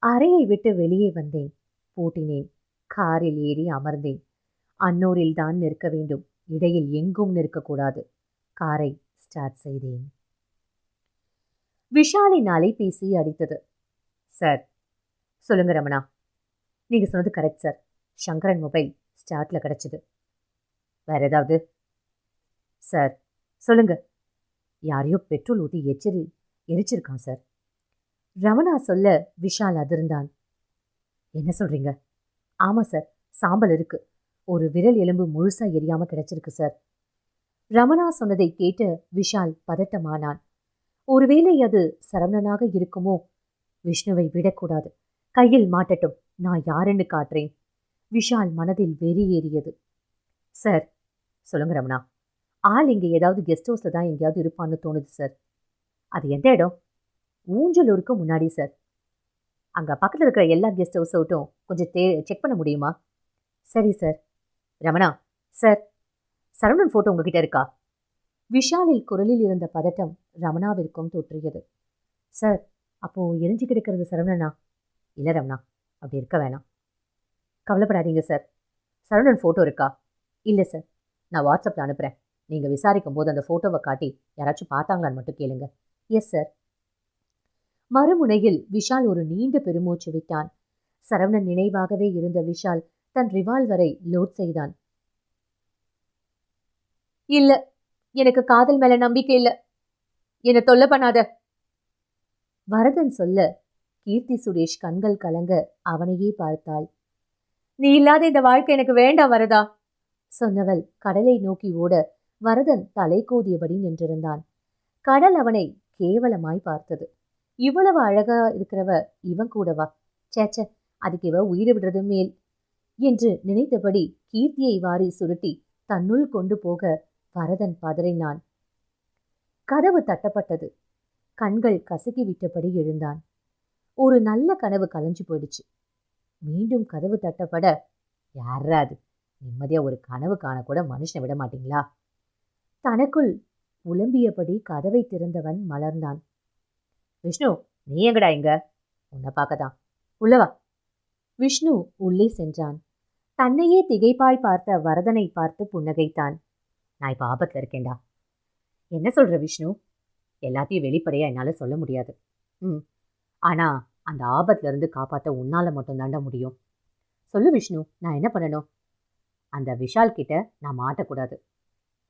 அறையை விட்டு வெளியே வந்தேன். பூட்டினேன். காரில் ஏறி அமர்ந்தேன். அன்னூரில் தான் நிற்க வேண்டும், இடையில் எங்கும் நிற்கக்கூடாது. காரை ஸ்டார்ட் செய்தேன். விஷாலின் அலைபேசி அடித்தது. சார். சொல்லுங்க ரமணா. நீங்க சொன்னது கரெக்ட் சார். சங்கரன் மொபைல் ஸ்டார்ட்ல கிடைச்சது. வேற ஏதாவது? சார் சொல்லுங்க. யாரையோ பெட்ரோல் ஊற்றி எரிச்சிருக்கான் சார். ரமணா சொல்ல விஷால் அதிர்ந்தான். என்ன சொல்றீங்க? ஆமா சார், சாம்பல் இருக்கு. ஒரு விரல் எலும்பு முழுசா எரியாம கிடைச்சிருக்கு சார். ரமணா சொன்னதை கேட்டு விஷால் பதட்டமானான். ஒருவேளை அது சரவணனாக இருக்குமோ? விஷ்ணுவை விடக்கூடாது, கையில் மாட்டட்டும், நான் யாருன்னு காட்டுறேன். விஷால் மனதில் வெறி ஏறியது. சார் சொல்லுங்க ரமணா. ஆள் இங்கே ஏதாவது கெஸ்ட் ஹவுஸ்ல தான் எங்கேயாவது இருப்பான்னு தோணுது சார். அது எந்த இடம்? ஊஞ்சலூருக்கு முன்னாடி சார். அங்க பக்கத்தில் இருக்கிற எல்லா கெஸ்ட் ஹவுஸ் அவுட்டும் கொஞ்சம் செக் பண்ண முடியுமா? சரி sir. Ramana. Sir. Saravanan photo உங்ககிட்ட இருக்கா? விஷாலில் குரலில் இருந்த பதட்டம் ரமணாவிற்கும் தோற்றியது. சார், அப்போ எரிஞ்சு கிடக்கிறது சரவணனா? இல்லை ரமணா, அப்படி இருக்க வேணாம். கவலைப்படாதீங்க சார். சரவணன் ஃபோட்டோ இருக்கா? இல்லை சார், நான் வாட்ஸ்அப்பில் அனுப்புகிறேன். நீங்கள் விசாரிக்கும் போது அந்த ஃபோட்டோவை காட்டி யாராச்சும் பார்த்தாங்களான்னு மட்டும் கேளுங்க. Yes sir. மறுமுனையில் விஷால் ஒரு நீண்ட பெருமூச்சு விட்டான். சரவணன் நினைவாகவே இருந்த விஷால் தன் ரிவால்வரை லோட் செய்தான். இல்ல, எனக்கு காதல் மேல நம்பிக்கை இல்ல, என்ன தொல்லை பண்ணாத. வரதன் சொல்ல கீர்த்தி சுரேஷ் கண்கள் கலங்க அவனையே பார்த்தாள். நீ இல்லாத இந்த வாழ்க்கை எனக்கு வேண்டாம் வரதா சொன்னவள் கடலை நோக்கி ஓட வரதன் தலை கோதியபடி நின்றிருந்தான். கடல் அவனை கேவலமாய் பார்த்தது. இவ்வளவு அழகா இருக்கிறவ இவன் கூடவா? சேச்ச, அதுக்கு இவ உயிரை விடுறது மேல் என்று நினைத்தபடி கீர்த்தியை வாரி சுருட்டி தன்னுள் கொண்டு போக வரதன் பதறினான். கதவு தட்டப்பட்டது. கண்கள் கசக்கி விட்டபடி எழுந்தான். ஒரு நல்ல கனவு கலைஞ்சு போயிடுச்சு. மீண்டும் கதவு தட்டப்பட, யாராது நிம்மதியா ஒரு கனவு காணக்கூட மனுஷனை விட மாட்டீங்களா? தனக்குள் உளம்பியபடி கதவை திறந்தவன் மலர்ந்தான். விஷ்ணு, நீ எங்கடா இங்க? உன்னை பார்க்கதான். உள்ளவா. விஷ்ணு உள்ளே சென்றான். தன்னையே திகைப்பாய் பார்த்த வரதனை பார்த்து புன்னகைத்தான். நான் இப்ப ஆபத்துல இருக்கேன்டா. என்ன சொல்ற விஷ்ணு? எல்லாத்தையும் வெளிப்படையா என்னால சொல்ல முடியாது. ஆனா அந்த ஆபத்துல இருந்து காப்பாற்ற உன்னால மட்டும் தாண்டா முடியும். சொல்லு விஷ்ணு, நான் என்ன பண்ணணும்? அந்த விஷால் கிட்ட நான் மாட்டக்கூடாது.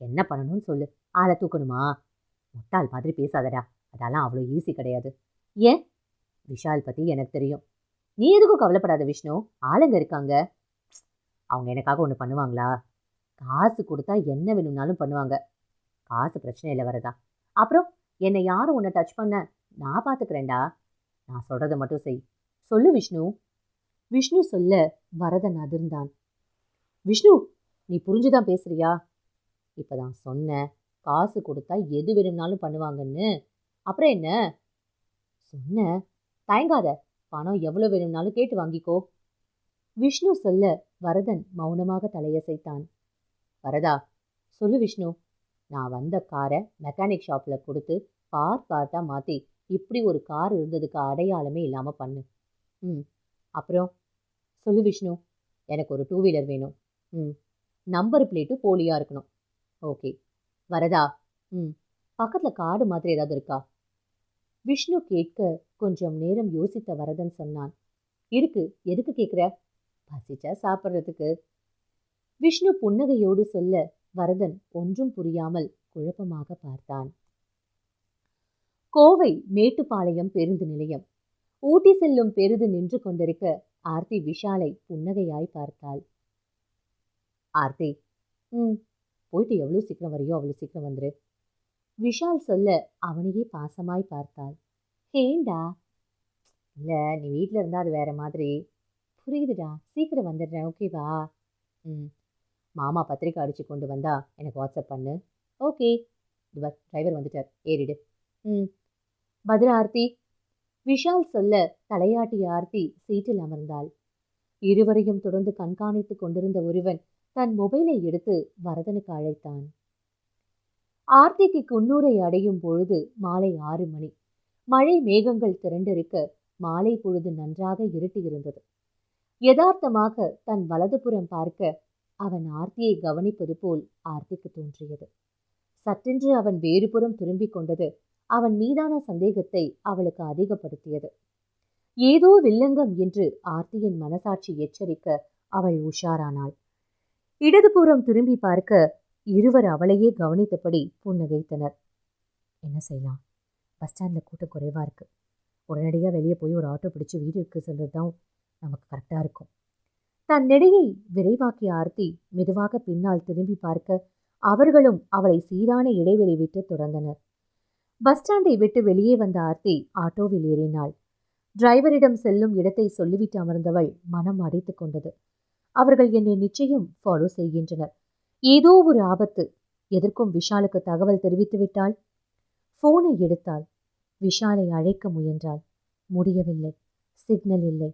என்ன பண்ணணும்னு சொல்லு. ஆளை தூக்கணுமா? முட்டாள் மாதிரி பேசாதடா, அதெல்லாம் அவ்வளோ ஈஸி கிடையாது. ஏன்? விஷால் பத்தி எனக்கு தெரியும். நீ எதுக்கும் கவலைப்படாத விஷ்ணு, ஆளுங்க இருக்காங்க. அவங்க எனக்காக ஒன்று பண்ணுவாங்களா? காசு கொடுத்தா என்ன வேணும்னாலும் பண்ணுவாங்க. காசு பிரச்சனை இல்லை வரதா. அப்புறம் என்னை யாரும் உன்னை டச் பண்ண நான் பார்த்துக்கிறேன்டா. நான் சொல்றதை மட்டும் செய். சொல்லு விஷ்ணு. விஷ்ணு சொல்ல வரதன் அதிர்ந்தான். விஷ்ணு, நீ புரிஞ்சுதான் பேசுறியா? இப்பதான் சொன்ன காசு கொடுத்தா எது வேணும்னாலும் பண்ணுவாங்கன்னு. அப்புறம் என்ன சொன்ன? தயங்காத, பணம் எவ்வளவு வேணும்னாலும் கேட்டு வாங்கிக்கோ. விஷ்ணு சொல்ல வரதன் மௌனமாக தலையசைத்தான். வரதா, சொல்லு விஷ்ணு. நான் வந்த காரை மெக்கானிக் ஷாப்பில் கொடுத்து பார்ட்டா மாற்றி இப்படி ஒரு கார் இருந்ததுக்கு அடையாளமே இல்லாமல் பண்ணு. அப்புறம் சொல்லு விஷ்ணு. எனக்கு ஒரு 2 வீலர் வேணும். நம்பர் பிளேட்டு போலியாக இருக்கணும். ஓகே. வரதா, பக்கத்தில் காடு மாதிரி ஏதாவது இருக்கா? விஷ்ணு கேட்க கொஞ்சம் நேரம் யோசித்த வரதன் சொன்னான். இருக்கு. எதுக்கு கேட்குற? பசிச்சா சாப்பிட்றதுக்கு. விஷ்ணு புன்னகையோடு சொல்ல வரதன் ஒன்றும் புரியாமல் குழப்பமாக பார்த்தான். கோவை மேட்டுப்பாளையம் பேருந்து நிலையம். ஊட்டி செல்லும் பேருந்து நின்று கொண்டிருக்க ஆர்த்தி விஷாலை புன்னகையாய் பார்த்தாள். ஆர்த்தி, போயிட்டு எவ்வளோ சீக்கிரம் வரையோ அவ்வளோ சீக்கிரம் வந்துரு. விஷால் சொல்ல அவனையே பாசமாய் பார்த்தாள். ஏண்டா? இல்லை, நீ வீட்டில் இருந்தால் அது வேற மாதிரி. புரியுதுடா, சீக்கிரம் வந்துடுறேன், ஓகேவா? மாமா பத்திரிக்கை அடித்து கொண்டு வந்தா எனக்கு வாட்ஸ்அப் பண்ணு. ஓகே. இதுவர் டிரைவர் வந்துட்டார், ஏறிடு. பதிர ஆர்த்தி. விஷால் சொல்ல தலையாட்டிய ஆர்த்தி சீட்டில் அமர்ந்தாள். இருவரையும் தொடர்ந்து கண்காணித்து கொண்டிருந்த ஒருவன் தன் மொபைலை எடுத்து வரதனுக்கு அழைத்தான். ஆர்த்திக்கு குன்னூரை அடையும் பொழுது மாலை 6 மணி. மழை மேகங்கள் திரண்டிருக்க மாலை பொழுது நன்றாக இருட்டி இருந்தது. யதார்த்தமாக தன் வலதுபுறம் பார்க்க அவன் ஆர்த்தியை கவனிப்பது போல் ஆர்த்திக்கு தோன்றியது. சற்றென்று அவன் வேறுபுறம் திரும்பிக் கொண்டது அவன் மீதான சந்தேகத்தை அவளுக்கு அதிகப்படுத்தியது. ஏதோ வில்லங்கம் என்று ஆர்த்தியின் மனசாட்சி எச்சரிக்க அவள் உஷாரானாள். இடதுபுறம் திரும்பி பார்க்க இருவர் அவளையே கவனித்தபடி புன்னகைத்தனர். என்ன செய்யலாம்? பஸ் ஸ்டாண்டில் கூட்டம் குறைவா இருக்கு. உடனடியாக வெளியே போய் ஒரு ஆட்டோ பிடிச்சி வீட்டுக்கு செல்வது தான் நமக்கு கரெக்டாக இருக்கும். தன் நெடையை விரைவாக்கிய ஆர்த்தி மெதுவாக பின்னால் திரும்பி பார்க்க அவர்களும் அவளை சீரான இடைவெளி விட்டு தொடர்ந்தனர். பஸ் ஸ்டாண்டை விட்டு வெளியே வந்த ஆர்த்தி ஆட்டோவில் ஏறினாள். டிரைவரிடம் செல்லும் இடத்தை சொல்லிவிட்டு அமர்ந்தவள் மனம் அடைத்து கொண்டது. அவர்கள் என்னை நிச்சயம் ஃபாலோ செய்கின்றனர். ஏதோ ஒரு ஆபத்து. எதற்கும் விஷாலுக்கு தகவல் தெரிவித்து விட்டாள். போனை எடுத்தாள். விஷாலை அழைக்க முயன்றாள். முடியவில்லை. சிக்னல் இல்லை.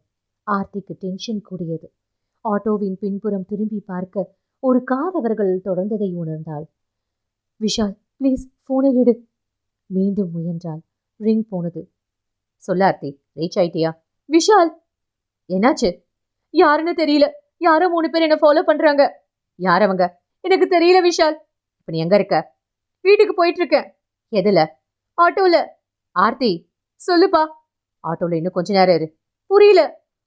ஆர்த்திக்கு டென்ஷன் கூடியது. ஆட்டோவின் பின்புறம் திரும்பி பார்க்க ஒரு கார் அவர்கள் தொடர்ந்ததை உணர்ந்தாள். விஷால், ப்ளீஸ் போனை எடு. மீண்டும் முயன்றாள். ரிங் போனது. சொல்ல ஆர்த்தி, ரீச் ஆயிட்டியா? விஷால், என்னாச்சு? யாருன்னு தெரியல. யாரோ 3 பேர் என்ன ஃபாலோ பண்றாங்க. யார் அவங்க? எனக்கு தெரியல விஷால். இப்ப நீ எங்க இருக்க? வீட்டுக்கு போயிட்டு இருக்கேன். எதுல? ஆட்டோல. ஆர்த்தி, சொல்லுப்பா. ஆட்டோல இன்னும் கொஞ்ச நேரம் இரு. புரியல.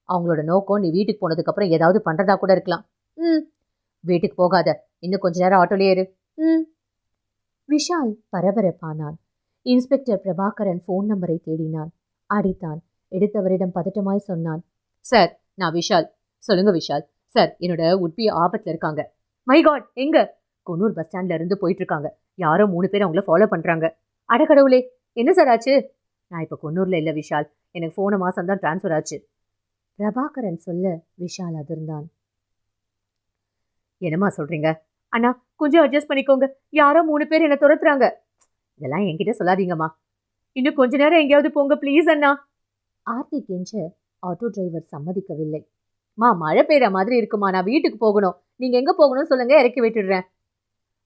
அவங்களோட நோக்கம் நீ வீட்டுக்கு போனதுக்கப்புறம் ஏதாவது பண்ணுறதா கூட இருக்கலாம். ம். வீட்டுக்கு போகாத, இன்னும் கொஞ்ச நேரம் ஆட்டோலேயே இரு. ம். விஷால் பரபரப்பானான். இன்ஸ்பெக்டர் பிரபாகரன் ஃபோன் நம்பரை தேடினான். அடித்தான். எடுத்தவரிடம் பதட்டமாய் சொன்னான். சார், நான் விஷால். சொல்லுங்க விஷால். சார், என்னோட உட்பி ஆபத்தில் இருக்காங்க. மை காட், எங்க? குன்னூர் பஸ் ஸ்டாண்ட்ல இருந்து போயிட்டு இருக்காங்க. யாரோ 3 பேர் அவங்கள ஃபாலோ பண்றாங்க. அடக்கடவுளே, என்ன சார் ஆச்சு? நான் இப்போ குன்னூர்ல இல்லை விஷால். எனக்கு போன மாசம் தான் டிரான்ஸ்ஃபர் ஆச்சு. பிரபாகரன் சொல்ல விஷால் அதிர்ந்தான். என்னம்மா சொல்றீங்க? அண்ணா, கொஞ்சம் அட்ஜஸ்ட் பண்ணிக்கோங்க. யாரோ 3 பேர் என்ன துரத்துறாங்க. இதெல்லாம் என்கிட்ட சொல்லாதீங்கம்மா. இன்னும் கொஞ்ச நேரம் எங்கேயாவது போங்க ப்ளீஸ் அண்ணா. ஆர்த்தி கெஞ்ச ஆட்டோ டிரைவர் சம்மதிக்கவில்லை. மழை பெய்யற மாதிரி இருக்குமா, நான் வீட்டுக்கு போகணும். நீங்க எங்க போகணும்னு சொல்லுங்க, இறக்கி விட்டுடுறேன்.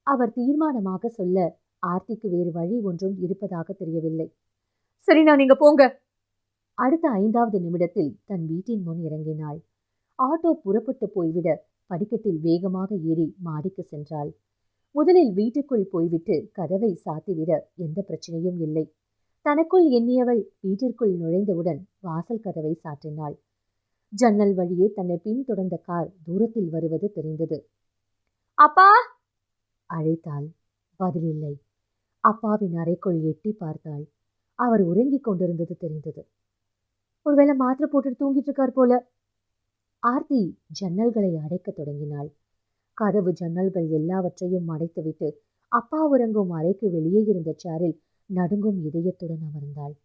அவர் தீர்மானமாக சொல்ல ஆர்த்திக்கு வேறு வழி ஒன்றும் இருப்பதாக தெரியவில்லை. சரிண்ணா, நீங்க போங்க. அடுத்த 5வது நிமிடத்தில் தன் வீட்டின் முன் இறங்கினாள். ஆட்டோ புறப்பட்டு போய்விட படிக்கட்டில் வேகமாக ஏறி மாடிக்கு சென்றாள். முதலில் வீட்டுக்குள் போய்விட்டு கதவை சாத்திவிட எந்த பிரச்சனையும் இல்லை. தனக்குள் எண்ணியவள் வீட்டிற்குள் நுழைந்தவுடன் வாசல் கதவை சாற்றினாள். ஜன்னல் வழியே தன்னை பின்தொடர்ந்த கார் தூரத்தில் வருவது தெரிந்தது. அப்பா அழைத்தாள். பதிலில்லை. அப்பாவின் அறைக்குள் எட்டி பார்த்தாள். அவர் உறங்கிக் கொண்டிருந்தது தெரிந்தது. ஒருவேளை மாத்திரை போட்டுட்டு தூங்கிட்டு இருக்கார் போல. ஆர்த்தி ஜன்னல்களை அடைக்க தொடங்கினாள். கதவு ஜன்னல்கள் எல்லாவற்றையும் அடைத்துவிட்டு அப்பா உறங்கும் அறைக்கு வெளியே இருந்த சேரில் நடுங்கும் இதயத்துடன் அமர்ந்தாள்.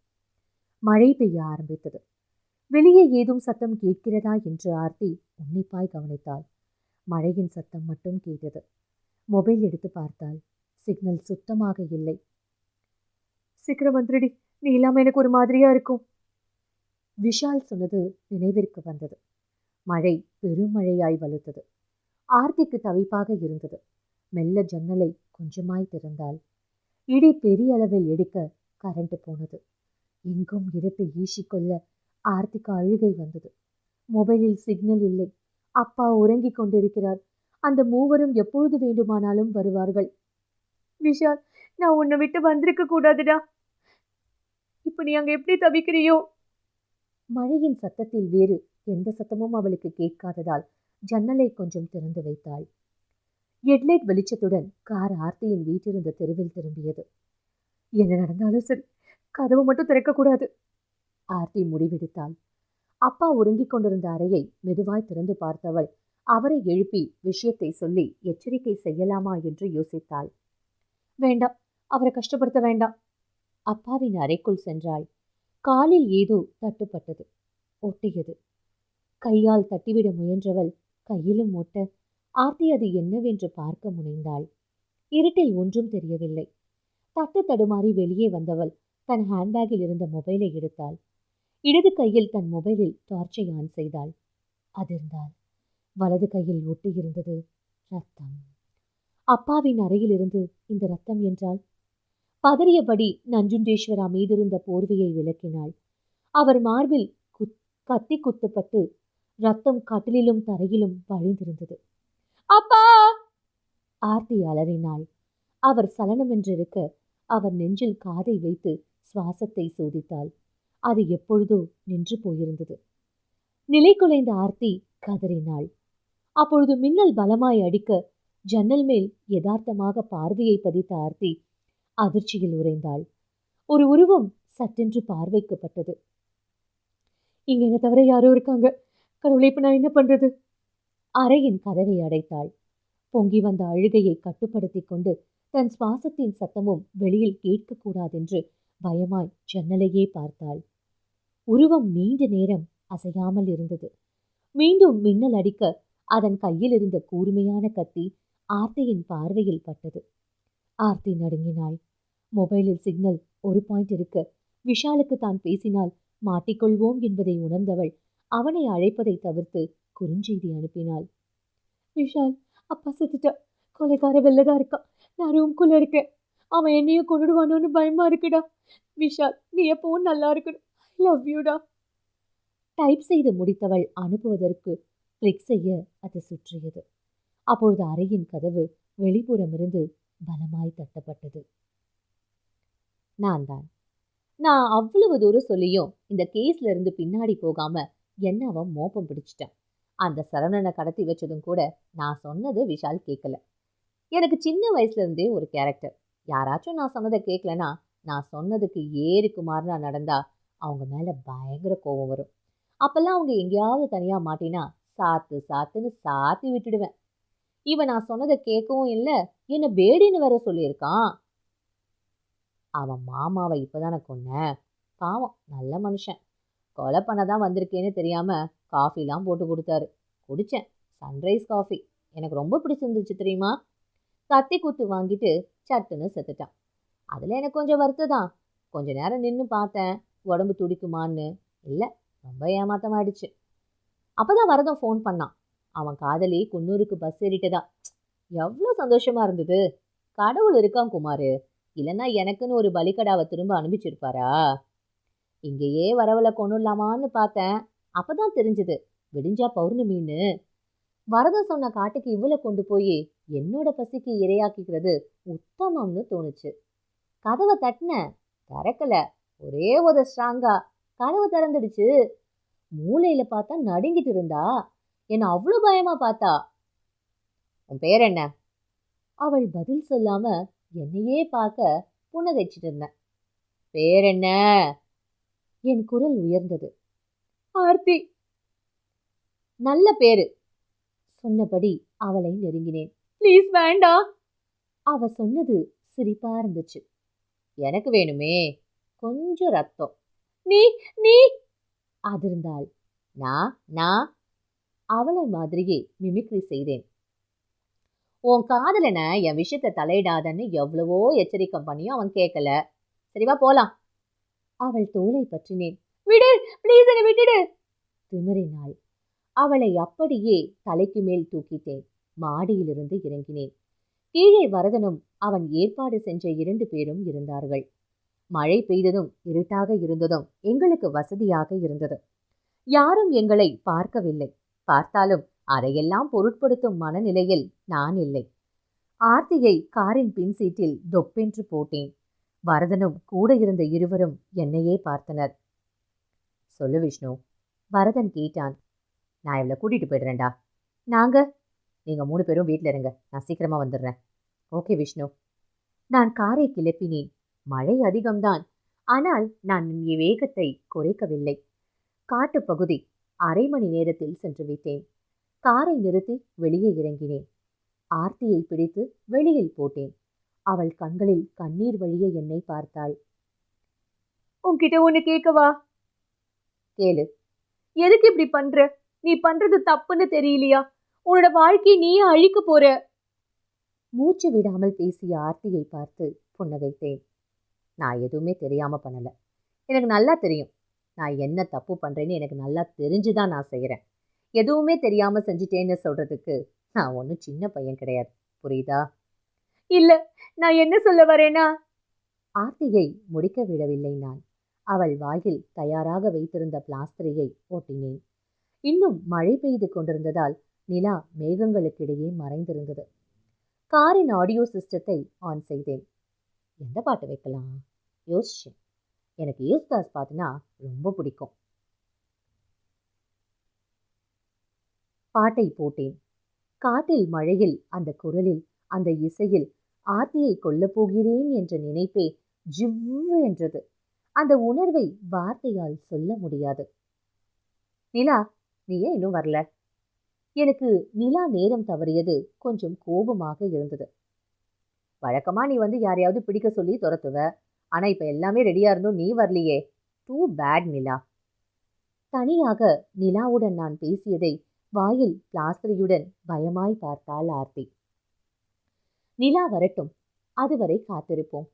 மழை பெய்ய ஆரம்பித்தது. வெளியே ஏதும் சத்தம் கேட்கிறதா என்று ஆர்த்தி உன்னிப்பாய் கவனித்தாள். மழையின் சத்தம் மட்டும் கேட்டது. மொபைல் எடுத்து பார்த்தாள். சிக்னல் சுத்தமாக இல்லை. சீக்கிரம் வந்துடுடி, நீ இல்லாம எனக்கு ஒரு மாதிரியா இருக்கும். விஷால் சொன்னது நினைவிற்கு வந்தது. மழை பெருமழையாய் வலுத்தது. ஆர்த்திக்கு தவிப்பாக இருந்தது. மெல்ல ஜன்னலை கொஞ்சமாய் திறந்தாள். இடி பெரிய அளவில் எடுக்க கரண்ட் போனது. எங்கும் இருட்டு ஈசிக்கொள்ள ஆர்த்திக்கு அழுகை வந்தது. மொபைலில் சிக்னல் இல்லை. அப்பா உறங்கிக் கொண்டிருக்கிறார். அந்த மூவரும் எப்பொழுது வேண்டுமானாலும் வருவார்கள். விஷால், நான் உன்னை விட்டு வந்திருக்க கூடாதுடா. இப்ப நீ அங்க எப்படி தவிக்கிறியோ? மழையின் சத்தத்தில் வேறு எந்த சத்தமும் அவளுக்கு கேட்காததால் ஜன்னலை கொஞ்சம் திறந்து வைத்தாள். ஹெட்லைட் வெளிச்சத்துடன் கார் ஆர்த்தியின் வீட்டிருந்த தெருவில் திரும்பியது. என்ன நடந்தாலும் சரி, கதவு மட்டும் திறக்கக்கூடாது. ஆர்த்தி முடிவெடுத்தாள். அப்பா உறங்கிக் கொண்டிருந்த அறையை மெதுவாய் திறந்து பார்த்தவள் அவரை எழுப்பி விஷயத்தை சொல்லி எச்சரிக்கை செய்யலாமா என்று யோசித்தாள். வேண்டாம், அவரை கஷ்டப்படுத்த வேண்டாம். அப்பாவின் அறைக்குள் சென்றாள். காலில் ஏதோ தட்டுப்பட்டது. ஒட்டியது. கையால் தட்டிவிட முயன்றவள் கையிலும் ஒட்ட ஆர்த்தி அது என்னவென்று பார்க்க முனைந்தாள். இருட்டில் ஒன்றும் தெரியவில்லை. தட்டு தடுமாறி வெளியே வந்தவள் தன் ஹேண்ட்பேக்கில் இருந்த மொபைலை எடுத்தாள். இடது கையில் தன் மொபைலில் டார்ச்சை ஆன் செய்தாள். அதிர்ந்தாள். வலது கையில் ஒட்டியிருந்தது ரத்தம். அப்பாவின் அறையிலிருந்து இந்த ரத்தம் என்றால்? பதறியபடி நஞ்சுண்டேஸ்வரா மீதிருந்த போர்வையை விலக்கினாள். அவர் மார்பில் கத்தி குத்துப்பட்டு ரத்தம் கட்டிலும் தரையிலும் வழிந்திருந்தது. அப்பா! ஆர்த்தி அலறினாள். அவர் சலனமென்றிருக்க அவர் நெஞ்சில் காதை வைத்து சுவாசத்தை சோதித்தாள். அது எப்பொழுதோ நின்று போயிருந்தது. நிலை குலைந்த ஆர்த்தி கதறினாள். அப்பொழுது மின்னல் பலமாய் அடிக்க ஜன்னல் மேல் யதார்த்தமாக பார்வையை பதித்த ஆர்த்தி அதிர்ச்சியில் உறைந்தாள். ஒரு உருவம் சட்டென்று பார்வைக்கப்பட்டது. இங்க என்ன தவிர யாரோ இருக்காங்க. கடவுளே, இப்ப நான் என்ன பண்றது? அறையின் கதவை அடைத்தாள். பொங்கி வந்த அழுகையை கட்டுப்படுத்தி கொண்டு தன் சுவாசத்தின் சத்தமும் வெளியில் கேட்கக்கூடாதென்று பயமாய் ஜன்னலையே பார்த்தாள். உருவம் நீண்ட நேரம் அசையாமல் இருந்தது. மீண்டும் மின்னல் அடிக்க அதன் கையில் இருந்த கூர்மையான கத்தி ஆர்த்தியின் பார்வையில் பட்டது. ஆர்த்தி நடுங்கினாள். மொபைலில் சிக்னல் ஒரு பாயிண்ட் இருக்க விஷாலுக்கு தான் பேசினால் மாட்டிக்கொள்வோம் என்பதை உணர்ந்தவள் அவனை அழைப்பதை தவிர்த்து குறுஞ்செய்தி அனுப்பினாள். விஷால், அப்பா செத்துட்டா. கொலைக்கார வெள்ளதா இருக்கான். நான் ரூம்குள்ள இருக்கேன். அவன் என்னையும் கொண்டுடுவானோன்னு பயமா இருக்குடா. விஷால், நீ எப்பவும் நல்லா இருக்கணும். I love யூடா. டைப் செய்து முடித்தவள் அனுப்புவதற்கு கிளிக் செய்ய அது சுற்றியது. அப்பொழுது அறையின் கதவு வெளிப்புறமிருந்து பலமாய் தட்டப்பட்டது. நான் அவ்வளவு தூரம் சொல்லியும் இந்த கேஸ்ல இருந்து பின்னாடி போகாம என்ன அவன் மோப்பம் பிடிச்சிட்டான். அந்த சரவணனை கடத்தி வச்சதும் கூட நான் சொன்னது விஷால் கேட்கல. எனக்கு சின்ன வயசுல இருந்தே ஒரு கேரக்டர். யாராச்சும் நான் சொன்னதை கேட்கலனா, நான் சொன்னதுக்கு ஏறுக்கு மாறுனா நடந்தா அவங்க மேல பயங்கர கோபம் வரும். அப்பெல்லாம் அவங்க எங்கேயாவது தனியா மாட்டினா சாத்து சாத்துன்னு சாத்தி விட்டுடுவேன். இவன் நான் சொன்னதை கேட்கவும் இல்லை, என்ன பேடின்னு வேற சொல்லியிருக்கான். அவன் மாமாவை இப்பதானே கொன்ன, பாவம் நல்ல மனுஷன். கொலை பண்ண தான் வந்திருக்கேன்னு தெரியாம காஃபிலாம் போட்டு கொடுத்தாரு. குடித்தேன். சன்ரைஸ் காஃபி எனக்கு ரொம்ப பிடிச்சிருந்துச்சு தெரியுமா. கத்தி குத்து வாங்கிட்டு சட்டுன்னு செத்துட்டான். அதில் எனக்கு கொஞ்சம் வருத்ததான். கொஞ்ச நேரம் நின்று பார்த்தேன் உடம்பு துடிக்குமான்னு. இல்லை, ரொம்ப ஏமாத்தமாயிடுச்சு. அப்போதான் வரதன் ஃபோன் பண்ணான். அவன் காதலி குன்னூருக்கு பஸ் ஏறிட்டதா. எவ்வளோ சந்தோஷமா இருந்தது. கடவுள் இருக்கான் குமாரு, இல்லைன்னா எனக்குன்னு ஒரு பலிக்கடாவை திரும்ப அனுப்பிச்சிருப்பாரா. இங்கேயே வரவளை கொண்டுடலாமான்னு பார்த்தேன். அப்பதான் தெரிஞ்சது விடிஞ்சா பௌர்ணமின்னு. வரதன் சொன்ன காட்டுக்கு இவ்வளோ கொண்டு போய் என்னோட பசிக்கு இரையாக்கிக்கிறது உத்தமம்னு தோணுச்சு. கதவை தட்டினேன், திறக்கல. ஒரே ஒரு ஸ்ட்ராங்கா கதவை திறந்துடுச்சு. மூளையில பார்த்தா நடுங்கிட்டு இருந்தா. என்ன அவ்வளோ பயமா பார்த்தா. உன் பேர் என்ன? அவள் பதில் சொல்லாம என்னையே பார்க்க புன்னகைச்சிட்டு இருந்தேன். பேர் என்ன? என் குரல் உயர்ந்தது. ஆர்த்தி. நல்ல பேரு சொன்னபடி அவளை நெருங்கினேன். ப்ளீஸ் வேண்டாம். அவ சொன்னது சிரிப்பா இருந்துச்சு. எனக்கு வேணுமே கொஞ்சம் ரத்தம். நீ நீ அதிர்ந்தாள். நான் அவளை மாதிரியே மிமிக்ரி செய்தேன். உன் காதலனை என் விஷயத்தை தலையிடாதன்னு எவ்வளவோ எச்சரிக்கை பண்ணியும் அவன் கேட்கல. சரிவா போலாம். அவள் தோளை பற்றினேன். விடு ப்ளீஸ், என்னை விட்டுடு திமிரினாள். அவளை அப்படியே தலைக்கு மேல் தூக்கிட்டேன். மாடியிலிருந்து இறங்கினேன். கீழே வரதனும் அவன் ஏற்பாடு சென்ற 2 பேரும் இருந்தார்கள். மழை பெய்ததும் இருட்டாக இருந்ததும் எங்களுக்கு வசதியாக இருந்தது. யாரும் எங்களை பார்க்கவில்லை. பார்த்தாலும் அதையெல்லாம் பொருட்படுத்தும் மனநிலையில் நான் இல்லை. ஆர்த்தியை காரின் பின் சீட்டில் தொப்பென்று போட்டேன். வரதனும் கூட இருந்த இருவரும் என்னையே பார்த்தனர். சொல்லு விஷ்ணு, வரதன் கேட்டான். நான் இவளை கூட்டிட்டு போயிடுறேன்டா. நீங்க 3 பேரும் வீட்டில் இருங்க, நான் சீக்கிரமா வந்துடுறேன். ஓகே விஷ்ணு. நான் காரை கிளப்பினேன். மழை அதிகம்தான். ஆனால் நான் என் வேகத்தை குறைக்கவில்லை. காட்டுப்பகுதி. 1/2 மணி நேரத்தில் சென்று விட்டேன். காரை நிறுத்தி வெளியே இறங்கினேன். ஆர்த்தியை பிடித்து வெளியில் போட்டேன். அவள் கண்களில் கண்ணீர் வழிய என்னை பார்த்தாள். உன்கிட்ட ஒன்று கேட்கவா? கேளு. எதுக்கு இப்படி பண்ற? நீ பண்றது தப்புன்னு தெரியலையா? உன்னோட வாழ்க்கையை நீயே அழிக்க போற. மூச்சு விடாமல் பேசிய ஆர்த்தியை பார்த்து புன்னகைத்தேன். நான் எதுவுமே தெரியாம பண்ணல. எனக்கு நல்லா தெரியும் நான் என்ன தப்பு பண்றேன்னு. எனக்கு நல்லா தெரிஞ்சுதான் நான் செய்யறேன். எதுவுமே தெரியாம செஞ்சிட்டேன்னு சொல்றதுக்கு நான் ஒன்றும் சின்ன பையன் கிடையாது, புரியுதா? இல்ல, நான் என்ன சொல்ல வரேனா? ஆர்த்தியை முடிக்க விடவில்லை நான். அவள் வாயில் தயாராக வைத்திருந்த பிளாஸ்டரையை ஓட்டினேன். இன்னும் மழை பெய்து கொண்டிருந்ததால் நிலா மேகங்களுக்கிடையே மறைந்திருந்தது. காரின் ஆடியோ சிஸ்டத்தை ஆன் செய்தேன். எந்த பாட்டு வைக்கலாம் யோசிச்சேன். எனக்கு யேசுதாஸ் பாட்டுனா ரொம்ப பிடிக்கும். பாட்டை போட்டேன். காட்டில் மழையில் அந்த குரலில் அந்த இசையில் ஆர்த்தியை கொல்லப் போகிறேன் என்ற நினைப்பே ஜிவ்வு என்றது. அந்த உணர்வை வார்த்தையால் சொல்ல முடியாது. நிலா, நீ ஏன் இன்னும் வரல? எனக்கு நிலா நேரம் தவறியது கொஞ்சம் கோபமாக இருந்தது. வழக்கமா நீ வந்து யாரையாவது பிடிக்க சொல்லி துரத்துவ. ஆனா இப்ப எல்லாமே ரெடியா இருந்தும் நீ வரலையே. டூ பேட் நிலா. தனியாக நிலாவுடன் நான் பேசியதை வாயில் பிளாஸ்டரியுடன் பயமாய் பார்த்தாள் ஆர்த்தி. நிலா வரட்டும், அதுவரை காத்திருப்போம்.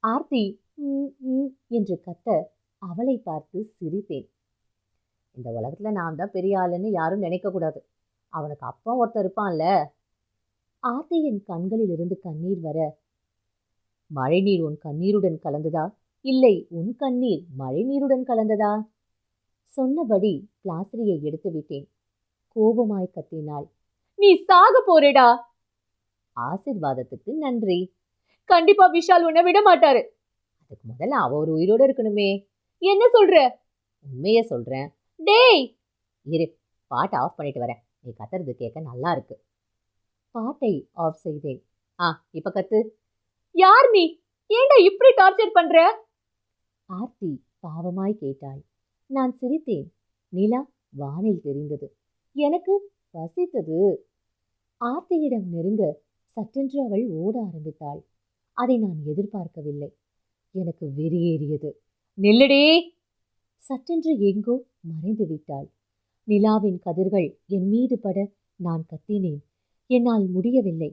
ஆர்த்தி என்று கத்த அவளை பார்த்து சிரித்தேன். இந்த உலகத்துல நான் தான் பெரிய ஆளுன்னு யாரும் நினைக்க கூடாது. அவனுக்கு அப்பா ஒருத்தர் இருப்பான்ல. ஆர்த்தியின் கண்களில் இருந்து கண்ணீர் வர, மழை நீர் உன் கண்ணீருடன் கலந்ததா, இல்லை உன் கண்ணீர் மழை நீருடன் கலந்ததா? சொன்னபடி பிளாஸ்டரியை எடுத்து விட்டேன். கோபமாய் கத்தினாள். நீ சாக போறேடா. ஆசிர்வாதத்துக்கு நன்றி. கண்டிப்பா விஷால் உன்னை விட மாட்டாரு. அதுக்கு முதல்ல அவ ஒரு உயிரோட இருக்கணுமே. என்ன சொல்ற? உண்மைய சொல்றேன். டேய், இரு, பாட்டை ஆஃப் பண்ணிட்டு வரேன். நீ கத்துறது கேட்க நல்லா இருக்கு. பாட்டை ஆஃப் செய்தேன். இப்ப கத்து. யார் நீ? ஏண்டா இப்படி டார்ச்சர் பண்ற? ஆர்த்தி பாவமாய் கேட்டாள். நான் சிரித்தேன். நிலா வானில் தெரிந்தது. எனக்கு பசித்தது. ஆர்த்தியிடம் நெருங்க சட்டென்று அவள் ஓட ஆரம்பித்தாள். அதை நான் எதிர்பார்க்கவில்லை. எனக்கு வெறியேறியது. நில்லடே! சட்டென்று எங்கோ மறைந்து விட்டாள். நிலாவின் கதிர்கள் என் மீது பட நான் கத்தினேன். என்னால் முடியவில்லை.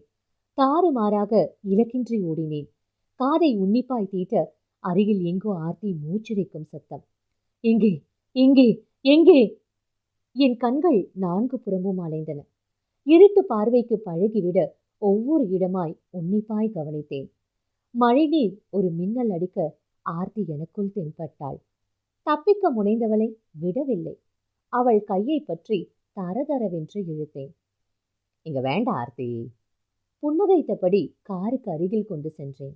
தாறுமாறாக இலக்கின்றி ஓடினேன். காதை உன்னிப்பாய் தீட்ட அருகில் எங்கோ ஆர்த்தி மூச்சிரைக்கும் சத்தம். எங்கே, எங்கே, எங்கே? என் கண்கள் 4 புறமும் அலைந்தன. இருட்டு பார்வைக்கு பழகிவிட ஒவ்வொரு இடமாய் உன்னிப்பாய் கவனித்தேன். மழைநீர் ஒரு மின்னல் அடிக்க ஆர்த்தி எனக்குள் தென்பட்டாள். தப்பிக்க முனைந்தவளை விடவில்லை. அவள் கையை பற்றி தரதரவென்று இழுத்தேன். இங்க வேண்டாம் ஆர்த்தி. புன்னகைத்தபடி காருக்கு அருகில் கொண்டு சென்றேன்.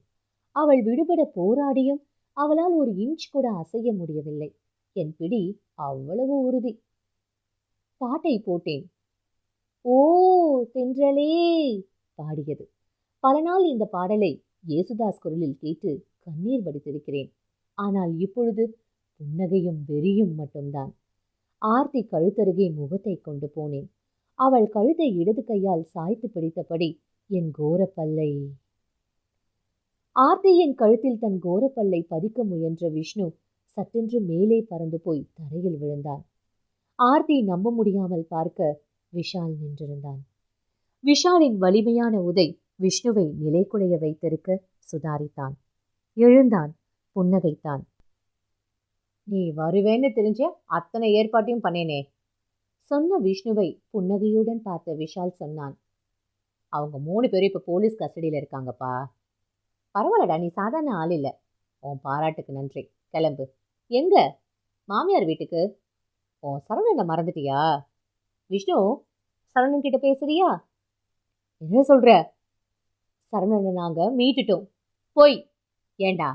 அவள் விடுபட போராடியும் அவளால் ஒரு இன்ச் கூட அசைய முடியவில்லை. என் பிடி அவ்வளவு உறுதி. பாட்டை போட்டேன். ஓ தென்றலே பாடியது. பல நாள் இந்த பாடலை இயேசுதாஸ் குரலில் கேட்டு கண்ணீர் வடித்திருக்கிறேன். ஆனால் இப்பொழுது புன்னகையும் வெறியும் மட்டும்தான். ஆர்த்தி கழுத்தருகே முகத்தை கொண்டு போனேன். அவள் கழுத்தை இடது கையால் சாய்த்து பிடித்தபடி என் கோரப்பல்லை. ஆர்த்தியின் கழுத்தில் தன் கோரப்பல்லை பதிக்க முயன்ற விஷ்ணு சட்டென்று மேலே பறந்து போய் தரையில் விழுந்தான். ஆர்த்தி நம்ப முடியாமல் பார்க்க விஷால் நின்றிருந்தான். விஷாலின் வலிமையான உதை விஷ்ணுவை நிலைகுலைய வைத்திருக்க சுதாரித்தான். எழுந்தான், புன்னகைத்தான். நீ வருவேன்னு தெரிஞ்ச அத்தனை ஏற்பாட்டையும் பண்ணேனே சொன்ன விஷ்ணுவை புன்னகையுடன் பார்த்த விஷால் சொன்னான். அவங்க 3 பேரும் இப்போ போலீஸ் கஸ்டடியில் இருக்காங்கப்பா. பரவாயில்லடா, நீ சாதாரண ஆள் இல்லை. உன் பாராட்டுக்கு நன்றி. கிளம்பு. எங்க? மாமியார் வீட்டுக்கு. உன் சரவணனை மறந்துட்டியா? விஷ்ணு, சரவணன் கிட்ட பேசுறியா? என்ன சொல்ற? சரவணனை நாங்கள் மீட்டுட்டோம். போய். ஏண்டா,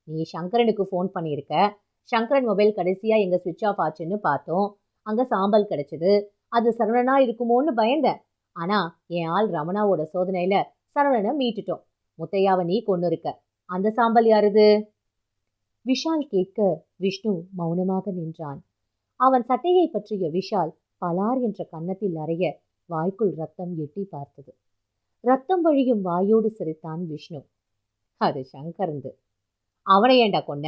நீ சங்கரனுக்கு ஃபோன் பண்ணியிருக்க. சங்கரன் மொபைல் கடைசியாக எங்கே ஸ்விட்ச் ஆஃப் ஆச்சுன்னு பார்த்தோம். அங்கே சாம்பல் கிடைச்சிது. அது சரவணனா இருக்குமோன்னு பயந்தேன். ஆனால் என் ஆள் ரமணாவோட சோதனையில் சரவணனை மீட்டுட்டோம். முத்தையாவை நீ கொண்டு இருக்க. அந்த சாம்பல் யாருது? விஷால் கேட்க விஷ்ணு மௌனமாக நின்றான். அவன் சட்டையை பற்றிய விஷால் பலார் என்ற கன்னத்தில் அறைய வாய்க்குள் ரத்தம் எட்டி பார்த்தது. ரத்தம் வழியும் வாயோடு சிரித்தான் விஷ்ணு. அது சங்கரந்து. அவனை ஏண்டா கொன்ன?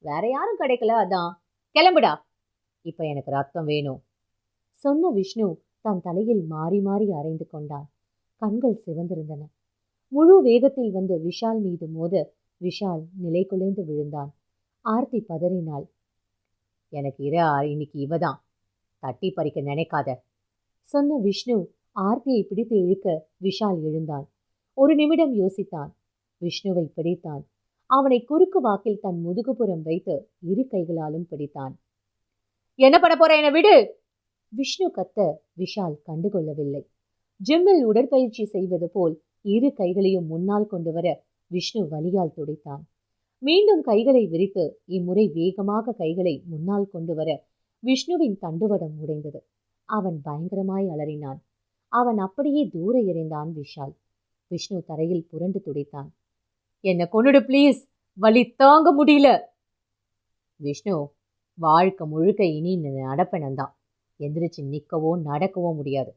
வேற யாரும் கிடைக்கல, அதான். கிளம்புடா. இப்ப எனக்கு ரத்தம் வேணும் சொன்ன விஷ்ணு தன் தலையில் மாறி மாறி அரைந்து கொண்டான். கண்கள் சிவந்திருந்தன. முழு வேகத்தில் வந்து விஷால் மீது மோத விஷால் நிலை குலைந்து விழுந்தான். ஆர்த்தி பதறினாள். எனக்கு இன்னைக்கு இவதான். தட்டி பறிக்க நினைக்காத சொன்ன விஷ்ணு ஆர்த்தியை பிடித்து இழுக்க விஷால் எழுந்தான். ஒரு நிமிடம் யோசித்தான். விஷ்ணுவை பிடித்தான். அவனை குறுக்கு வாக்கில் தன் முதுகுப்புறம் வைத்து இரு கைகளாலும் பிடித்தான். என்ன பண்ண போற? என விடு! விஷ்ணு கத்த விஷால் கண்டுகொள்ளவில்லை. ஜிம்மில் உடற்பயிற்சி செய்வது போல் இரு கைகளையும் முன்னால் கொண்டு வர விஷ்ணு வலியால் துடைத்தான். மீண்டும் கைகளை விரித்து இம்முறை வேகமாக கைகளை முன்னால் கொண்டு வர விஷ்ணுவின் தண்டுவடம் உடைந்தது. அவன் பயங்கரமாய் அலறினான். அவன் அப்படியே தூர எறிந்தான் விஷால். விஷ்ணு தரையில் புரண்டு துடைத்தான். என்ன கொன்னுடு ப்ளீஸ், வலி தாங்க முடியல. விஷ்ணு, வாழ்க்கை முழுக்க இனி நடப்பனந்தான். எந்திரிச்சு நிற்கவோ நடக்கவோ முடியாது.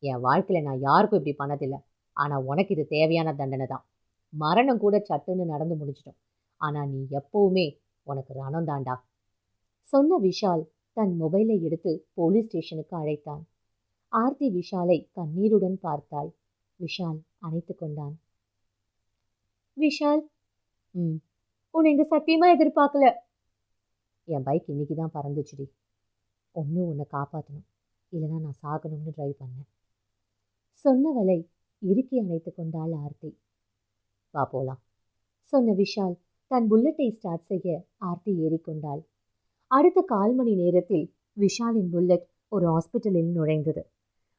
என் வாழ்க்கையில் நான் யாருக்கும் இப்படி பண்ணதில்லை. ஆனால் உனக்கு இது தேவையான தண்டனை தான். மரணம் கூட சட்டுன்னு நடந்து முடிச்சிட்டோம். ஆனால் நீ எப்பவுமே உனக்கு ரணம் தாண்டா சொன்ன விஷால் தன் மொபைலை எடுத்து போலீஸ் ஸ்டேஷனுக்கு அழைத்தான். ஆர்த்தி விஷாலை கண்ணீருடன் பார்த்தாள். விஷால் அணைத்து கொண்டான். விஷால், உன்னை இங்க சத்தியமா எதிர்பார்க்கல. என் பைக் இன்னைக்கு தான் பறந்துச்சுடி. ஒன்றும் உன்னை காப்பாற்றணும், இல்லைனா நான் சாகணும்னு ட்ரைவ் பண்ணேன் சொன்னவளை இறுக்கி அணைத்து கொண்டாள் ஆர்த்தி. வா போலாம் சொன்ன விஷால் தன் புல்லட்டை ஸ்டார்ட் செய்ய ஆர்த்தி ஏறிக்கொண்டாள். அடுத்த 1/4 மணி நேரத்தில் விஷாலின் புல்லட் ஒரு ஹாஸ்பிட்டலில் நுழைந்தது.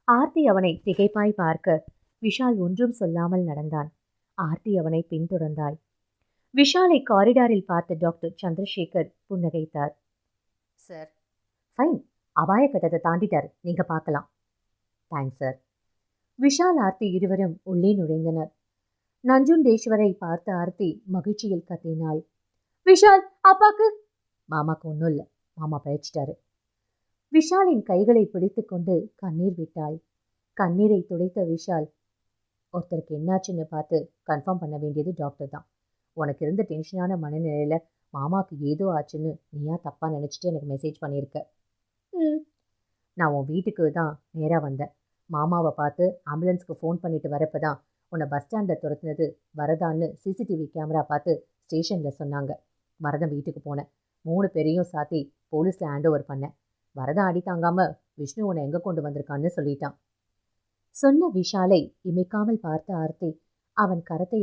ஆர்த்தி அவனை திகைப்பாய் பார்க்க விஷால் ஒன்றும் சொல்லாமல் நடந்தான். ஆர்த்தி அவனை பின்தொடர்ந்தாள். விஷாலை காரிடாரில் பார்த்த டாக்டர் சந்திரசேகர் புன்னகைத்தார். Sir, fine. அபாய கட்டத்தை தாண்டிட்டார், நீங்க பார்க்கலாம். Thanks sir. விஷால் ஆர்த்தி இருவரும் உள்ளே நுழைந்தனர். நஞ்சுண்டேஸ்வரை பார்த்த ஆர்த்தி மகிழ்ச்சியில் கத்தினாள். விஷால், அப்பாக்கு! மாமாக்கு ஒன்றும் இல்லை, மாமா பயிற்சிட்டாரு. விஷாலின் கைகளை பிடித்துக்கொண்டு கண்ணீர் விட்டாள். கண்ணீரை துடைத்த விஷால், ஒருத்தருக்கு என்னாச்சுன்னு பார்த்து கன்ஃபார்ம் பண்ண வேண்டியது டாக்டர் தான். உனக்கு இருந்த டென்ஷனான மனநிலையில மாமாவுக்கு ஏதோ ஆச்சுன்னு நீயா தப்பா நினைச்சிட்டு எனக்கு மெசேஜ் பண்ணியிருக்க. நான் உன் வீட்டுக்கு தான் நேராக வந்தேன். மாமாவை பார்த்து ஆம்புலன்ஸ்க்கு ஃபோன் பண்ணிட்டு வரப்போ தான் உன்னை பஸ் ஸ்டாண்டில் துரத்துனது வரதான்னு சிசிடிவி கேமரா பார்த்து ஸ்டேஷனில் சொன்னாங்க. வரதன் வீட்டுக்கு போனேன். 3 பேரையும் சாத்தி போலீஸில் ஹேண்ட் ஓவர் பண்ணேன். வரதன் அடி தாங்காமல் விஷ்ணு உன்னை எங்கே கொண்டு வந்திருக்கான்னு சொல்லிட்டான். சொன்ன விஷாலை இமைக்காமல் பார்த்த ஆர்த்தி அவன் கரத்தை